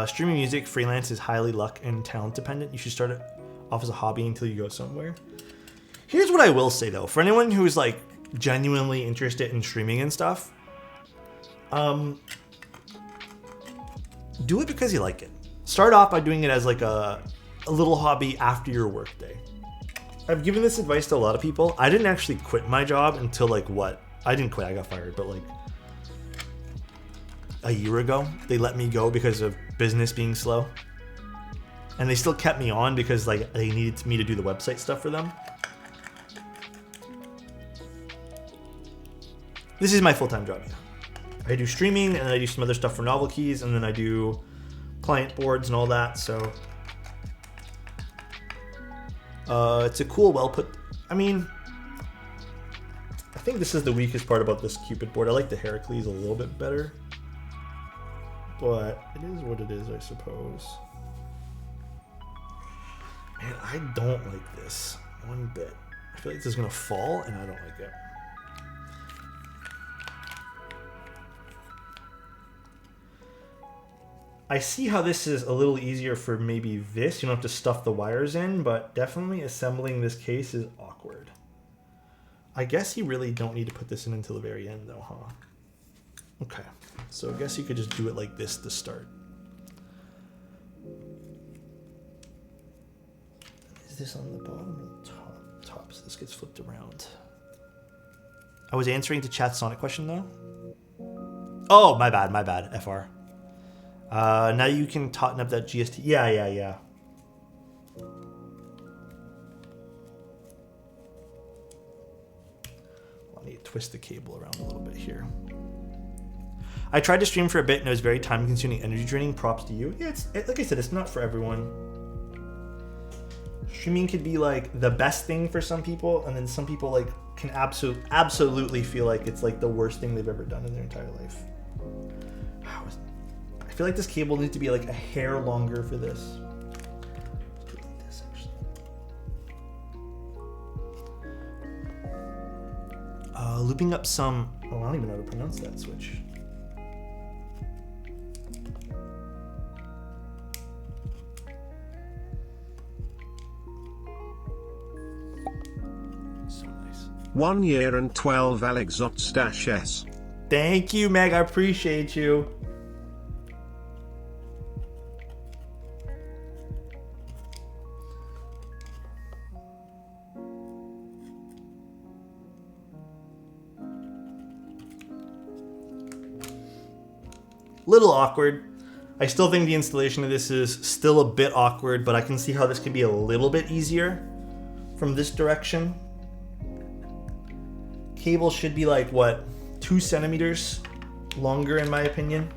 Streaming music freelance is highly luck and talent dependent. You should start it off as a hobby until you go somewhere. Here's what I will say though, for anyone who's like genuinely interested in streaming and stuff, do it because you like it. Start off by doing it as like a little hobby after your work day. I've given this advice to a lot of people. I didn't actually quit my job until like what? I didn't quit, I got fired, but like a year ago, they let me go because of business being slow. And they still kept me on because like they needed me to do the website stuff for them. This is my full-time job. I do streaming and I do some other stuff for Novel Keys, and then I do client boards and all that. So it's a cool, well put. I mean, I think this is the weakest part about this Cupid board. I like the Heracles a little bit better, but it is what it is, I suppose. Man, I don't like this one bit. I feel like this is gonna fall, and I don't like it. I see how this is a little easier for maybe this. You don't have to stuff the wires in, but definitely assembling this case is awkward. I guess you really don't need to put this in until the very end though, huh? Okay, so I guess you could just do it like this to start. Is this on the bottom or the top? Top, so this gets flipped around. I was answering to chat's Sonic question though. Oh, my bad, FR. Now you can tighten up that GST. Yeah. Let me twist the cable around a little bit here. I tried to stream for a bit and it was very time consuming, energy draining. Props to you. Yeah, like I said, it's not for everyone. Streaming could be like the best thing for some people, and then some people like can absolutely feel like it's like the worst thing they've ever done in their entire life. I feel like this cable needs to be like a hair longer for this. Let's do it like this, actually. Looping up some. Oh, I don't even know how to pronounce that switch. So nice. 1 year and 12 Alexots-S. Thank you, Meg. I appreciate you. Little awkward. I still think the installation of this is still a bit awkward, but I can see how this could be a little bit easier from this direction. Cable should be like, what, 2 centimeters longer in my opinion.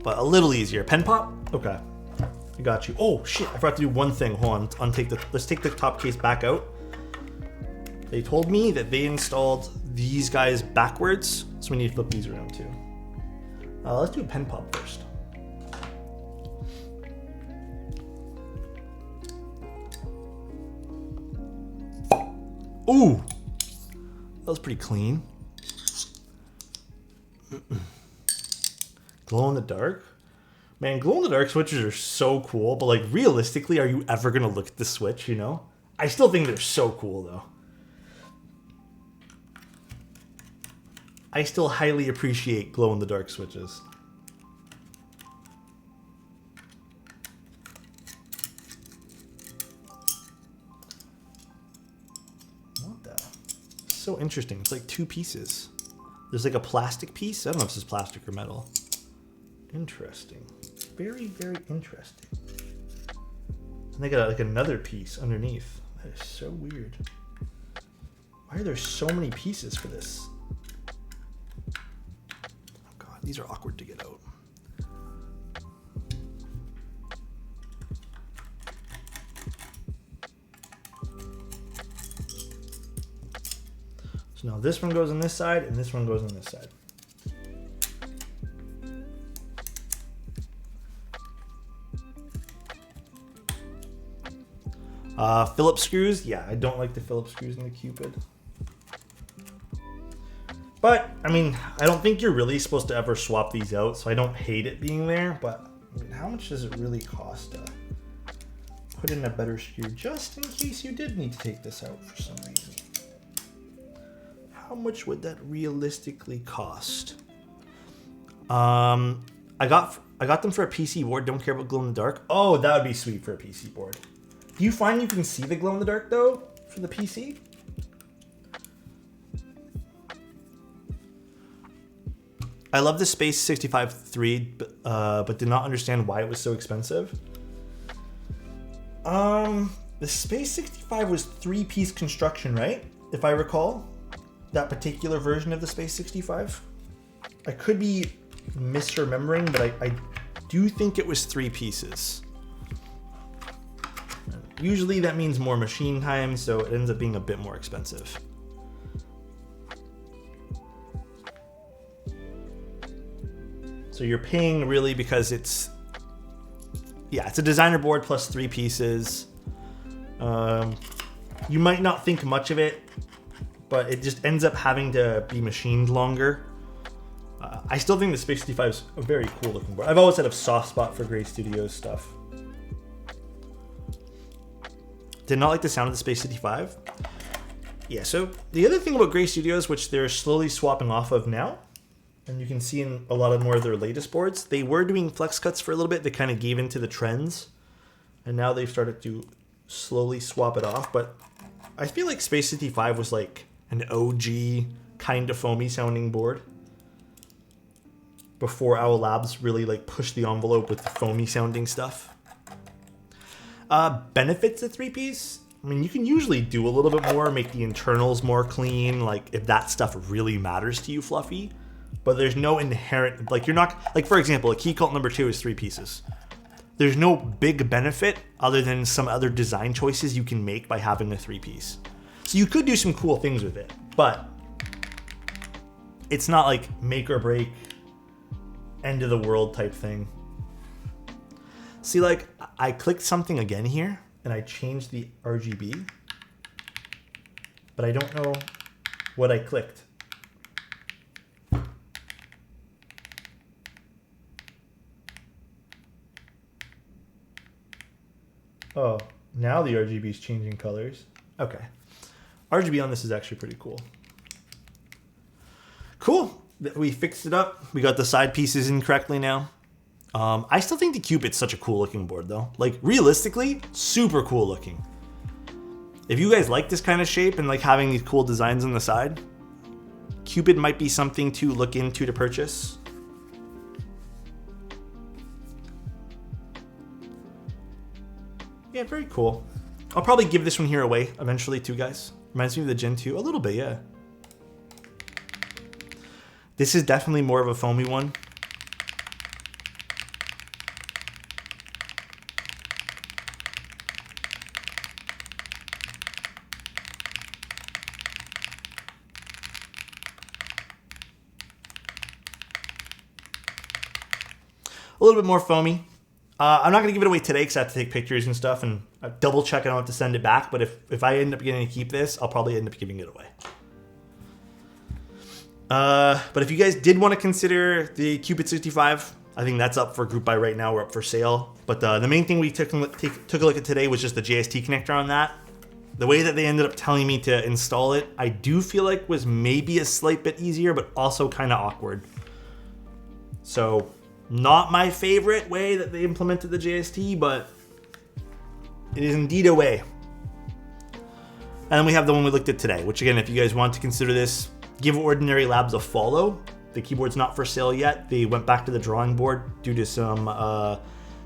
But a little easier. Pen pop? Okay. I got you. Oh shit, I forgot to do one thing. Hold on, let's take the top case back out. They told me that they installed these guys backwards, so we need to flip these around too. Let's do a pen pop first. Ooh, that was pretty clean. Glow in the dark? Man, glow-in-the-dark switches are so cool, but like realistically, are you ever gonna look at the switch, you know? I still think they're so cool though. I still highly appreciate glow-in-the-dark switches. What the? So interesting. It's like 2 pieces. There's like a plastic piece. I don't know if this is plastic or metal. Interesting. Very, very interesting. And they got like another piece underneath. That is so weird. Why are there so many pieces for this? Oh god, these are awkward to get out. So now this one goes on this side and this one goes on this side. Phillips screws, yeah, I don't like the Phillips screws in the Cupid. But, I mean, I don't think you're really supposed to ever swap these out, so I don't hate it being there, but I mean, how much does it really cost to put in a better screw just in case you did need to take this out for some reason? How much would that realistically cost? I got them for a PC board. Don't care about glow in the dark. Oh, that would be sweet for a PC board. Do you find you can see the glow in the dark though for the PC? I love the Space 65 3, but did not understand why it was so expensive. The Space 65 was 3-piece construction, right? If I recall, that particular version of the Space 65. I could be misremembering, but I do think it was 3 pieces. Usually that means more machine time, so it ends up being a bit more expensive. So you're paying really because it's a designer board plus 3 pieces. You might not think much of it, but it just ends up having to be machined longer. I still think the Space 65 is a very cool looking board. I've always had a soft spot for Gray Studios stuff. Did not like the sound of the Space 65. Yeah, so the other thing about Gray Studios, which they're slowly swapping off of now, and you can see in a lot of more of their latest boards, they were doing flex cuts for a little bit. They kind of gave into the trends, and now they've started to slowly swap it off. But I feel like Space 65 was like an OG kind of foamy sounding board before Owl Labs really like pushed the envelope with the foamy sounding stuff. Benefits of 3-piece. I mean, you can usually do a little bit more, make the internals more clean, like if that stuff really matters to you, Fluffy. But there's no inherent, like you're not, like for example, a Key Cult number 2 is 3 pieces. There's no big benefit other than some other design choices you can make by having a 3-piece. So you could do some cool things with it, but it's not like make or break, end of the world type thing. See, like I clicked something again here and I changed the RGB, but I don't know what I clicked. Oh, now the RGB is changing colors. Okay. RGB on this is actually pretty cool. Cool. We fixed it up. We got the side pieces in correctly now. I still think the Cupid's such a cool looking board though. Like realistically, super cool looking. If you guys like this kind of shape and like having these cool designs on the side, Cupid might be something to look into to purchase. Yeah, very cool. I'll probably give this one here away eventually too, guys. Reminds me of the Gen 2 a little bit, yeah. This is definitely more of a foamy one. A little bit more foamy. I'm not going to give it away today because I have to take pictures and stuff and double check I don't have to send it back. But if I end up getting to keep this, I'll probably end up giving it away. But if you guys did want to consider the Cupid 65, I think that's up for group buy right now. We're up for sale. But the main thing we took a look at today was just the JST connector on that. The way that they ended up telling me to install it, I do feel like was maybe a slight bit easier, but also kind of awkward. So not my favorite way that they implemented the JST, but it is indeed a way. And then we have the one we looked at today, which again, if you guys want to consider this, give Ordinary Labs a follow. The keyboard's not for sale yet. They went back to the drawing board due to some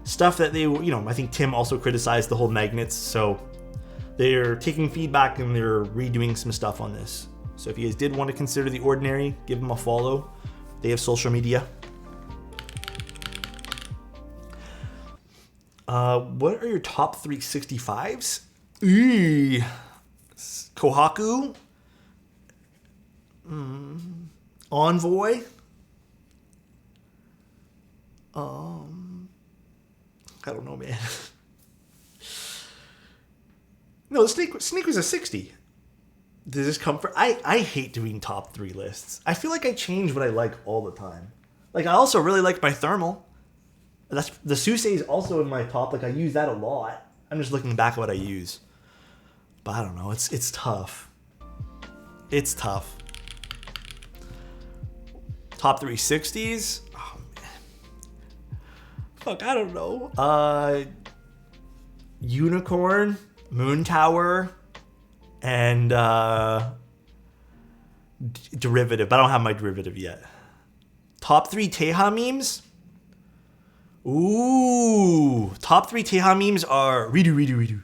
stuff that they, I think Tim also criticized the whole magnets. So they're taking feedback and they're redoing some stuff on this. So if you guys did want to consider the Ordinary, give them a follow. They have social media. What are your top 365s? Kohaku? Envoy? I don't know, man. No, the Snake was a 60. Does this come from... I hate doing top 3 lists. I feel like I change what I like all the time. Like, I also really like my thermal. The Susei is also in my top. Like, I use that a lot. I'm just looking back at what I use. But I don't know. It's tough. It's tough. Top 3 60s? Oh, man. Fuck, I don't know. Unicorn, Moon Tower, and derivative. But I don't have my derivative yet. Top 3 Teha memes? Ooh. Top 3 Teha memes are redo.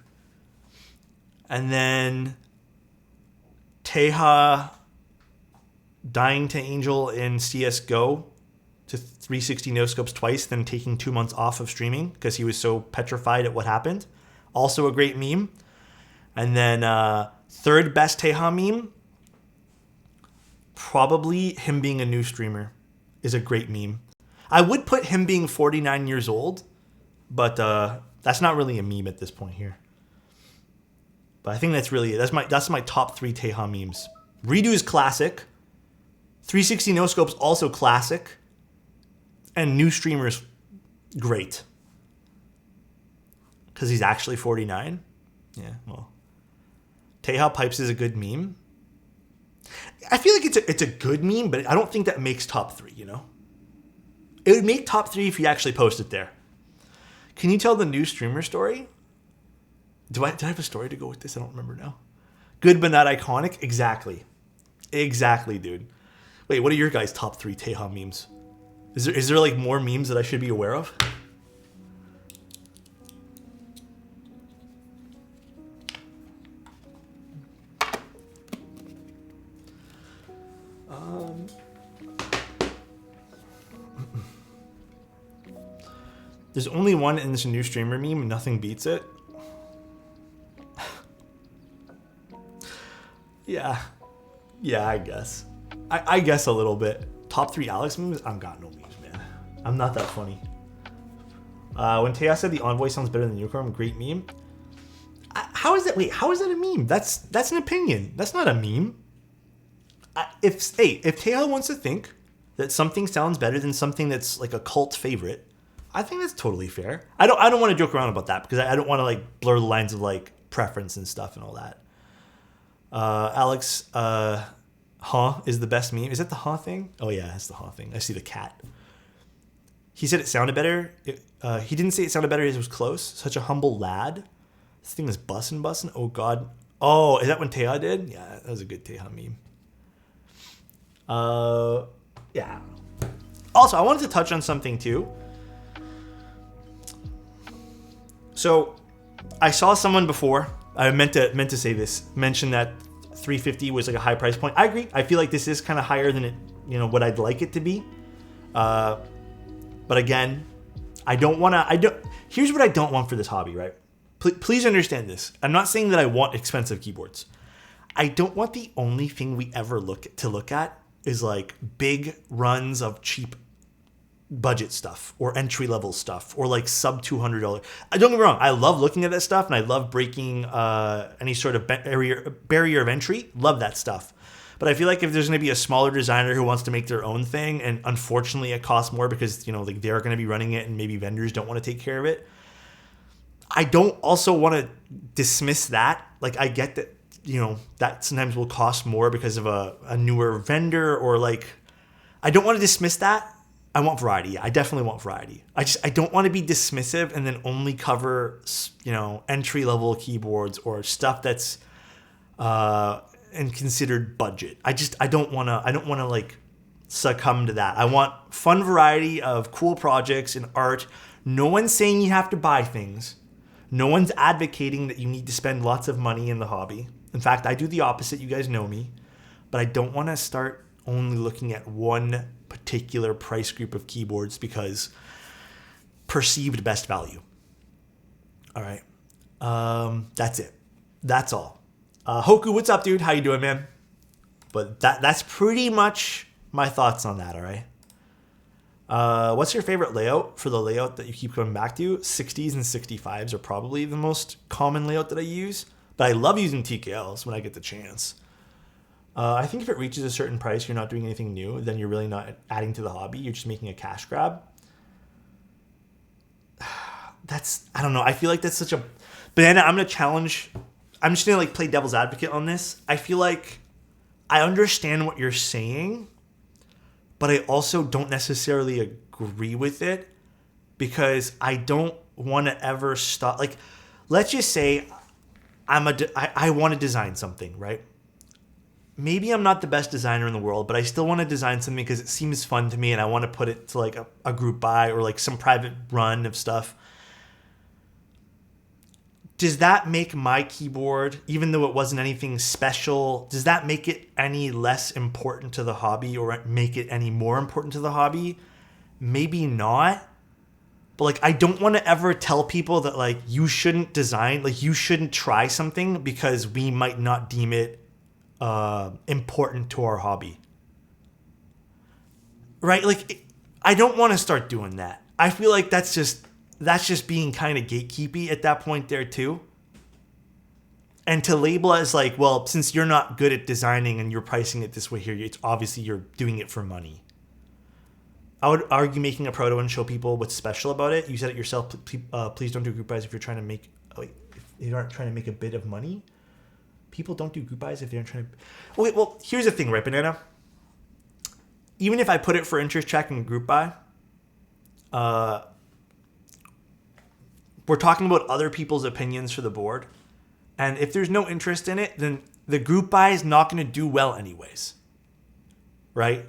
And then Teha dying to Angel in CSGO to 360 no scopes twice, then taking 2 months off of streaming because he was so petrified at what happened. Also a great meme. And then third best Teha meme, probably him being a new streamer is a great meme. I would put him being 49 years old, but that's not really a meme at this point here. But I think that's really it. That's my top 3 Teha memes. Redo is classic. 360 no scopes also classic. And new streamers great. Because he's actually 49. Yeah, well. Teha Pipes is a good meme. I feel like it's a good meme, but I don't think that makes top 3, you know? It would make top 3 if you actually post it there. Can you tell the new streamer story? Did I have a story to go with this? I don't remember now. Good but not iconic? Exactly. Exactly, dude. Wait, what are your guys' top 3 Teha memes? Is there like more memes that I should be aware of? There's only one in this new streamer meme. Nothing beats it. Yeah, I guess. I guess a little bit. Top 3 Alex memes? I've got no memes, man. I'm not that funny. When Teha said the Envoy sounds better than Unicorn, great meme. How is that? Wait, how is that a meme? That's an opinion. That's not a meme. If Teha wants to think that something sounds better than something that's like a cult favorite, I think that's totally fair. I don't want to joke around about that because I don't want to like blur the lines of like preference and stuff and all that. Alex, is the best meme. Is that the thing? Oh yeah, that's the thing. I see the cat. He said it sounded better. He didn't say it sounded better. It was close. Such a humble lad. This thing is bussin'. Oh god. Oh, is that when Teha did? Yeah, that was a good Teha meme. Yeah. Also, I wanted to touch on something too. So, I saw someone before. I meant to say this. Mention that 350 was like a high price point. I agree. I feel like this is kind of higher than it, what I'd like it to be. But again, here's what I don't want for this hobby, right? Please understand this. I'm not saying that I want expensive keyboards. I don't want the only thing we ever look at is like big runs of cheap budget stuff or entry level stuff or like sub $200. Don't get me wrong. I love looking at that stuff and I love breaking any sort of barrier of entry. Love that stuff. But I feel like if there's going to be a smaller designer who wants to make their own thing, and unfortunately it costs more because, like they're going to be running it and maybe vendors don't want to take care of it. I don't also want to dismiss that. Like I get that, that sometimes will cost more because of a newer vendor or like, I don't want to dismiss that. I want variety. I definitely want variety. I don't want to be dismissive and then only cover, entry level keyboards or stuff that's, and considered budget. I don't want to like succumb to that. I want fun variety of cool projects and art. No one's saying you have to buy things. No one's advocating that you need to spend lots of money in the hobby. In fact, I do the opposite. You guys know me, but I don't want to start only looking at one particular price group of keyboards because perceived best value. All right. That's it. That's all. Hoku, what's up, dude? How you doing, man? But that's pretty much my thoughts on that, all right? What's your favorite layout for the layout that you keep coming back to? 60s and 65s are probably the most common layout that I use. But I love using TKLs when I get the chance. I think if it reaches a certain price, you're not doing anything new, then you're really not adding to the hobby. You're just making a cash grab. I don't know. I feel like that's such a... Banana, I'm going to challenge... I'm just going to like play devil's advocate on this. I feel like I understand what you're saying, but I also don't necessarily agree with it because I don't want to ever stop. Like, let's just say I want to design something, right? Maybe I'm not the best designer in the world, but I still want to design something because it seems fun to me and I want to put it to like a group buy or like some private run of stuff. Does that make my keyboard, even though it wasn't anything special, does that make it any less important to the hobby or make it any more important to the hobby? Maybe not. But like, I don't want to ever tell people that like you shouldn't design, like you shouldn't try something because we might not deem it important to our hobby. Right? Like, I don't want to start doing that. I feel like that's just being kind of gatekeepy at that point there too. And to label as like, well, since you're not good at designing and you're pricing it this way here, it's obviously you're doing it for money. I would argue making a proto and show people what's special about it. You said it yourself. Please don't do group buys if you're trying to make. Oh wait, if you aren't trying to make a bit of money. People don't do group buys if they aren't trying to. Oh wait, well, here's the thing, right, Banana? Even if I put it for interest check and group buy, we're talking about other people's opinions for the board. And if there's no interest in it, then the group buy is not going to do well anyways. Right?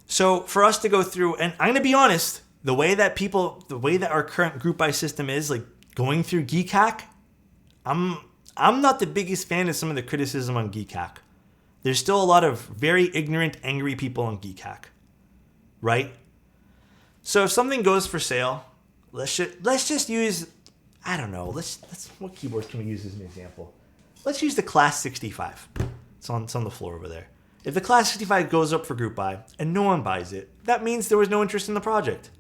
So for us to go through, and I'm going to be honest, the way that our current group buy system is, like going through Geek Hack, I'm not the biggest fan of some of the criticism on Geek Hack. There's still a lot of very ignorant, angry people on Geek Hack. Right? So if something goes for sale, let's just use, I don't know, let's what keyboard can we use as an example? Let's use the Class 65. It's on the floor over there. If the Class 65 goes up for group buy and no one buys it, that means there was no interest in the project.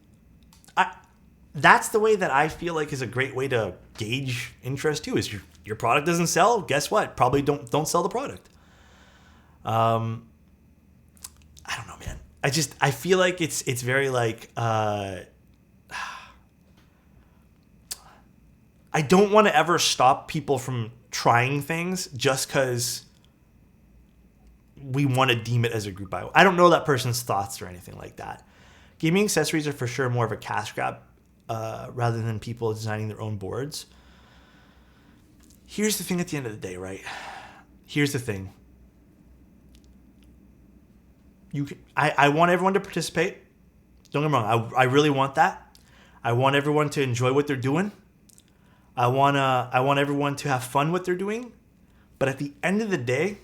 That's the way that I feel like is a great way to gauge interest too. Is your product doesn't sell, guess what? Probably don't sell the product. I don't know, man. I feel like it's very like I don't want to ever stop people from trying things just because we want to deem it as a group buy. I don't know that person's thoughts or anything like that. Gaming accessories are for sure more of a cash grab rather than people designing their own boards. Here's the thing at the end of the day, right? Here's the thing. I want everyone to participate. Don't get me wrong. I really want that. I want everyone to enjoy what they're doing. I want everyone to have fun what they're doing. But at the end of the day,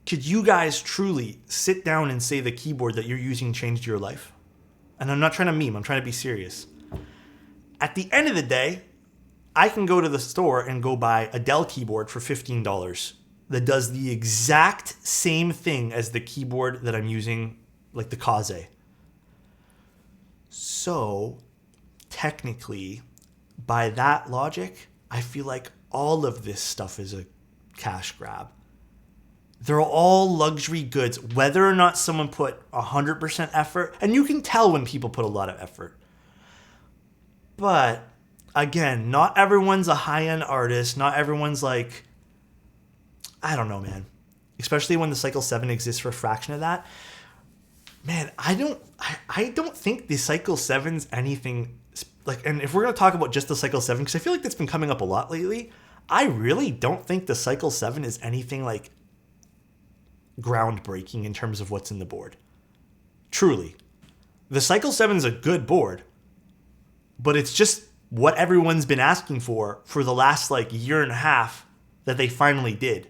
could you guys truly sit down and say the keyboard that you're using changed your life? And I'm not trying to meme. I'm trying to be serious. At the end of the day, I can go to the store and go buy a Dell keyboard for $15 that does the exact same thing as the keyboard that I'm using, like the Kaze. So, technically, by that logic, I feel like all of this stuff is a cash grab. They're all luxury goods, whether or not someone put 100% effort. And you can tell when people put a lot of effort. But, again, not everyone's a high-end artist. Not everyone's like, I don't know, man. Especially when the Cycle 7 exists for a fraction of that. Man, I don't think the Cycle 7's anything like, and if we're going to talk about just the Cycle 7, because I feel like that's been coming up a lot lately, I really don't think the Cycle 7 is anything like groundbreaking in terms of what's in the board. Truly. The Cycle 7 is a good board, but it's just what everyone's been asking for the last like year and a half that they finally did.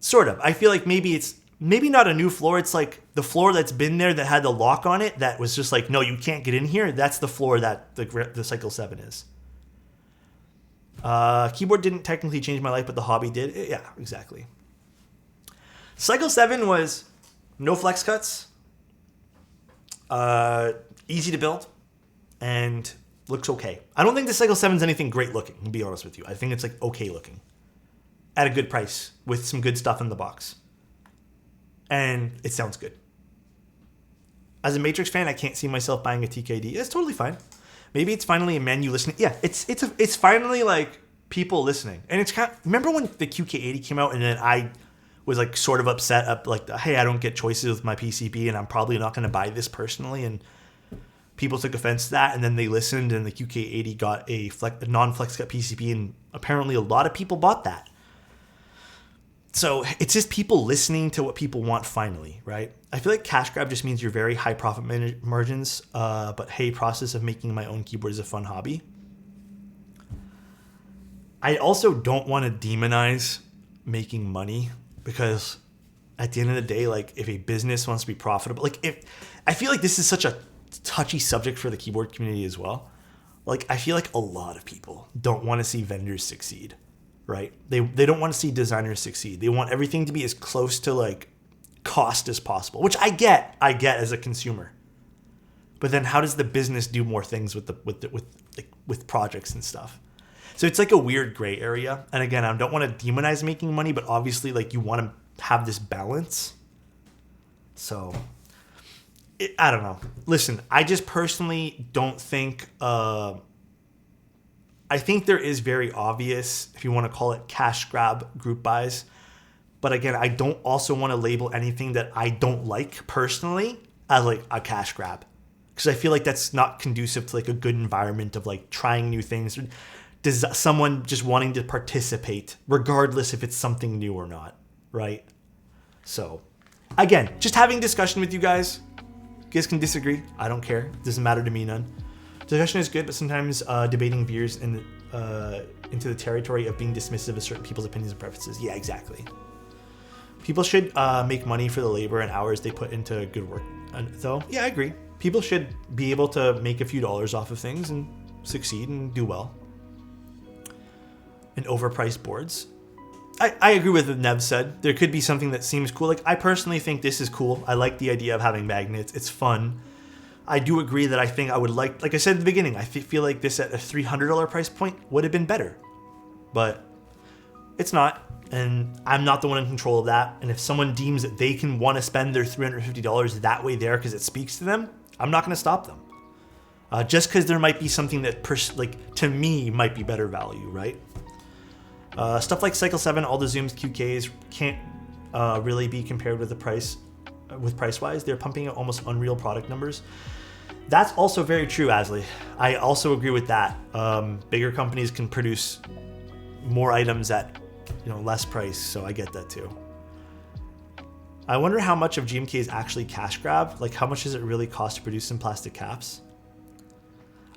Sort of. I feel like maybe not a new floor. It's like the floor that's been there that had the lock on it that was just like, no, you can't get in here. That's the floor that the Cycle 7 is. Keyboard didn't technically change my life, but the hobby did. Yeah, exactly. Cycle 7 was no flex cuts, easy to build, and Looks okay. I don't think the Cycle 7 is anything great looking, to be honest with you. I think it's like okay looking. At a good price with some good stuff in the box. And it sounds good. As a Matrix fan, I can't see myself buying a TKD. It's totally fine. Maybe it's finally a menu listening. Yeah, it's finally like people listening. And it's kind of, remember when the QK80 came out and then I was like sort of upset up like, hey, I don't get choices with my PCB and I'm probably not going to buy this personally, and people took offense to that, and then they listened and the QK80 got a non-flex cut PCB, and apparently a lot of people bought that. So it's just people listening to what people want finally, right? I feel like cash grab just means you're very high profit margins, but hey, process of making my own keyboard is a fun hobby. I also don't want to demonize making money, because at the end of the day, like if a business wants to be profitable, like if I feel like this is such a touchy subject for the keyboard community as well. Like I feel like a lot of people don't want to see vendors succeed, right? They don't want to see designers succeed. They want everything to be as close to like cost as possible, which I get as a consumer. But then how does the business do more things with projects and stuff? So it's like a weird gray area. And again, I don't want to demonize making money, but obviously like you want to have this balance. So I don't know. Listen, I just personally don't think, I think there is very obvious, if you want to call it cash grab group buys. But again, I don't also want to label anything that I don't like personally as like a cash grab, because I feel like that's not conducive to like a good environment of like trying new things. Does someone just wanting to participate, regardless if it's something new or not, right? So, again, just having discussion with you guys. You guys can disagree. I don't care. It doesn't matter to me none. Discussion is good, but sometimes debating veers into the territory of being dismissive of certain people's opinions and preferences. Yeah, exactly. People should make money for the labor and hours they put into good work. So, yeah, I agree. People should be able to make a few dollars off of things and succeed and do well. And overpriced boards. I agree with what Nev said. There could be something that seems cool. Like, I personally think this is cool. I like the idea of having magnets. It's fun. I do agree that I think I would like I said at the beginning, I feel like this at a $300 price point would have been better. But it's not. And I'm not the one in control of that. And if someone deems that they can want to spend their $350 that way there because it speaks to them, I'm not going to stop them. Just because there might be something that, to me, might be better value, right? Stuff like Cycle 7, all the Zooms, QKs can't really be compared with price-wise. They're pumping out almost unreal product numbers. That's also very true, Asley. I also agree with that. Bigger companies can produce more items at less price, so I get that too. I wonder how much of GMK is actually cash grab. Like, how much does it really cost to produce some plastic caps?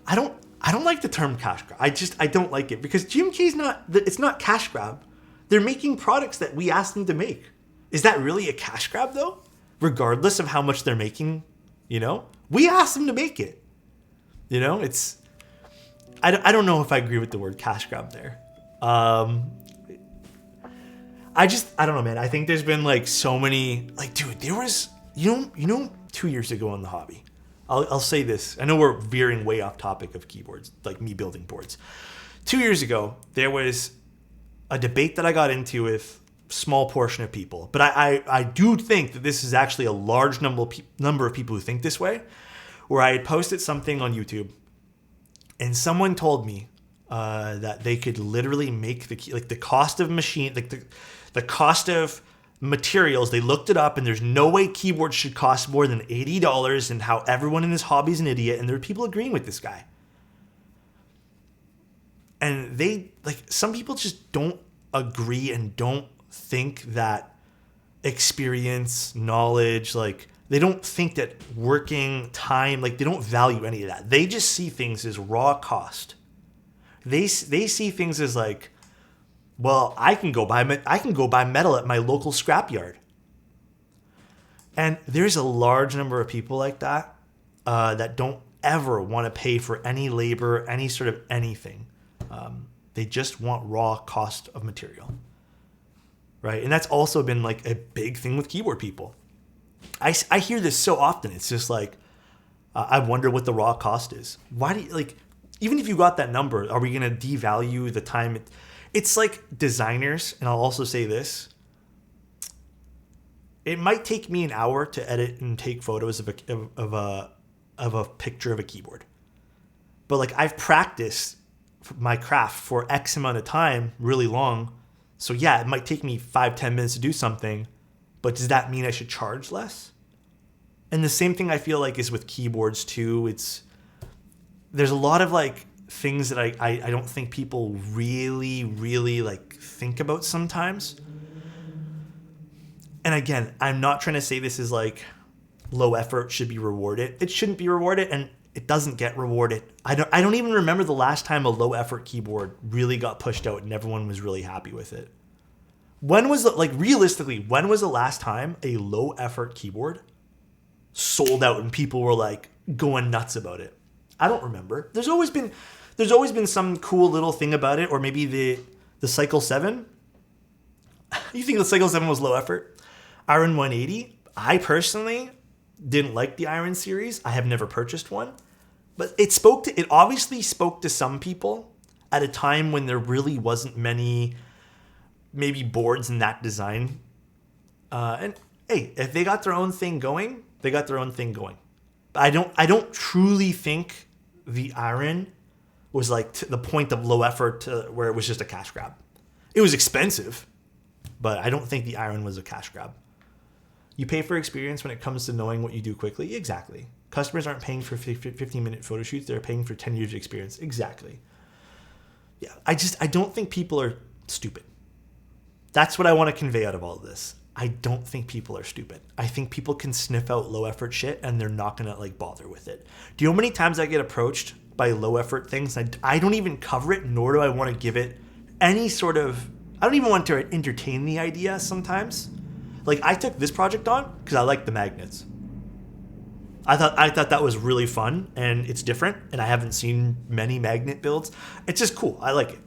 I don't like the term cash grab. I don't like it, because GMK it's not cash grab. They're making products that we asked them to make. Is that really a cash grab though? Regardless of how much they're making, we asked them to make it. I don't know if I agree with the word cash grab there. I don't know, man. I think there's been like so many, like, dude, there was, 2 years ago in the hobby, I'll say this. I know we're veering way off topic of keyboards, like me building boards. 2 years ago, there was a debate that I got into with a small portion of people. But I do think that this is actually a large number of people who think this way, where I had posted something on YouTube and someone told me that they could literally make the cost of machine, the cost of materials. They looked it up, and there's no way keyboards should cost more than $80, and how everyone in this hobby is an idiot. And there were people agreeing with this guy. And some people just don't agree and don't think that experience, knowledge, they don't think that working time, they don't value any of that. They just see things as raw cost. They see things as well, I can go buy metal at my local scrapyard. And there's a large number of people like that that don't ever want to pay for any labor, any sort of anything. They just want raw cost of material, right? And that's also been a big thing with keyboard people. I hear this so often. It's just I wonder what the raw cost is. Why do you even if you got that number, are we going to devalue the time? It's like designers, and I'll also say this. It might take me an hour to edit and take photos of a picture of a keyboard. But like I've practiced my craft for X amount of time, really long. So yeah, it might take me 5-10 minutes to do something, but does that mean I should charge less? And the same thing I feel like is with keyboards too. There's a lot of like things that I don't think people really like think about sometimes. And again, I'm not trying to say this is like low effort should be rewarded. It shouldn't be rewarded, and it doesn't get rewarded. I don't even remember the last time a low effort keyboard really got pushed out and everyone was really happy with it. Realistically, when was the last time a low effort keyboard sold out and people were like going nuts about it? I don't remember. There's always been some cool little thing about it, or maybe the Cycle 7. You think the Cycle 7 was low effort? Iron 180. I personally didn't like the Iron series. I have never purchased one, but it obviously spoke to some people at a time when there really wasn't many maybe boards in that design. And hey, if they got their own thing going, they got their own thing going. I don't truly think the Iron was like to the point of low effort where it was just a cash grab. It was expensive, but I don't think the Iron was a cash grab. You pay for experience when it comes to knowing what you do quickly. Exactly. Customers aren't paying for 15-minute photo shoots. They're paying for 10 years of experience. Exactly. Yeah, I don't think people are stupid. That's what I want to convey out of all of this. I don't think people are stupid. I think people can sniff out low effort shit and they're not going to like bother with it. Do you know how many times I get approached by low effort things? I don't even cover it, nor do I want to give it any sort of, I don't even want to entertain the idea sometimes. Like I took this project on because I like the magnets. I thought that was really fun and it's different and I haven't seen many magnet builds. It's just cool. I like it.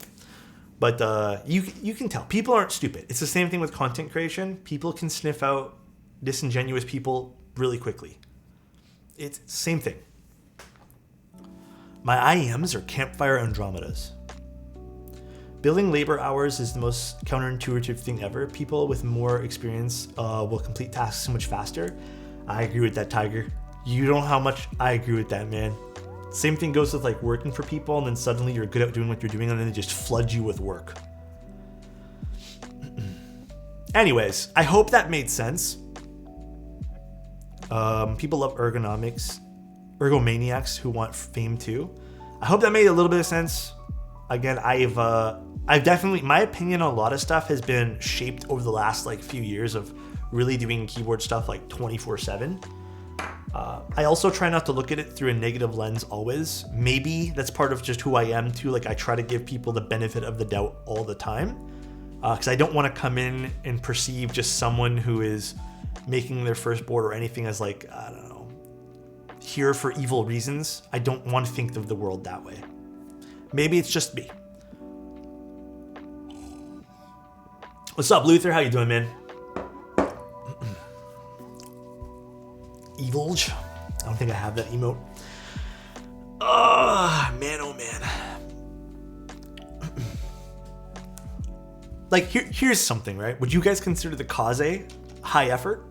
But you can tell people aren't stupid. It's the same thing with content creation. People can sniff out disingenuous people really quickly. It's the same thing. My IEMs are Campfire Andromedas. Building labor hours is the most counterintuitive thing ever. People with more experience will complete tasks so much faster. I agree with that, Tiger. You don't know how much I agree with that, man. Same thing goes with like working for people and then suddenly you're good at doing what you're doing and then they just flood you with work. Anyways, I hope that made sense. People love ergomaniacs who want fame too. I hope that made a little bit of sense. Again, I've definitely, my opinion on a lot of stuff has been shaped over the last like few years of really doing keyboard stuff like 24/7. I also try not to look at it through a negative lens always. Maybe that's part of just who I am too. Like I try to give people the benefit of the doubt all the time. Because I don't want to come in and perceive just someone who is making their first board or anything as like, I don't know, here for evil reasons. I don't want to think of the world that way. Maybe it's just me. What's up, Luther? How you doing, man? Evilge. I don't think I have that emote. Man, oh man. Like, here's something, right? Would you guys consider the Kaze high effort?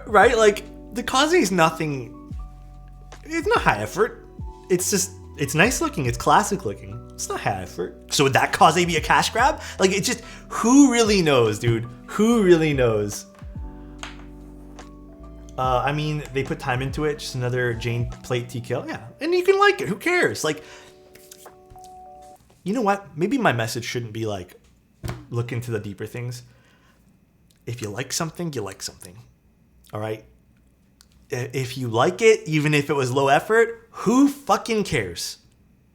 Right? Like, the Kaze is nothing. It's not high effort. It's just, it's nice looking. It's classic looking. It's not high effort. So would that Kaze be a cash grab? Like, it's just, who really knows, dude? Who really knows? I mean, they put time into it. Just another Jane plate TKL. Yeah. And you can like it. Who cares? Like, you know what? Maybe my message shouldn't be like, look into the deeper things. If you like something, you like something. All right? If you like it, even if it was low effort, who fucking cares?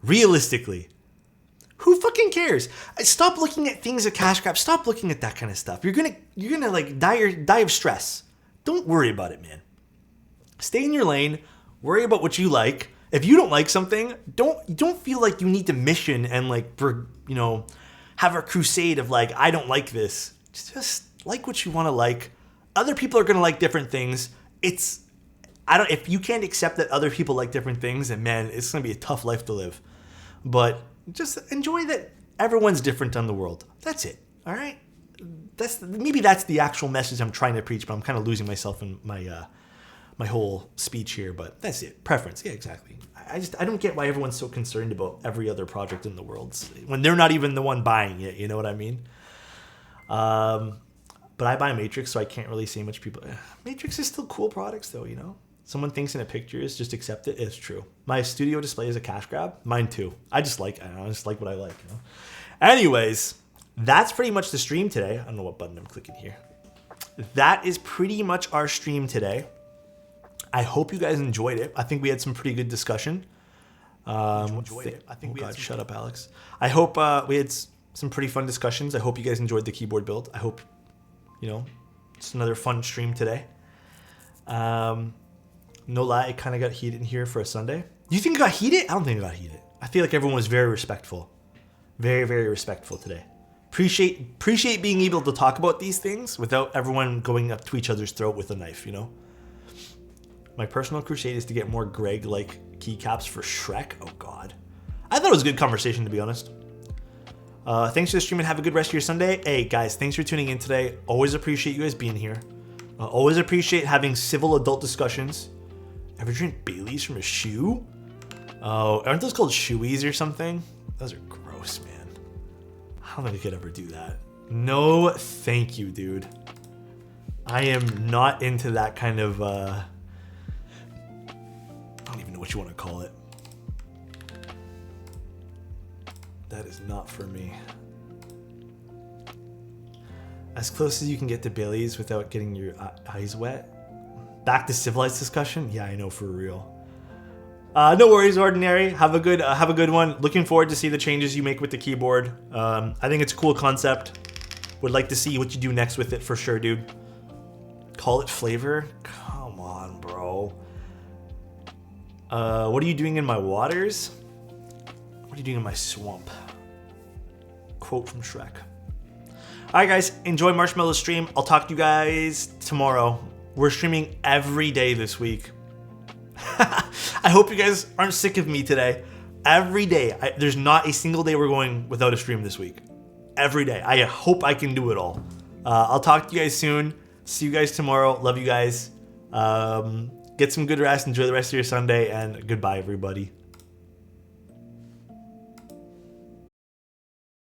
Realistically. Who fucking cares? Stop looking at things as cash grab. Stop looking at that kind of stuff. You're gonna like die of stress. Don't worry about it, man. Stay in your lane. Worry about what you like. If you don't like something, don't feel like you need to mission and like, have a crusade of like, I don't like this. Just like what you want to like. Other people are gonna like different things. if you can't accept that other people like different things, then man, it's going to be a tough life to live. But just enjoy that everyone's different on the world. That's it. All right. Maybe that's the actual message I'm trying to preach, but I'm kind of losing myself in my whole speech here. But that's it. Preference. Yeah, exactly. I don't get why everyone's so concerned about every other project in the world when they're not even the one buying it. You know what I mean? But I buy Matrix, so I can't really say much. Matrix is still cool products, though. You know, someone thinks in a picture is just accept it. It's true. My studio display is a cash grab. Mine too. I just like what I like. You know? Anyways, that's pretty much the stream today. I don't know what button I'm clicking here. That is pretty much our stream today. I hope you guys enjoyed it. I think we had some pretty good discussion. Shut up, Alex. I hope we had some pretty fun discussions. I hope you guys enjoyed the keyboard build. I hope, it's another fun stream today. No lie, it kind of got heated in here for a Sunday. Do you think it got heated? I don't think it got heated. I feel like everyone was very respectful. Very, very respectful today. Appreciate being able to talk about these things without everyone going up to each other's throat with a knife, My personal crusade is to get more Greg-like keycaps for Shrek. Oh, God. I thought it was a good conversation, to be honest. Thanks for the stream and have a good rest of your Sunday. Hey, guys, thanks for tuning in today. Always appreciate you guys being here. Always appreciate having civil adult discussions. Ever drink Baileys from a shoe? Oh, aren't those called shoeies or something? Those are gross, man. I don't think I could ever do that. No, thank you, dude. I am not into that kind of, I don't even know what you want to call it. That is not for me. As close as you can get to Bailey's without getting your eyes wet. Back to civilized discussion? Yeah, I know, for real. No worries, Ordinary. Have a good one. Looking forward to see the changes you make with the keyboard. I think it's a cool concept. Would like to see what you do next with it for sure, dude. Call it flavor? Come on, bro. What are you doing in my waters? What are you doing in my swamp? Quote from Shrek. Alright, guys. Enjoy Marshmallow's stream. I'll talk to you guys tomorrow. We're streaming every day this week. I hope you guys aren't sick of me today. Every day. There's not a single day we're going without a stream this week. Every day. I hope I can do it all. I'll talk to you guys soon. See you guys tomorrow. Love you guys. Get some good rest. Enjoy the rest of your Sunday. And goodbye, everybody.